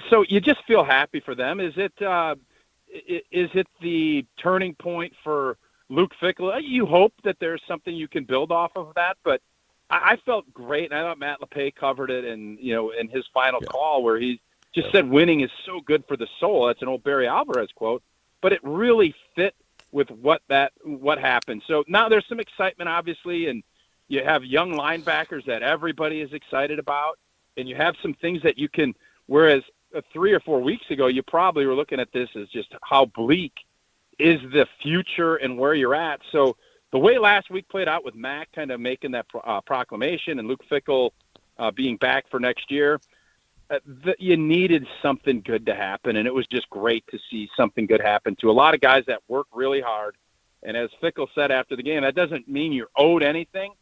so you just feel happy for them. Is it the turning point for Luke Fickell? You hope that there's something you can build off of that, but I felt great, and I thought Matt LePay covered it, and in his final call where he just said winning is so good for the soul. That's an old Barry Alvarez quote, but it really fit with what happened. So now there's some excitement, obviously, and you have young linebackers that everybody is excited about, and you have some things that you can, whereas 3 or 4 weeks ago, you probably were looking at this as just how bleak is the future and where you're at. So the way last week played out with Mac kind of making that proclamation and Luke Fickell being back for next year, you needed something good to happen, and it was just great to see something good happen to a lot of guys that work really hard. And as Fickell said after the game, that doesn't mean you're owed anything,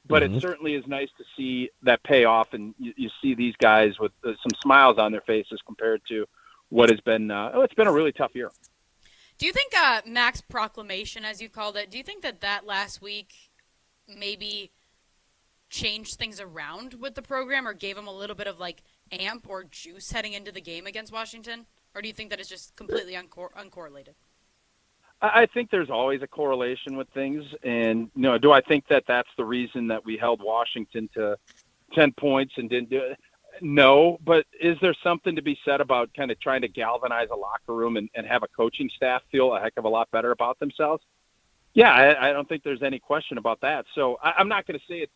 but it certainly is nice to see that pay off, and you see these guys with some smiles on their faces compared to what has been it's been a really tough year. Do you think Mac's proclamation, as you called it, do you think that last week maybe changed things around with the program or gave him a little bit of like amp or juice heading into the game against Washington? Or do you think that it's just completely uncorrelated? I think there's always a correlation with things. And, do I think that that's the reason that we held Washington to 10 points and didn't do it? No, but is there something to be said about kind of trying to galvanize a locker room and have a coaching staff feel a heck of a lot better about themselves? Yeah, I don't think there's any question about that. So I'm not going to say it's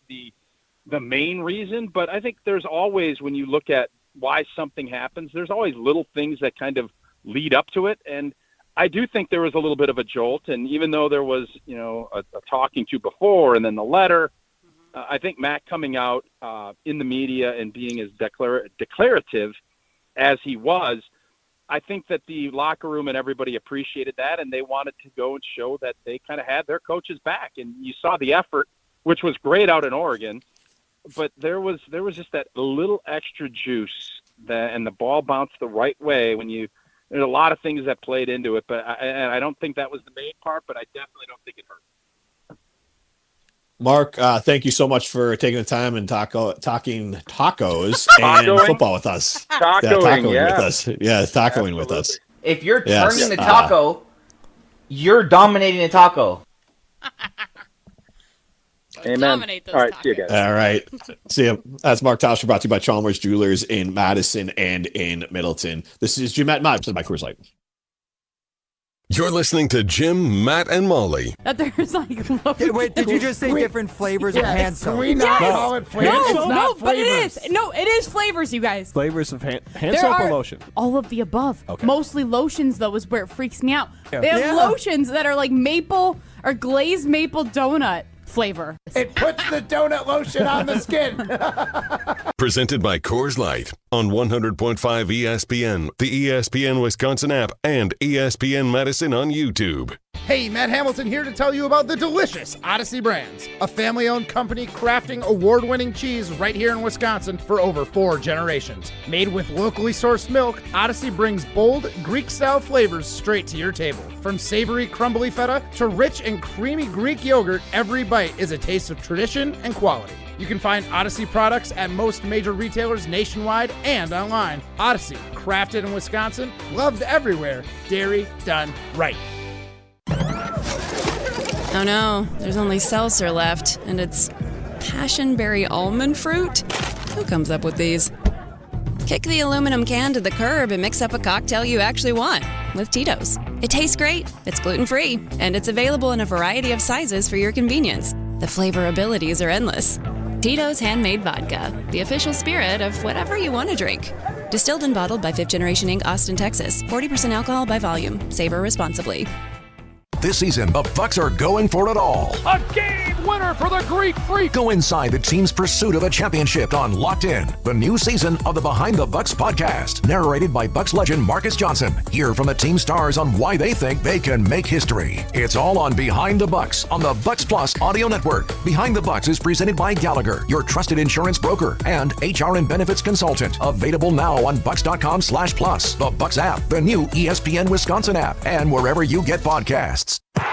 the main reason, but I think there's always, when you look at why something happens, there's always little things that kind of lead up to it. And I do think there was a little bit of a jolt. And even though there was, a talking to before and then the letter, I think Mac coming out in the media and being as declarative as he was, I think that the locker room and everybody appreciated that, and they wanted to go and show that they kind of had their coaches back. And you saw the effort, which was great out in Oregon, but there was just that little extra juice and the ball bounced the right way there's a lot of things that played into it, but I don't think that was the main part, but I definitely don't think it hurt. Mark, thank you so much for taking the time and talking tacos and football with us. Tacoing with us. Yeah, tacoing with us. If you're turning the taco, you're dominating the taco. Amen. All right, see you guys. All right. See you. That's Mark Tauscher, brought to you by Chalmers Jewelers in Madison and in Middleton. This is Jim, Matt, and Molly, presented by Coors Light. You're listening to Jim, Matt, and Molly. That there's Wait, did you just say different flavors of hand soap? Can we not call it flavors? But it is. No, it is flavors, you guys. Flavors of hand soap or lotion? All of the above. Okay. Mostly lotions, though, is where it freaks me out. Yeah. They have lotions that are like maple or glazed maple donut flavor. It puts the donut lotion on the skin. Presented by Coors Light on 100.5 ESPN, the ESPN Wisconsin app, and ESPN Madison on YouTube. Hey, Matt Hamilton here to tell you about the delicious Odyssey Brands, a family-owned company crafting award-winning cheese right here in Wisconsin for over 4 generations. Made with locally sourced milk, Odyssey brings bold Greek-style flavors straight to your table. From savory, crumbly feta to rich and creamy Greek yogurt, every bite is a taste of tradition and quality. You can find Odyssey products at most major retailers nationwide and online. Odyssey, crafted in Wisconsin, loved everywhere, dairy done right. Oh no, there's only seltzer left, and it's passionberry almond fruit? Who comes up with these? Kick the aluminum can to the curb and mix up a cocktail you actually want with Tito's. It tastes great, it's gluten-free, and it's available in a variety of sizes for your convenience. The flavor abilities are endless. Tito's Handmade Vodka, the official spirit of whatever you want to drink. Distilled and bottled by 5th Generation Inc., Austin, Texas. 40% alcohol by volume. Savor responsibly. This season, the Bucks are going for it all. A game winner for the Greek Freak. Go inside the team's pursuit of a championship on Locked In, the new season of the Behind the Bucks podcast, narrated by Bucks legend Marcus Johnson. Hear from the team stars on why they think they can make history. It's all on Behind the Bucks on the Bucks Plus audio network. Behind the Bucks is presented by Gallagher, your trusted insurance broker and HR and benefits consultant. Available now on Bucks.com/plus, the Bucks app, the new ESPN Wisconsin app, and wherever you get podcasts.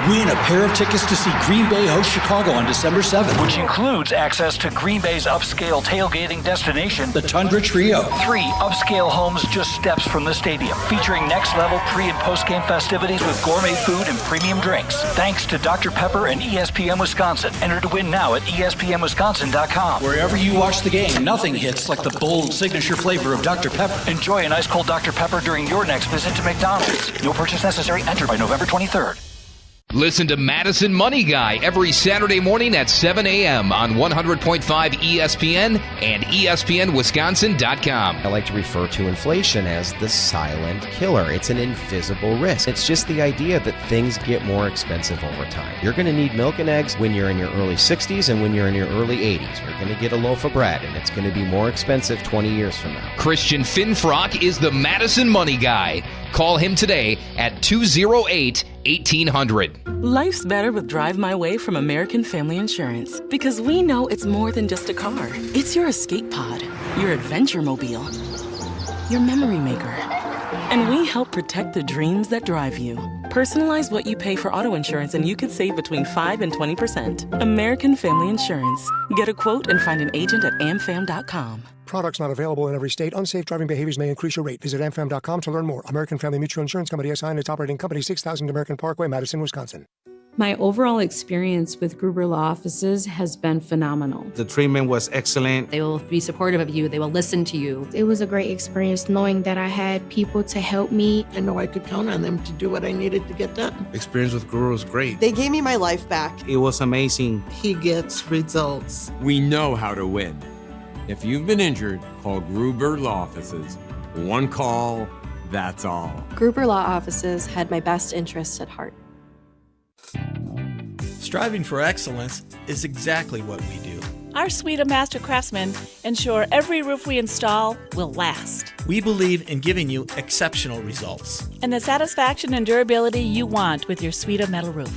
Win a pair of tickets to see Green Bay host Chicago on December 7th, which includes access to Green Bay's upscale tailgating destination, the Tundra Trio. 3 upscale homes just steps from the stadium, featuring next-level pre- and post-game festivities with gourmet food and premium drinks. Thanks to Dr. Pepper and ESPN Wisconsin. Enter to win now at ESPNWisconsin.com. Wherever you watch the game, nothing hits like the bold signature flavor of Dr. Pepper. Enjoy an ice-cold Dr. Pepper during your next visit to McDonald's. No purchase necessary. Enter by November 23rd. Listen to Madison Money Guy every Saturday morning at 7 a.m. on 100.5 ESPN and ESPNWisconsin.com. I like to refer to inflation as the silent killer. It's an invisible risk. It's just the idea that things get more expensive over time. You're going to need milk and eggs when you're in your early 60s and when you're in your early 80s. You're going to get a loaf of bread, and it's going to be more expensive 20 years from now. Christian Finfrock is the Madison Money Guy. Call him today at 208-1800. Life's better with Drive My Way from American Family Insurance because we know it's more than just a car. It's your escape pod, your adventure mobile, your memory maker. And we help protect the dreams that drive you. Personalize what you pay for auto insurance and you could save between 5 and 20%. American Family Insurance. Get a quote and find an agent at amfam.com. Products not available in every state. Unsafe driving behaviors may increase your rate. Visit amfam.com to learn more. American Family Mutual Insurance Company SI and its operating company 6000 American Parkway, Madison, Wisconsin. My overall experience with Gruber Law Offices has been phenomenal. The treatment was excellent. They will be supportive of you. They will listen to you. It was a great experience knowing that I had people to help me. I know I could count on them to do what I needed to get done. Experience with Gruber was great. They gave me my life back. It was amazing. He gets results. We know how to win. If you've been injured, call Gruber Law Offices. One call, that's all. Gruber Law Offices had my best interests at heart. Striving for excellence is exactly what we do. Our suite of master craftsmen ensure every roof we install will last. We believe in giving you exceptional results. And the satisfaction and durability you want with your suite of metal roof.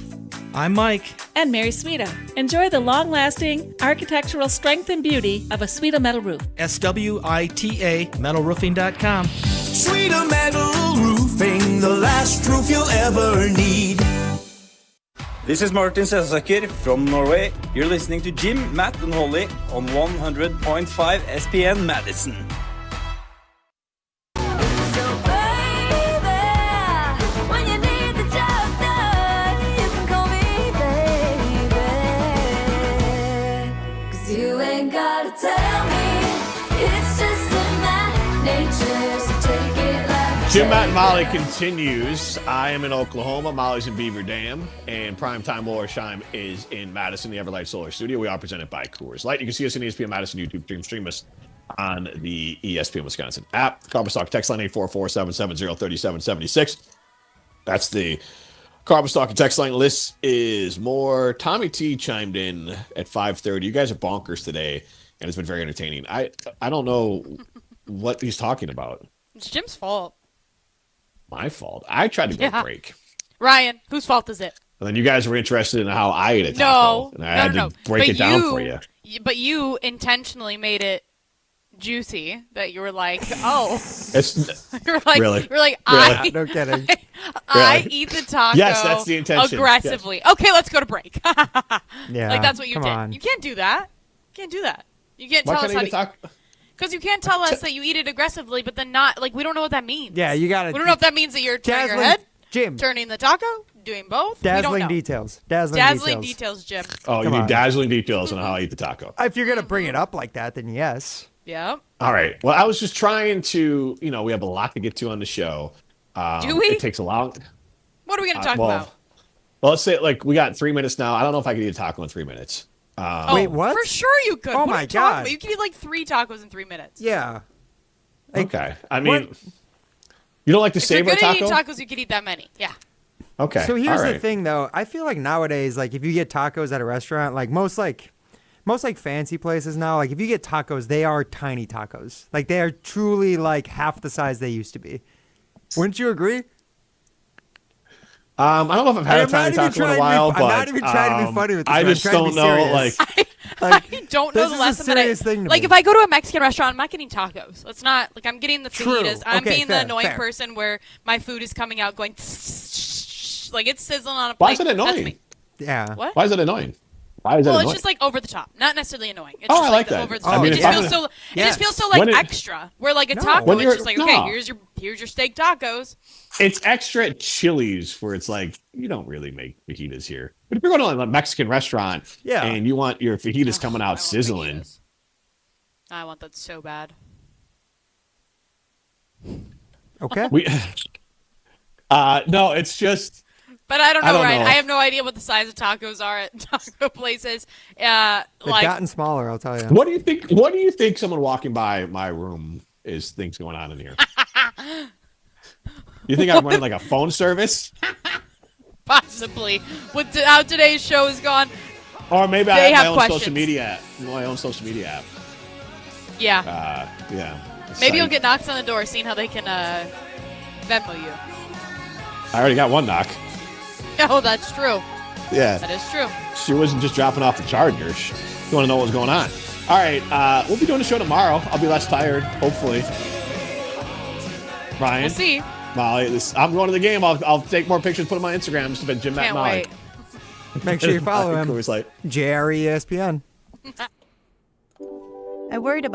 I'm Mike. And Mary Suita. Enjoy the long-lasting architectural strength and beauty of a Suita metal roof. SWITA metalroofing.com. Suita Metal Roofing, the last roof you'll ever need. This is Martin Sesaker from Norway. You're listening to Jim, Matt, and Holly on 100.5 ESPN Madison. Jim, Matt, and Molly continues. I am in Oklahoma. Molly's in Beaver Dam. And Primetime Wollersheim is in Madison, the Everlight Solar Studio. We are presented by Coors Light. You can see us on ESPN Madison YouTube stream us on the ESPN Wisconsin app. Carbon text line 844-770-3776. That's the Carbon text line. List is more. Tommy T chimed in at 5:30. You guys are bonkers today, and it's been very entertaining. I don't know what he's talking about. It's Jim's fault. My fault. I tried to go break. Ryan, whose fault is it? And then you guys were interested in how I ate a taco. And I had to break it down for you. But you intentionally made it juicy that you were like, oh. You're like, really? You're like, really? No kidding. I eat the taco yes, that's the intention. aggressively. Yes. Okay, let's go to break. Yeah. Like, that's what you did. On. You can't do that. You can't do that. You can't tell us how to because you can't tell us that you eat it aggressively, but then not, like, we don't know what that means. Yeah, you got to. We don't know if that means that you're turning your head, Jim. turning the taco, doing both. Dazzling details. Dazzling details, Jim. Oh, you need dazzling details on how I eat the taco. If you're going to bring it up like that, then yes. Yeah. All right. Well, I was just trying to, we have a lot to get to on the show. Do we? It takes a long. What are we going to talk about? Well, let's say, we got 3 minutes now. I don't know if I could eat a taco in 3 minutes. Wait, what? For sure you could. Oh, what my are you talking God. about? You can eat like 3 tacos in 3 minutes. Yeah. Okay. I mean, you don't like to savor a taco? If you're good taco? at eating tacos, you could eat that many. Yeah. Okay. So here's All the right. thing, though. I feel like nowadays, if you get tacos at a restaurant, most fancy places now, if you get tacos, they are tiny tacos. They are truly half the size they used to be. Wouldn't you agree? I don't know if I've had a tiny taco in a while, but I'm not even trying to be funny with this. I I'm just trying to don't be know. serious. I don't know this the is lesson a that serious thing to me. if I go to a Mexican restaurant, I'm not getting tacos. Let's not I'm getting the True. fajitas. I'm Okay, being fair, the annoying fair. person where my food is coming out going it's sizzling on a plate. Why is it That's annoying? me. Yeah. What? Why is it annoying? Why is it Well, annoying? it's just over the top, not necessarily annoying. It's Oh, just I like the that. over the I top. mean, It if just I'm feels gonna- so. It just feels so When it- extra. Where a taco, When it's you're- just no. okay. Here's your steak tacos. It's extra at Chili's where it's you don't really make fajitas here. But if you're going to a Mexican restaurant and you want your fajitas coming out sizzling. I want that so bad. Okay. No, it's just But I don't know, Ryan. know. I have no idea what the size of tacos are at taco places. They've gotten smaller, I'll tell you. What do you think? What do you think someone walking by my room thinks going on in here? You think I'm running like a phone service? Possibly. With how today's show is gone. Or maybe I have my own questions. social media app. My own social media app. Yeah. Yeah. Maybe you'll get knocks on the door, seeing how they can Venmo you. I already got one knock. Oh, that's true. Yeah. That is true. She wasn't just dropping off the chargers. You want to know what's going on. All right. We'll be doing the show tomorrow. I'll be less tired, hopefully. Ryan. We'll see. Molly, I'm going to the game. I'll take more pictures, put them on Instagram. It's been Jim, Matt, Can't Molly. wait. Make sure you follow him. Coors Light. JRE ESPN. I worried about